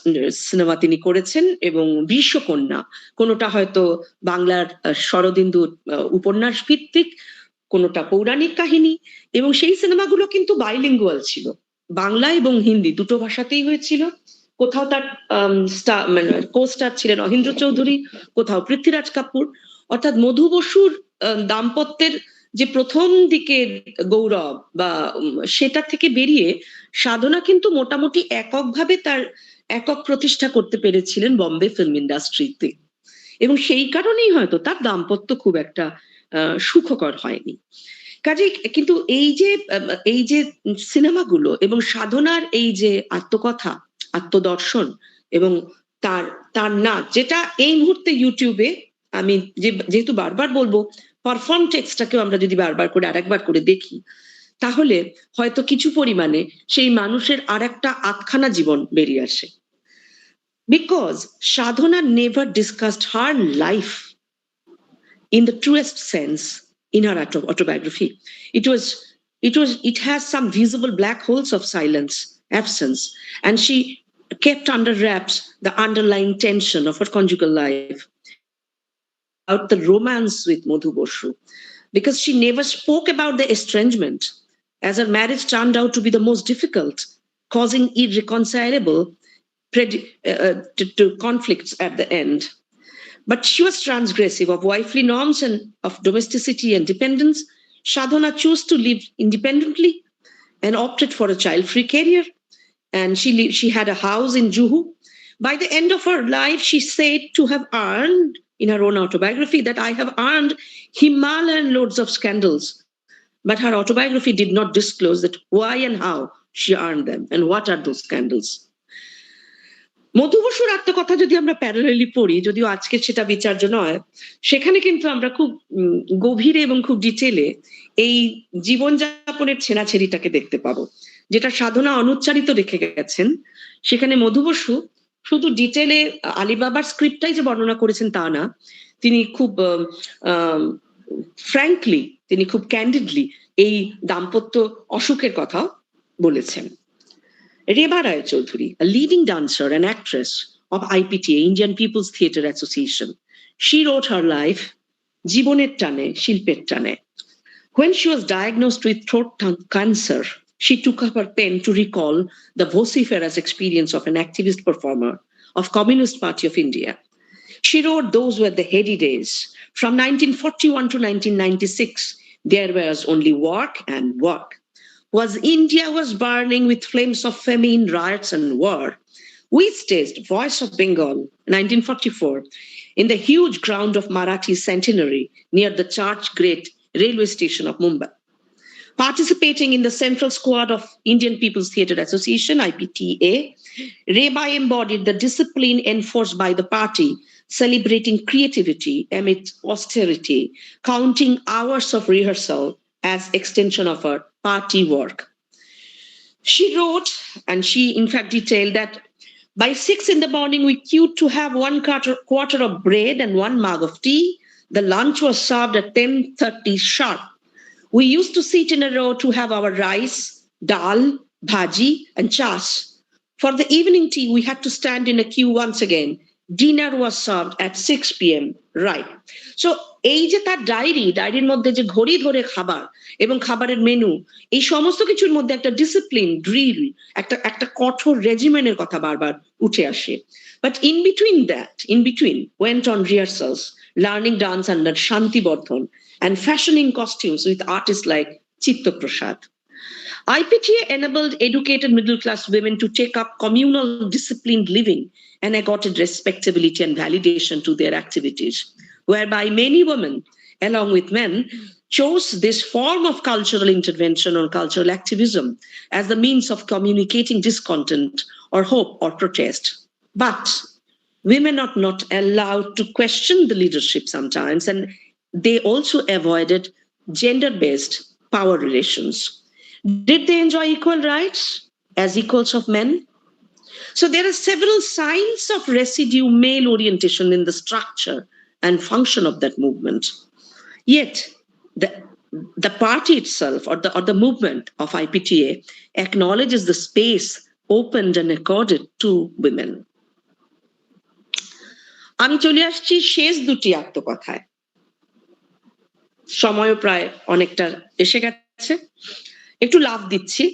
সিনেমা তিনি করেছেন এবং বিশ্বকন্যা, কোনোটা হয়তো বাংলার শরদিন্দু উপন্যাস ভিত্তিক, কোনোটা পৌরাণিক কাহিনী, এবং সেই সিনেমাগুলো কিন্তু বাইলিঙ্গুয়াল ছিল, বাংলা এবং হিন্দি দুটো ভাষাতেই হয়েছিল। কোথাও তার কো-স্টার ছিলেন অহিন্দ্র চৌধুরী, কোথাও পৃথ্বীরাজ কাপুর, অর্থাৎ মধু বসুর দাম্পত্যের যে প্রথম দিকের গৌরব বা সেটা থেকে বেরিয়ে সাধনা কিন্তু মোটামুটি এককভাবে তার একক প্রতিষ্ঠা করতে পেরেছিলেন বম্বে ফিল্ম ইন্ডাস্ট্রিতে, এবং সেই কারণেই হয়তো তার দাম্পত্য খুব একটা সুখকর হয়নি। কাজে কিন্তু এই যে সিনেমাগুলো এবং সাধনার এই যে আত্মকথা, আত্মদর্শন এবং তার নাচ, যেটা এই মুহূর্তে ইউটিউবে আমি যেহেতু বারবার বলবো, পারফর্ম টেক্সটটাকেও আমরা যদি বারবার করে আরেকবার করে দেখি, তাহলে হয়তো কিছু পরিমাণে সেই মানুষের আর একটা আটখানা জীবন বেরিয়ে আসে। Because Sadhana never discussed her life in the truest sense in her autobiography. It has some visible black holes of silence, absence, and she kept under wraps the underlying tension of her conjugal life, about the romance with Madhu Basu, because she never spoke about the estrangement, as her marriage turned out to be the most difficult, causing irreconcilable conflicts at the end. But she was transgressive of wifely norms and of domesticity and dependence. Sadhana chose to live independently and opted for a child-free career. And she had a house in Juhu. By the end of her life, she said to have earned, in her own autobiography, that I have earned Himalayan loads of scandals. But her autobiography did not disclose that why and how she earned them and what are those scandals. মধু বসুর আত্মকথা যদি আমরা parallelly পড়ি, যদিও আজকে সেটা বিচার্য নয়, সেখানে কিন্তু আমরা খুব গভীরে এবং খুব ডিটেলে এই জীবনযাপনের ছেঁড়াছেড়িটাকে দেখতে পাবো, যেটা সাধনা অনুচ্চারিত রেখে গেছেন। সেখানে মধু বসু শুধু ডিটেলে আলিবাবার স্ক্রিপ্টটাই যে বর্ণনা করেছেন তা না, তিনি খুব ফ্র্যাঙ্কলি, তিনি খুব ক্যান্ডিডলি এই দাম্পত্য অসুখের কথাও বলেছেন। Reba Rai Chaudhuri, a leading dancer and actress of IPTA, Indian People's Theatre Association, she wrote her life, Jiboner Tane, Shilper Tane. When she was diagnosed with throat cancer, she took up her pen to recall the vociferous experience of an activist performer of Communist Party of India. She wrote those were the heady days. From 1941 to 1996, there was only work and work. India was burning with flames of famine, riots, and war. We staged Voice of Bengal, 1944, in the huge ground of Marathi centenary near the Church Gate railway station of Mumbai. Participating in the central squad of Indian People's Theatre Association, IPTA, Reba embodied the discipline enforced by the party, celebrating creativity amid austerity, counting hours of rehearsal as extension of her party work. She wrote, and she in fact detailed, that by 6 in the morning we queued to have 1 quarter of bread and 1 mug of tea. The lunch was served at 10:30 sharp. We used to sit in a row to have our rice, dal, bhaji, and chas. For the evening tea, we had to stand in a queue once again. Dinner was served at 6 p.m. Right. So এই যে তার ডায়েরির মধ্যে যে ঘড়ি ধরে খাবার এবং খাবারের মেনু, এই সমস্ত কিছুর মধ্যে একটা ডিসিপ্লিন, ড্রিল, একটা কঠোর রেজিমেনের কথা বারবার উঠে আসে। But in between went on rehearsals, learning dance under Shanti Bardhan and fashioning costumes with artists like Chitta Prasad. IPTA enabled educated middle-class women to take up communal disciplined living and accorded respectability and validation to their activities, whereby many women, along with men, chose this form of cultural intervention or cultural activism as the means of communicating discontent or hope or protest. But women are not allowed to question the leadership sometimes, and they also avoided gender-based power relations. Did they enjoy equal rights as equals of men? So there are several signs of residue male orientation in the structure and function of that movement. Yet the party itself or the movement of IPTA acknowledges the space opened and accorded to women. আমি চলে আসছি শেষ দুটি আত্মকথায়, সময়ও প্রায় অনেকটা এসে গেছে, একটু লাভ দিচ্ছি।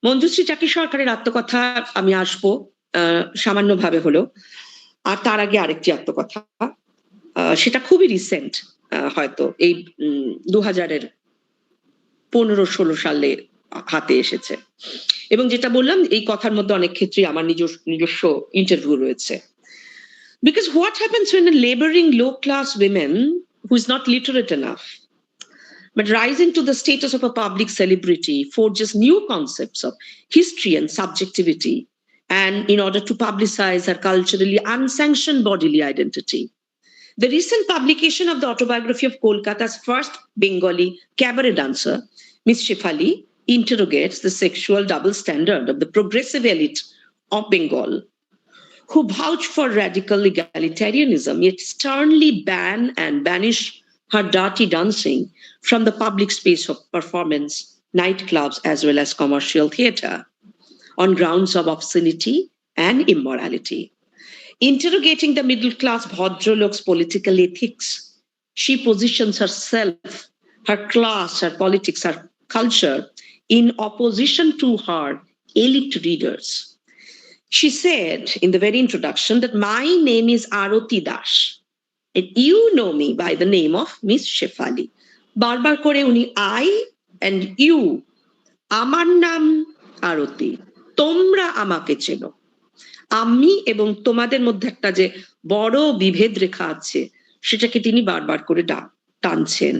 মঞ্জুশ্রী চাকি সরকারের আত্মকথা আমি আসবো সামান্য ভাবে হলো, আর তার আগে আরেকটি আত্মকথা, সেটা খুবই রিসেন্ট, হয়তো এই 2015-16 সালে হাতে এসেছে, এবং যেটা বললাম এই কথার মধ্যে অনেক ক্ষেত্রে আমার নিজস্ব ইন্টারভিউ রয়েছে। Because what happens when a laboring low-class woman who is not literate enough, but rising to the status of a public celebrity, forges new concepts of history and subjectivity, and in order to publicize her culturally unsanctioned bodily identity? The recent publication of the autobiography of Kolkata's first Bengali cabaret dancer, Miss Shefali, interrogates the sexual double standard of the progressive elite of Bengal, who vouch for radical egalitarianism, yet sternly ban and banish her dirty dancing from the public space of performance, nightclubs, as well as commercial theatre, on grounds of obscenity and immorality. Interrogating the middle-class Bhadralok's political ethics, she positions herself, her class, her politics, her culture in opposition to her elite readers. She said in the very introduction that my name is Aroti Das, and you know me by the name of Miss Shefali. Barbar kore uni I and you, amar naam Aroti, tomra amake cheno. আমি এবং তোমাদের মধ্যে একটা যে বড় বিভেদ রেখা আছে সেটাকে তিনি বারবার করে টানছেন।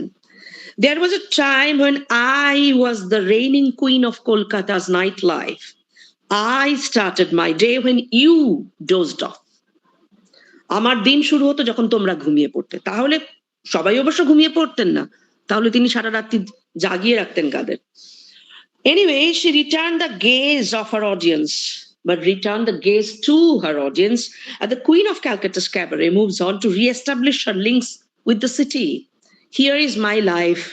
There was a time when I was the reigning queen of Kolkata's nightlife. I started my day when you dozed off. আমার দিন শুরু হতো যখন তোমরা ঘুমিয়ে পড়তে। তাহলে সবাই অবশ্য ঘুমিয়ে পড়তেন না, তাহলে তিনি সারা রাত্রি জাগিয়ে রাখতেন কাদের। Anyway, she returned the gaze of her audience, but returned the gaze to her audience, and the Queen of Calcutta's cabaret moves on to re-establish her links with the city. Here is my life,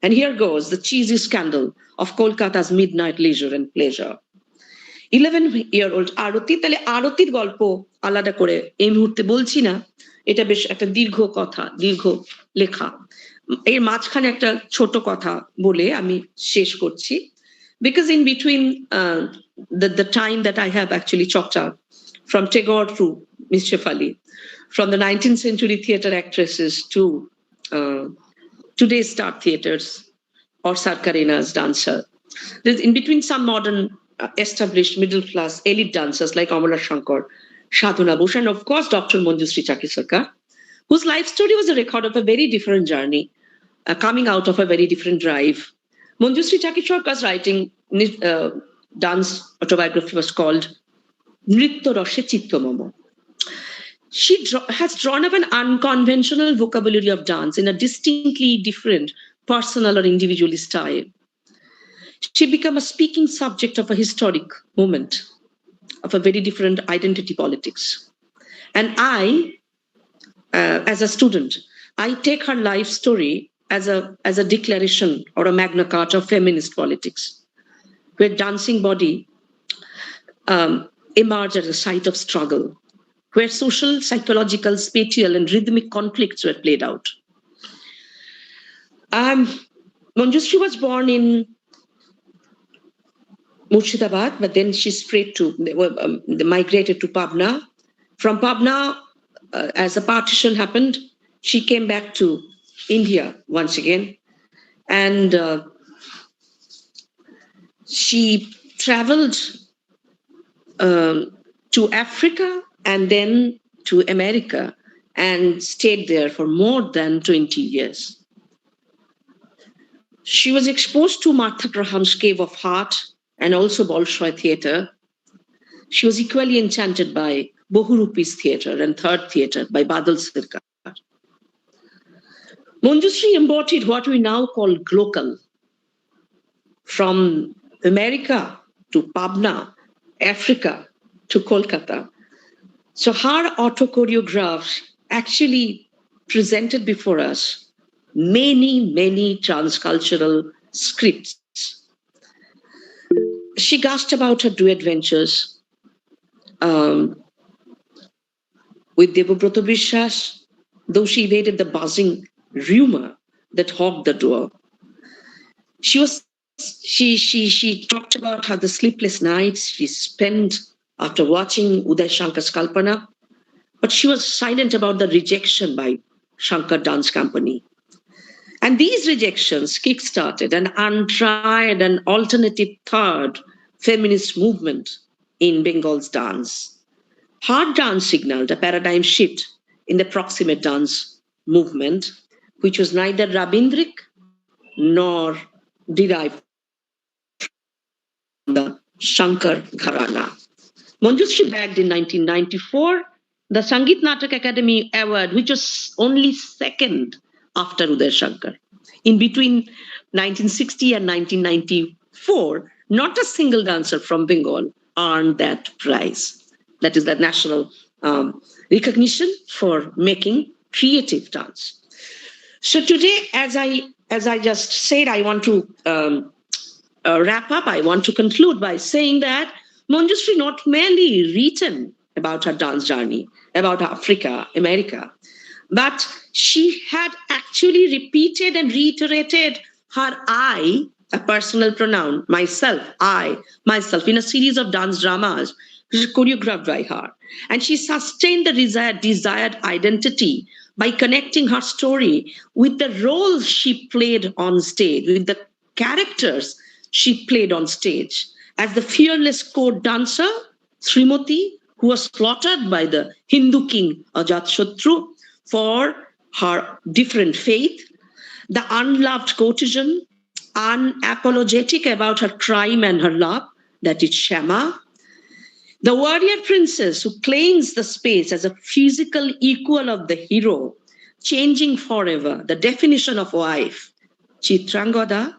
and here goes the cheesy scandal of Kolkata's midnight leisure and pleasure. 11-year-old Aroti, তাহলে আরতির গল্প আলাদা করে এই মুহূর্তে বলছি না, এটা বেশ একটা দীর্ঘ কথা, দীর্ঘ লেখা। এর মাঝখানে একটা ছোট কথা বলে আমি শেষ করছি, because in between the time that I have actually chalked out from Tagore to Miss Shefali, from the 19th century theatre actresses to today's star theatres or Sarkarena's dancer, there's in between some modern established middle class elite dancers like Amala Shankar, Sadhana Bose, and of course Dr. Manjushree Chaki Sarkar, whose life story was a record of a very different journey, coming out of a very different drive. Manjushree Chaki Sarkar's writing dance autobiography was called Nritya Rashe Chitta Momo. She has drawn up an unconventional vocabulary of dance in a distinctly different personal or individual style. She became a speaking subject of a historic moment, of a very different identity politics. And I, as a student, I take her life story as a declaration or a Magna Carta of feminist politics, where dancing body emerged as a site of struggle, where social, psychological, spatial, and rhythmic conflicts were played out. Manjushree was born in Murshidabad, but then she they migrated to Pabna. From Pabna, as the partition happened, she came back to India once again, and she traveled to Africa and then to America and stayed there for more than 20 years. She was exposed to Martha Graham's Cave of Heart and also Bolshoi Theatre. She was equally enchanted by Bohurupi's theatre and Third Theatre by Badal Sirkar. Manjushree embodied what we now call global, from America to Pabna, Africa to Kolkata. So her auto-choreographs actually presented before us many, many transcultural scripts. She gushed about her duet ventures with Debabrata Bishwas, though she evaded the buzzing rumor that hogged the door. She talked about how the sleepless nights she spent after watching Uday Shankar's Kalpana, but she was silent about the rejection by Shankar Dance Company. And these rejections kickstarted an untried and alternative third feminist movement in Bengal's dance. Her dance signaled a paradigm shift in the proximate dance movement, which was neither Rabindric nor derived from the Shankar Gharana. Manjushree bagged in 1994 the Sangeet Natak Academy Award, which was only second after Uday Shankar. In between 1960 and 1994, not a single dancer from Bengal earned that prize. That is the national recognition for making creative dance. So today, as I just said, I want to wrap up. I want to conclude by saying that Manjushree not merely written about her dance journey, about Africa, America, but she had actually repeated and reiterated her I, a personal pronoun, myself, I, myself, in a series of dance dramas choreographed by her. And she sustained the desired identity by connecting her story with the roles she played on stage, with the characters she played on stage. As the fearless court dancer, Srimati, who was slaughtered by the Hindu king Ajatashatru for her different faith, the unloved courtesan, unapologetic about her crime and her love, that is Shama, the warrior princess who claims the space as a physical equal of the hero, changing forever the definition of wife, Chitrangada,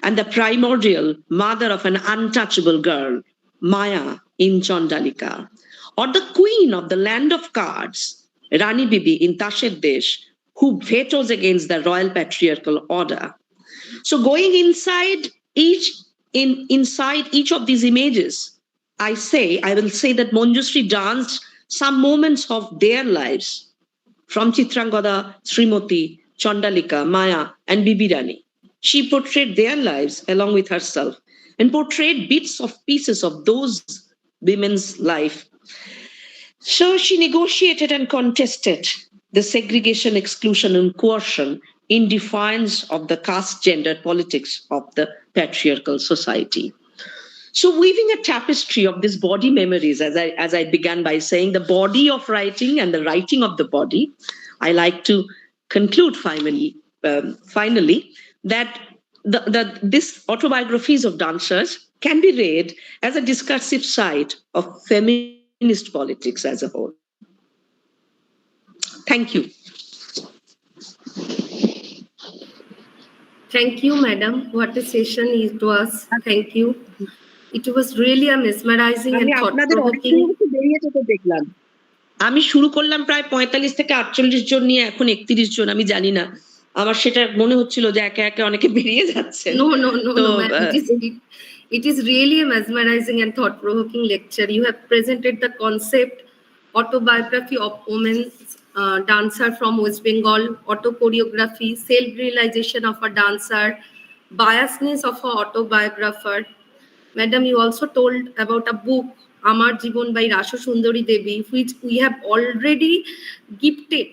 and the primordial mother of an untouchable girl, Maya in Chandalika, or the queen of the land of cards, Rani Bibi in Tasher Desh, who vetoes against the royal patriarchal order. So going inside each of these images, I will say that Manjushree danced some moments of their lives, from Chitrangada, Srimati, Chandalika, Maya, and Bibi Rani. She portrayed their lives along with herself and portrayed pieces of those women's life. So she negotiated and contested the segregation, exclusion, and coercion in defiance of the caste gender politics of the patriarchal society. So weaving a tapestry of these body memories, as I began by saying, the body of writing and the writing of the body, I like to conclude finally that this autobiographies of dancers can be read as a discursive side of feminist politics as a whole. Thank you.
Thank you, madam. What a session it was. Thank you. It was really a mesmerizing and thought-provoking.
আমি শুরু করলাম প্রায় 45 থেকে 48 জন নিয়ে, এখন 31 জন, আমি জানি না, আমার সেটা মনে হচ্ছিল যে একে একে অনেকে বেরিয়ে যাচ্ছে।
No, it is really a mesmerizing and thought-provoking lecture. You have presented the concept autobiography of women dancer from West Bengal, auto choreography, self-realization of a dancer, biasness of a autobiographer. Madam, you also told about a book, Amar Jibon by Rasho Sundari Devi, which we have already gifted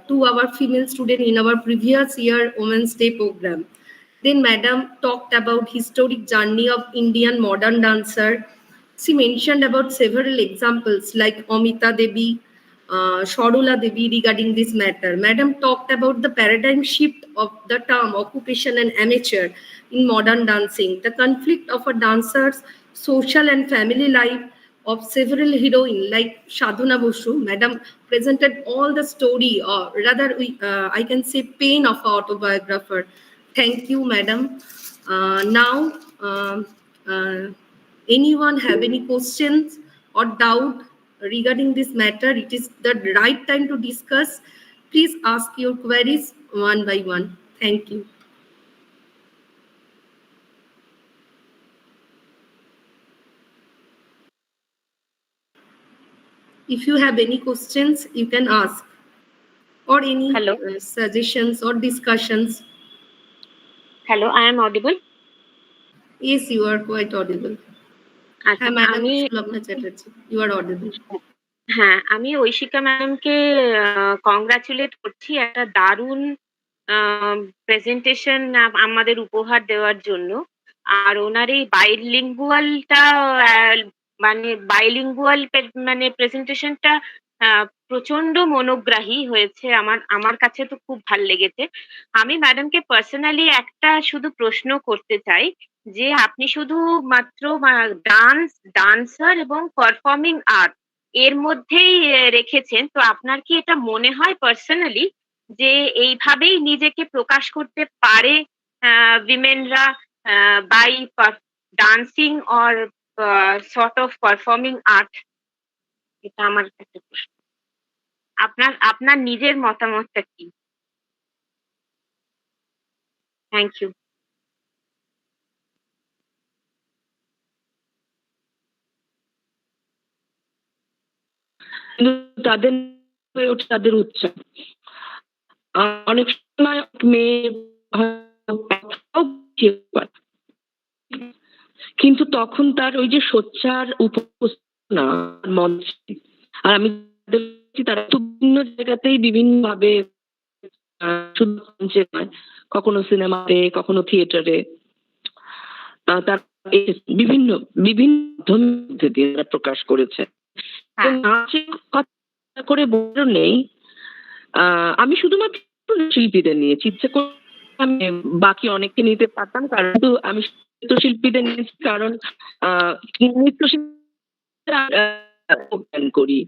to our female student in our previous year Women's Day program. Then Madam talked about historic journey of Indian modern dancer. She mentioned about several examples like Amita Devi, Sharula Devi regarding this matter. Madam talked about the paradigm shift of the term occupation and amateur in modern dancing, the conflict of a dancer's social and family life of several heroines like Sadhana Bosu. Madam presented all the story, or rather, I can say pain of an autobiographer. Thank you, Madam. Now, anyone have any questions or doubt regarding this matter? It is the right time to discuss. Please ask your queries one by one. Thank you. If you have any questions, you can ask, or any suggestions or discussions.
Hello, I am audible.
Yes, you are quite audible. Hi, Madam Sulabna Chatterjee. You are audible.
হ্যাঁ, আমি ঐশিকা ম্যাডামকে congratulate করছি একটা দারুণ presentation আমাদের উপহার দেওয়ার জন্য। আর ওনার এই বাইলিঙ্গুয়ালটা মানে বাইলিঙ্গুয়াল মানে প্রেজেন্টেশনটা প্রচন্ড মনোগ্রাহী হয়েছে। আমার কাছে তো খুব ভাল লেগেছে। আমি ম্যাডামকে পার্সোনালি একটা শুধু প্রশ্ন করতে চাই যে আপনি শুধু মাত্র ডান্সার এবং পারফর্মিং আর্ট এর মধ্যেই রেখেছেন, তো আপনার কি এটা মনে হয় পার্সোনালি যে এইভাবেই নিজেকে প্রকাশ করতে পারে উইমেনরা by dancing or sort of performing art? এটা আমার একটা প্রশ্ন। আপনার নিজের মতামতটা কি? Thank you.
তাদের তাদের উচ্চারণ অনেক সময় মেয়ে কিন্তু তখন তার ওই যে সোচ্চার উপস্থাপনা মঞ্চে, আর আমি তারা বিভিন্ন জায়গাতেই বিভিন্ন ভাবে শুধু মঞ্চে নয়, কখনো সিনেমাতে কখনো থিয়েটারে তার বিভিন্ন মাধ্যমে দিয়ে তারা প্রকাশ করেছে। নাচের কথা করে বড় নেই, আমি শুধুমাত্র শিল্পীদের নিয়েছি, ইচ্ছে করে আমি বাকি অনেককে নিতে পারতাম, কারণ আমি শিল্পীদের নিয়েছি কারণ নৃত্যশিল্পী করি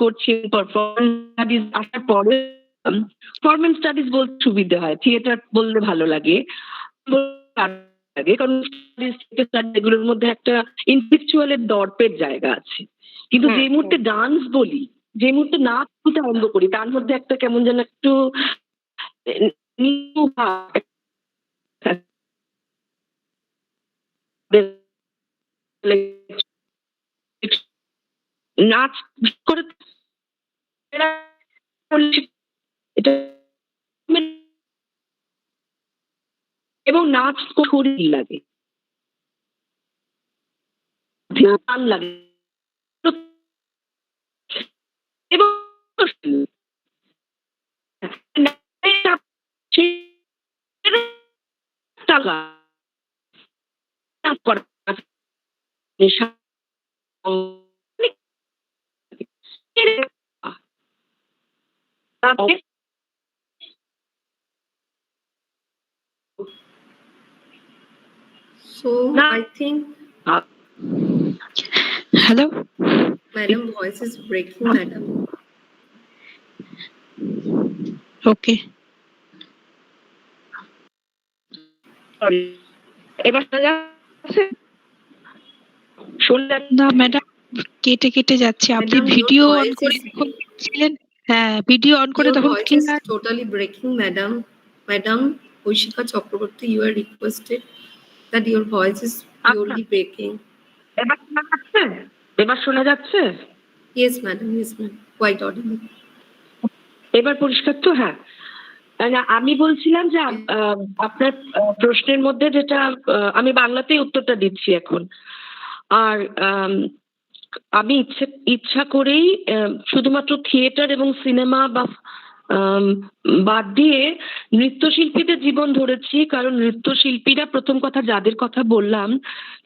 করছি। পারফরমেন্স আসার পরে পারফরমেন্স স্টাডিজ বলতে সুবিধা হয়, থিয়েটার বললে ভালো লাগে, কারণ এগুলোর মধ্যে একটা ইন্টেলেকচুয়ালের দর্পের জায়গা আছে। কিন্তু যে মুহূর্তে ডান্স বলি, যে মুহূর্তে নাচ বলতে আরম্ভ করি, তার মধ্যে একটা কেমন যেন একটু নাচ করে এটা এবং নাচ শরীর লাগে, ধ্যান লাগে এবং
So I think
hello
madam, voice is breaking, madam.
Okay,
এবার
না ম্যাডাম কেটে কেটে যাচ্ছে। আপনি ভিডিও অন করে ছিলেন, হ্যাঁ ভিডিও অন করে তখন
totally breaking, madam. Madam Oishika Chakraborty, you are requested that your voice is purely breaking.
এবার শোনা যাচ্ছে? এবার শোনা যাচ্ছে?
Yes, madam. Yes, ma'am. Quite audible.
এবার পরিষ্কার তো? হ্যাঁ, না, আমি বলছিলাম যে আপনার প্রশ্নের মধ্যে যেটা আমি বাংলাতেই উত্তরটা দিচ্ছি এখন। আর আমি ইচ্ছা করেই শুধুমাত্র থিয়েটার এবং সিনেমা বা বাদ দিয়ে নৃত্যশিল্পীদের জীবন ধরেছি, কারণ নৃত্যশিল্পীরা প্রথম কথা যাদের কথা বললাম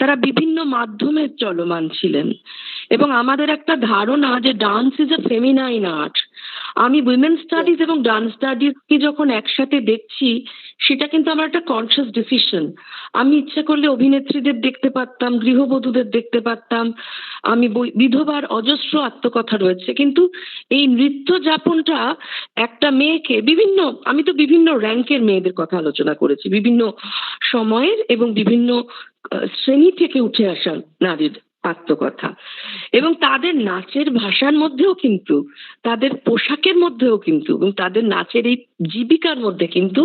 তারা বিভিন্ন মাধ্যমে চলমান ছিলেন এবং আমাদের একটা ধারণা যে dance is a feminine art. আমি উইমেন স্টাডিজ এবং ডান্স স্টাডিজ কি যখন একসাথে দেখছি সেটা কিন্তু আমার একটা কনসিয়াস ডিসিশন। আমি ইচ্ছা করলে অভিনেত্রীদের দেখতে পারতাম, গৃহবধূদের দেখতে পারতাম, আমি বিধবার অজস্র আত্মকথা রয়েছে, কিন্তু এই নৃত্য যাপনটা একটা মেয়েকে আমি তো বিভিন্ন র্যাঙ্কের মেয়েদের কথা আলোচনা করেছি, বিভিন্ন সময়ের এবং বিভিন্ন শ্রেণী থেকে উঠে আসা নারীর আত্মকথা, এবং তাদের নাচের ভাষার মধ্যেও কিন্তু, তাদের পোশাকের মধ্যেও কিন্তু, এবং তাদের নাচের এই জীবিকার মধ্যে কিন্তু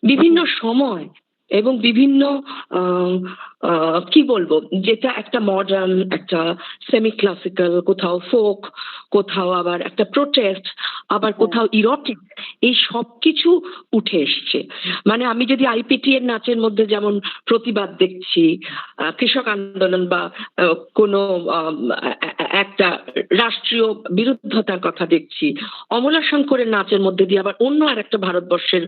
বিভিন্ন সময় এবং বিভিন্ন কি বলবো, যেটা একটা মডার্ন, একটা সেমি ক্লাসিক্যাল, কোথাও ফোক, কোথাও আবার একটা প্রোটেস্ট, আবার কোথাও ইরোটিক, এই সব কিছু উঠে এসছে। মানে আমি যদি আইপিটি এর নাচের মধ্যে যেমন প্রতিবাদ দেখছি, কৃষক আন্দোলন বা কোনো একটা রাষ্ট্রীয় বিরুদ্ধতার কথা দেখছি, অমলা শঙ্করের নাচের মধ্যে দিয়ে আবার অন্য আর একটা ভারতবর্ষের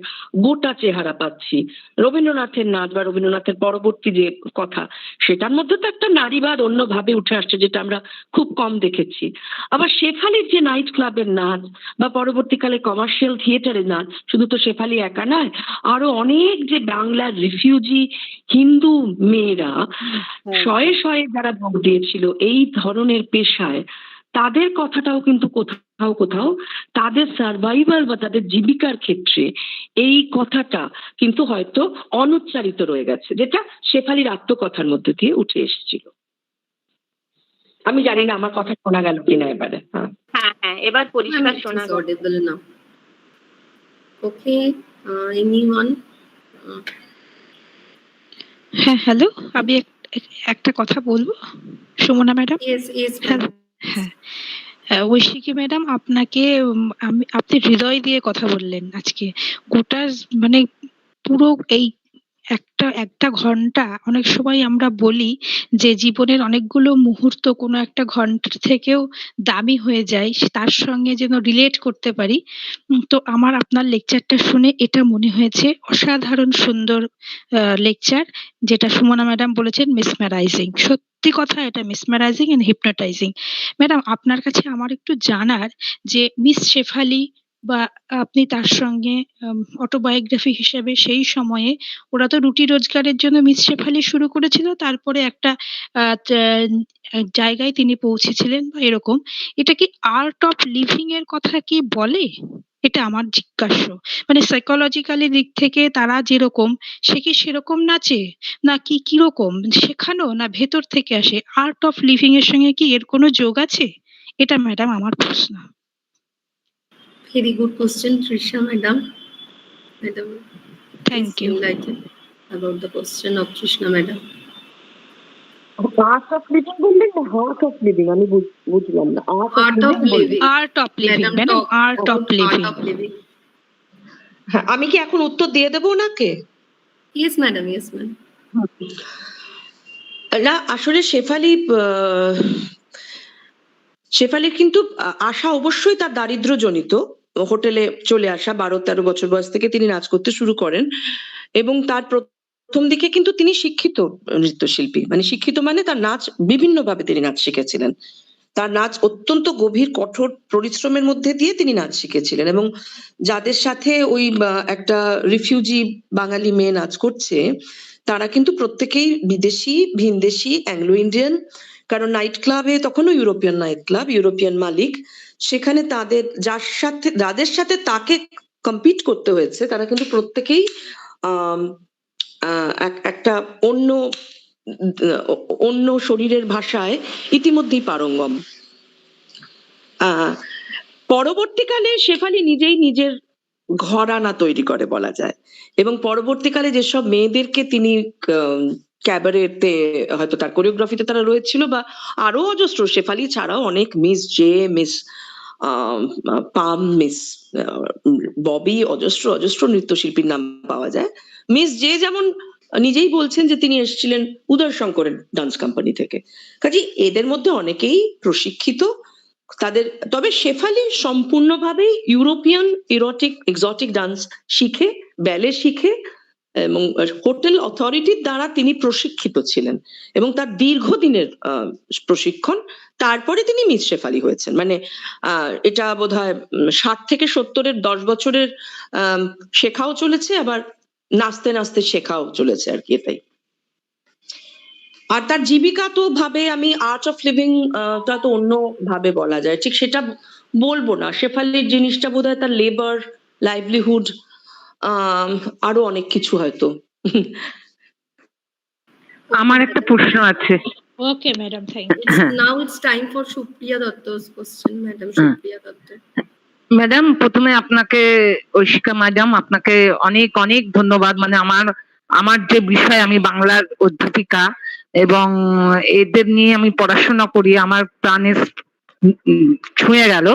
গোটা চেহারা পাচ্ছি, রবীন্দ্রনাথের নাচ বা রবীন্দ্রনাথের পরবর্তী যে কথা সেটার মধ্যে তো একটা নারীবাদ অন্যভাবে উঠে আসছে, যেটা আমরা খুব কম দেখেছি। আবার শেফালির যে নাইট ক্লাবের নাচ বা পরবর্তীকালে কমার্শিয়াল থিয়েটারের নাচ, শুধু তো শেফালি একা নয়, আরো অনেক যে বাংলার রিফিউজি হিন্দু মেয়েরা শয়ে শয়ে যারা যোগ দিয়েছিল এই ধরনের পেশায়, তাদের কথাটাও কিন্তু কোথাও কোথাও তাদের সার্ভাইভাল বা তাদের জীবিকার ক্ষেত্রে এই কথাটা কিন্তু হয়তো অনুচ্চারিত রয়ে গেছে, যেটা শেফালির আত্মকথার মধ্যে দিয়ে উঠে এসেছিল। আমি জানি না আমার কথা শোনা গেল কিনা এবারে।
হ্যাঁ হ্যাঁ, এবার পরিষ্কার শোনা গেল।
Audible now. Okay. Anyone?
হ্যাঁ, হ্যালো, আমি একটা কথা বলবো সুমনা ম্যাডাম।
Yes, yes.
হ্যাঁ, ঐশিকী ম্যাডাম, আপনাকে আপনি হৃদয় দিয়ে কথা বললেন আজকে। গোটা মানে পুরো এই একটা ঘন্টা, অনেক সময় আমরা বলি যে জীবনের অনেকগুলো মুহূর্ত কোনো একটা ঘন্টার থেকেও দামি হয়ে যায়, তার সঙ্গে যেন রিলেট করতে পারি। তো আমার আপনার লেকচারটা শুনে এটা মনে হয়েছে অসাধারণ সুন্দর লেকচার, যেটা সুমনা ম্যাডাম বলেছেন মিসম্যারাইজিং। সত্যি কথা, এটা মিসম্যারাইজিং এন্ড হিপনোটাইজিং। ম্যাডাম, আপনার কাছে আমার একটু জানার যে মিস শেফালি বা আপনি তার সঙ্গে অটোবায়োগ্রাফি হিসেবে সেই সময়ে, ওরা তো রুটি রোজগারের জন্য মিস শেফালি শুরু করেছিল, তারপরে একটা জায়গায় তিনি পৌঁছেছিলেন বা এরকম, এটা কি আর্ট অফ লিভিং এর কথা কি বলে? এটা আমার জিজ্ঞাস্য। মানে সাইকোলজিক্যালি দিক থেকে তারা যেরকম, সে কি সেরকম নাচে, না কি কিরকম শেখানো, না ভেতর থেকে আসে? আর্ট অফ লিভিং এর সঙ্গে কি এর কোনো যোগ আছে? এটা ম্যাডাম আমার প্রশ্ন।
Very good question, Trisha madam. Madam,
Thank you.
Enlighten about the question of Trishna madam.
Art of living বললেন না হার্ট অফ লিভিং? আমি বুঝলাম না।
Art of living.
Art of living madam, art of living.
হ্যাঁ, আমি কি এখন উত্তর দিয়ে দেবো ওনাকে?
Yes madam, yes ma'am.
না, আসলে শেফালির কিন্তু আশা অবশ্যই তার দারিদ্র্যজনিত। হোটেলে চলে আসা 12-13 বছর বয়স থেকে তিনি নাচ করতে শুরু করেন, এবং তার প্রথম দিকে কিন্তু তিনি শিক্ষিত নৃত্যশিল্পী, মানে শিক্ষিত মানে তার নাচ বিভিন্নভাবে তিনি নাচ শিখেছিলেন। তার নাচ অত্যন্ত গভীর কঠোর পরিশ্রমের মধ্যে দিয়ে তিনি নাচ শিখেছিলেন, এবং যাদের সাথে ওই একটা রিফিউজি বাঙালি মেয়ে নাচ করছে তারা কিন্তু প্রত্যেকেই বিদেশি, ভিনদেশি, অ্যাংলো ইন্ডিয়ান, কারণ নাইট ক্লাবে তখনও ইউরোপিয়ান নাইট ক্লাব, ইউরোপিয়ান মালিক, সেখানে যাদের সাথে তাকে কম্পিট করতে হয়েছে তারা কিন্তু প্রত্যেকেই একটা অন্য শরীরের ভাষায় ইতিমধ্যেই পারঙ্গম। পরবর্তীকালে শেফালি নিজেই নিজের ঘরানা তৈরি করে বলা যায়, এবং পরবর্তীকালে যেসব মেয়েদেরকে তিনি ক্যাবারেতে হয়তো তার কোরিওগ্রাফিতে তারা রয়েছিল, বা আরো অজস্র, শেফালি ছাড়াও অনেক, মিস জে, মিস পাম, মিস ববি, অজস্র অজস্র নৃত্যশিল্পীর নাম পাওয়া যায়। মিস জে যেমন নিজেই বলছেন যে তিনি এসেছিলেন উদয় শঙ্করের ডান্স কোম্পানি থেকে। কাজে এদের মধ্যে অনেকেই প্রশিক্ষিত তাদের, তবে শেফালি সম্পূর্ণভাবে ইউরোপিয়ান ইরোটিক এক্সোটিক ডান্স শিখে, ব্যালে শিখে, এবং হোটেল অথরিটির দ্বারা তিনি প্রশিক্ষিত ছিলেন এবং তার দীর্ঘদিনের প্রশিক্ষণ, তারপরে তিনি মিস শেফালি হয়েছেন। মানে এটা বোধহয় 60 থেকে 70-এর 10 বছরের শেখাও চলেছে, আবার নাচতে নাচতে শেখাও চলেছে আর কি, এটাই। আর তার জীবিকা তো ভাবে আমি আর্ট অফ লিভিং টা তো অন্য ভাবে বলা যায়, ঠিক সেটা বলবো না। শেফালির জিনিসটা বোধহয় তার লেবার, লাইভলিহুড, আরো অনেক কিছু হয়তো।
আমার একটা প্রশ্ন আছে।
Okay madam, thank you.
Now it's time for Supriya Datta's question, Madam Supriya Datta.
Madam, প্রথমে আপনাকে, ঐশিকা ম্যাডাম, আপনাকে অনেক অনেক ধন্যবাদ। মানে আমার যে বিষয়, আমি বাংলার অধ্যাপিকা এবং এদের নিয়ে আমি পড়াশোনা করি, আমার প্রাণে ছুঁয়ে গেল।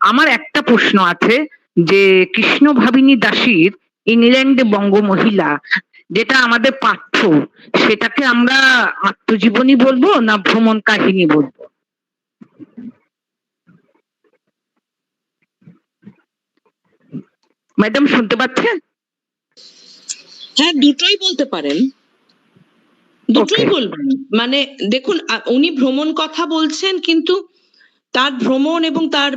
আমার একটা প্রশ্ন আছে যে কৃষ্ণ ভাবিনী দাসীর ইংল্যান্ডে বঙ্গ মহিলা, যেটা আমাদের পাঠ্য, সেটাকে আমরা আত্মজীবনী বলবো না ভ্রমণ কাহিনী বলবো? ম্যাডাম শুনতে পাচ্ছেন?
হ্যাঁ, দুটোই বলতে পারেন, দুটোই বলবেন। মানে দেখুন, উনি ভ্রমণ কথা বলছেন, কিন্তু তার ভ্রমণ এবং তার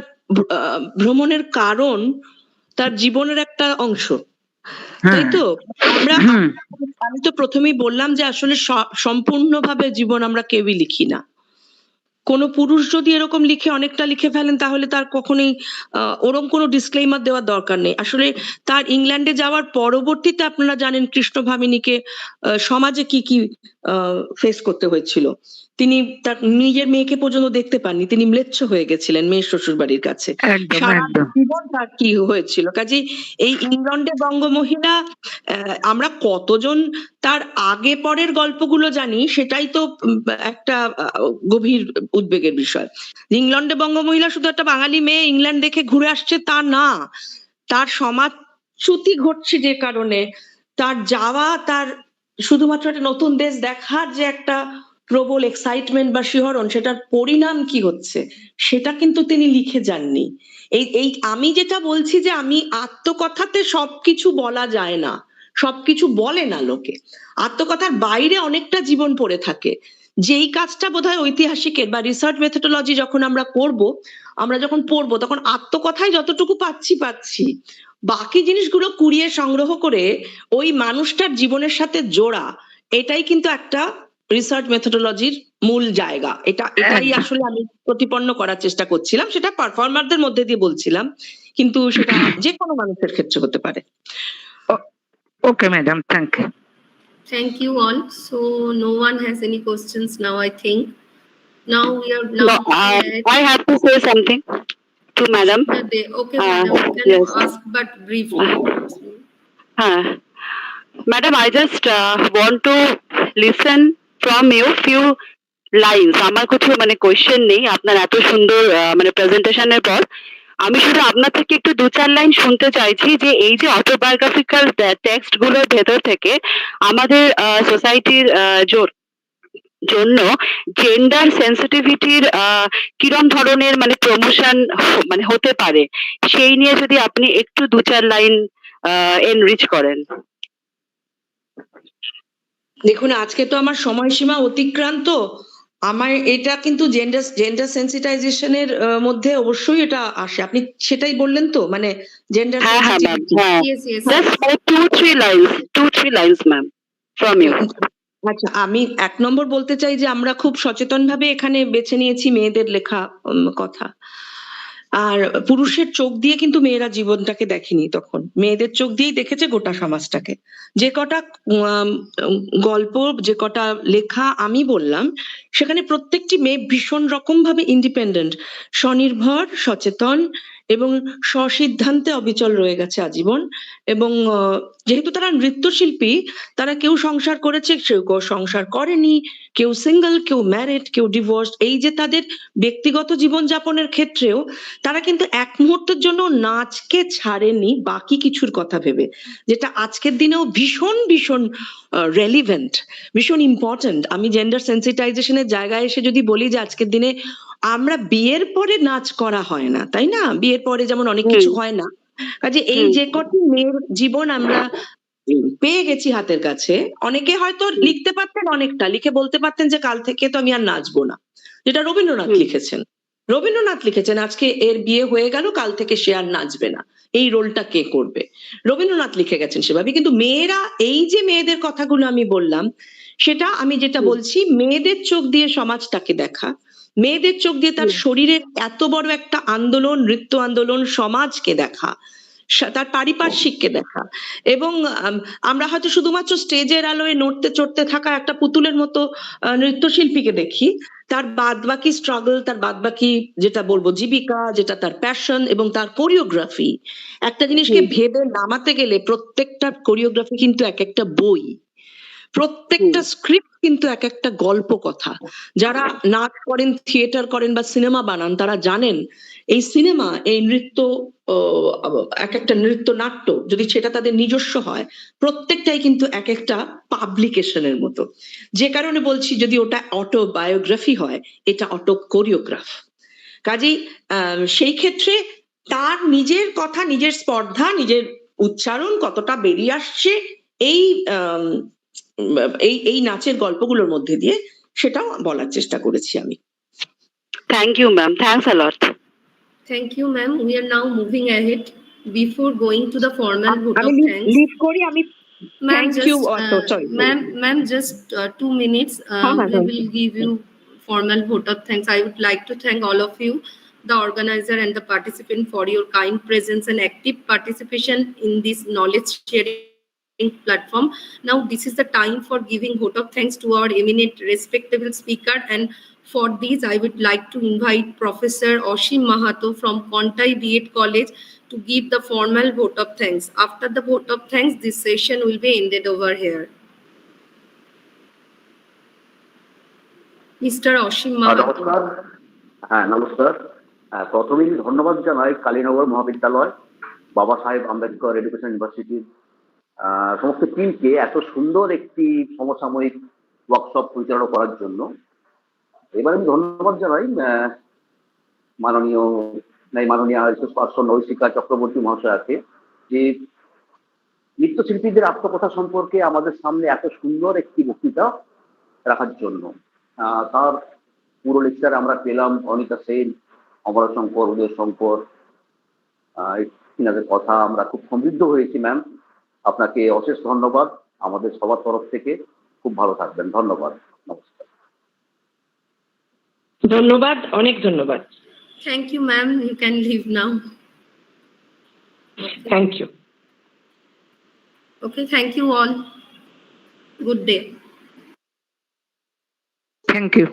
ভ্রমণের কারণ তার জীবনের একটা অংশ, তাই তো? আমি তো প্রথমেই বললাম যে আসলে সম্পূর্ণভাবে জীবন আমরা কেউই লিখি না। কোনো পুরুষ যদি এরকম লিখে, অনেকটা লিখে ফেলেন, তাহলে তার কখনোই ওরকম কোনো ডিসক্লেইমার দেওয়ার দরকার নেই। আসলে তার ইংল্যান্ডে যাওয়ার পরবর্তীতে আপনারা জানেন কৃষ্ণ ভামিনীকে সমাজে কি কি ফেস করতে হয়েছিল। তিনি তার নিজের মেয়েকে পর্যন্ত দেখতে পাননি, তিনি ম্লেচ্ছ হয়ে গেছিলেন মেয়ের শ্বশুর বাড়ির কাছে। সারা জীবন তার কি হয়েছিল। কাজেই এই ইংল্যান্ডে বঙ্গ মহিলা, আমরা কতজন তার আগে পরের গল্পগুলো জানি, সেটাই তো একটা গভীর উদ্বেগের বিষয়। ইংল্যান্ডে বঙ্গ মহিলা শুধু একটা বাঙালি মেয়ে ইংল্যান্ড দেখে ঘুরে আসছে তা না, তার সমাজচ্যুতি ঘটছে যে কারণে, তার যাওয়া, তার শুধুমাত্র একটা নতুন দেশ দেখার যে একটা প্রবল এক্সাইটমেন্ট বা শিহরণ, সেটার পরিণাম কি হচ্ছে সেটা কিন্তু তিনি লিখে যাননি। এই আমি যেটা বলছি যে আমি আত্মকথাতে সবকিছু বলা যায় না, সবকিছু বলে না লোকে, আত্মকথার বাইরে অনেকটা জীবন পড়ে থাকে। যেই কাজটা বোধহয় ঐতিহাসিকের বা রিসার্চ মেথোডোলজি যখন আমরা যখন পড়বো, তখন আত্মকথায় যতটুকু পাচ্ছি, বাকি জিনিসগুলো কুড়িয়ে সংগ্রহ করে ওই মানুষটার জীবনের সাথে জোড়া, এটাই কিন্তু একটা রিসার্চ মেথোডোলজির মূল জায়গা। এটাই আসলে আমি প্রতিপন্ন করার চেষ্টা করছিলাম, সেটা পারফর্মারদের মধ্যে দিয়ে বলছিলাম, কিন্তু সেটা যে কোনো মানুষের ক্ষেত্রে হতে পারে।
Okay madam, thank you.
Thank you all. So no one has any questions now, I think. Now we are
I have to say something to madam.
Okay, madam, you can
yes.
ask, but briefly.
Madam, I just want to listen from you few lines. আমার কিছু মানে question নেই, আপনার এত সুন্দর মানে প্রেজেন্টেশনের পর আমি শুধু আপনার থেকে একটু 2-4 লাইন শুনতে চাইছি, যে এই যে অটোবায়োগ্রাফিক্যাল টেক্সট গুলোর ভেতর থেকে আমাদের সোসাইটির জন্য জেন্ডার সেন্সিটিভিটির কিরম ধরনের মানে প্রমোশন মানে হতে পারে, সেই নিয়ে যদি আপনি একটু 2-4 লাইন এনরিচ করেন।
দেখুন, আজকে তো আমার সময়সীমা অতিক্রান্ত। আমার এটা কিন্তু জেন্ডার সেন্সিটাইজেশনের মধ্যে অবশ্যই এটা আসে। আপনি সেটাই বললেন তো, মানে gender two-three lines ma'am from you. আচ্ছা, আমি 1 নম্বর বলতে চাই যে আমরা খুব সচেতন ভাবে এখানে বেছে নিয়েছি মেয়েদের লেখা কথা। আর পুরুষের চোখ দিয়ে কিন্তু মেয়েরা জীবনটাকে দেখেনি, তখন মেয়েদের চোখ দিয়েই দেখেছে গোটা সমাজটাকে। যে কটা গল্প, যে কটা লেখা আমি বললাম, সেখানে প্রত্যেকটি মেয়ে ভীষণ রকম ভাবে ইন্ডিপেন্ডেন্ট, স্বনির্ভর, সচেতন এবং স্বসিদ্ধান্তে অবিচল রয়ে গেছে আজীবন। এবং যেহেতু তারা নৃত্যশিল্পী, তারা কেউ সংসার করেছে, কেউ সংসার করেনি, কেউ সিঙ্গেল, কেউ ম্যারিড, কেউ ডিভোর্স। এই যে তাদের ব্যক্তিগত জীবনযাপনের ক্ষেত্রেও তারা কিন্তু এক মুহূর্তের জন্য নাচকে ছাড়েনি বাকি কিছুর কথা ভেবে, যেটা আজকের দিনেও ভীষণ ভীষণ রেলিভেন্ট, ভীষণ ইম্পর্টেন্ট। আমি জেন্ডার সেন্সিটাইজেশনের জায়গায় এসে যদি বলি যে আজকের দিনে আমরা বিয়ের পরে নাচ করা হয় না, তাই না? বিয়ের পরে যেমন অনেক কিছু হয় না, কাজে এই যে কটি মেয়ের জীবন আমরা পেয়ে গেছি হাতের কাছে, অনেকে হয়তো লিখতে পারতেন, অনেকটা লিখে বলতে পারতেন যে কাল থেকে তো আমি আর নাচবো না, যেটা রবীন্দ্রনাথ লিখেছেন। রবীন্দ্রনাথ লিখেছেন আজকে এর বিয়ে হয়ে গেল, কাল থেকে সে আর নাচবে না, এই রোলটা কে করবে? রবীন্দ্রনাথ লিখে গেছেন সেভাবে। কিন্তু মেয়েরা, এই যে মেয়েদের কথাগুলো আমি বললাম, সেটা আমি যেটা বলছি, মেয়েদের চোখ দিয়ে সমাজটাকে দেখা, মেয়েদের চোখ দিয়ে তার শরীরের এত বড় একটা আন্দোলন, নৃত্য আন্দোলন, সমাজকে দেখা, তার পারিপার্শ্বিককে দেখা। এবং আমরা হয়তো শুধুমাত্র স্টেজের আলোয় নড়তে চড়তে থাকা একটা পুতুলের মতো নৃত্যশিল্পীকে দেখি, তার বাদবাকি স্ট্রাগল, তার বাদবাকি যেটা বলবো জীবিকা, যেটা তার প্যাশন এবং তার কোরিওগ্রাফি। একটা জিনিসকে ভেবে নামাতে গেলে প্রত্যেকটা কোরিওগ্রাফি কিন্তু এক একটা বই, প্রত্যেকটা স্ক্রিপ্ট কিন্তু এক একটা গল্প কথা। যারা নাচ করেন, থিয়েটার করেন বা সিনেমা বানান, তারা জানেন এই সিনেমা, এই নৃত্য, এক একটা নৃত্য নাট্য যদি সেটা তাদের নিজস্ব হয়, প্রত্যেকটাই কিন্তু এক একটা পাবলিকেশনের মতো। যে কারণে বলছি, যদি ওটা অটোবায়োগ্রাফি হয়, এটা অটো কোরিওগ্রাফ। কাজেই সেই ক্ষেত্রে তার নিজের কথা, নিজের স্পর্ধা, নিজের উচ্চারণ কতটা বেরিয়ে আসছে এই এই নাচের গল্পগুলোর মধ্যে দিয়ে, সেটাও বলার চেষ্টা করেছি আমি।
Thank you, ma'am. Thanks a lot.
Thank you, ma'am. We are now moving ahead. Before going to the formal vote of thanks,
leave করি আমি।
ma'am,
Thank
just
you. Sorry.
ma'am, just 2 minutes. We will give you formal vote of thanks. I would like to thank all of you, the organizer and the participant, for your kind presence and active participation in this knowledge sharing platform. Now this is the time for giving vote of thanks to our eminent respectable speaker, and for these I would like to invite Professor Oshim Mahato from Kontai B.Ed College to give the formal vote of thanks. After the vote of thanks, this session will be ended over here. Mr. Oshim Mahato.
নমস্কার। হ্যাঁ, নমস্কার। প্রথমেই ধন্যবাদ জানাই কালীনগর মহাবিদ্যালয়, বাবা সাহেব Ambedkar education ইউনিভার্সিটির সমস্ত টিমকে এত সুন্দর একটি সমসাময়িক ওয়ার্কশপ পরিচালনা করার জন্য। এবার আমি ধন্যবাদ জানাই মাননীয় রিসোর্স পার্সন ঐশিকা চক্রবর্তী মহাশয়াকে, যে নৃত্যশিল্পীদের আত্মকথা সম্পর্কে আমাদের সামনে এত সুন্দর একটি বক্তৃতা রাখার জন্য। তার পুরো লেকচার আমরা পেলাম অনিতা সেন, অমরা শঙ্কর, উদয় শঙ্কর, তিনাদের কথা আমরা খুব সমৃদ্ধ হয়েছি। ম্যাম, আপনাকে অশেষ ধন্যবাদ আমাদের সবার তরফ থেকে। খুব ভালো থাকবেন। ধন্যবাদ। নমস্কার।
ধন্যবাদ, অনেক ধন্যবাদ।
Thank you, ma'am. You can leave now.
Thank you.
Okay, thank you all. Good day.
Thank you.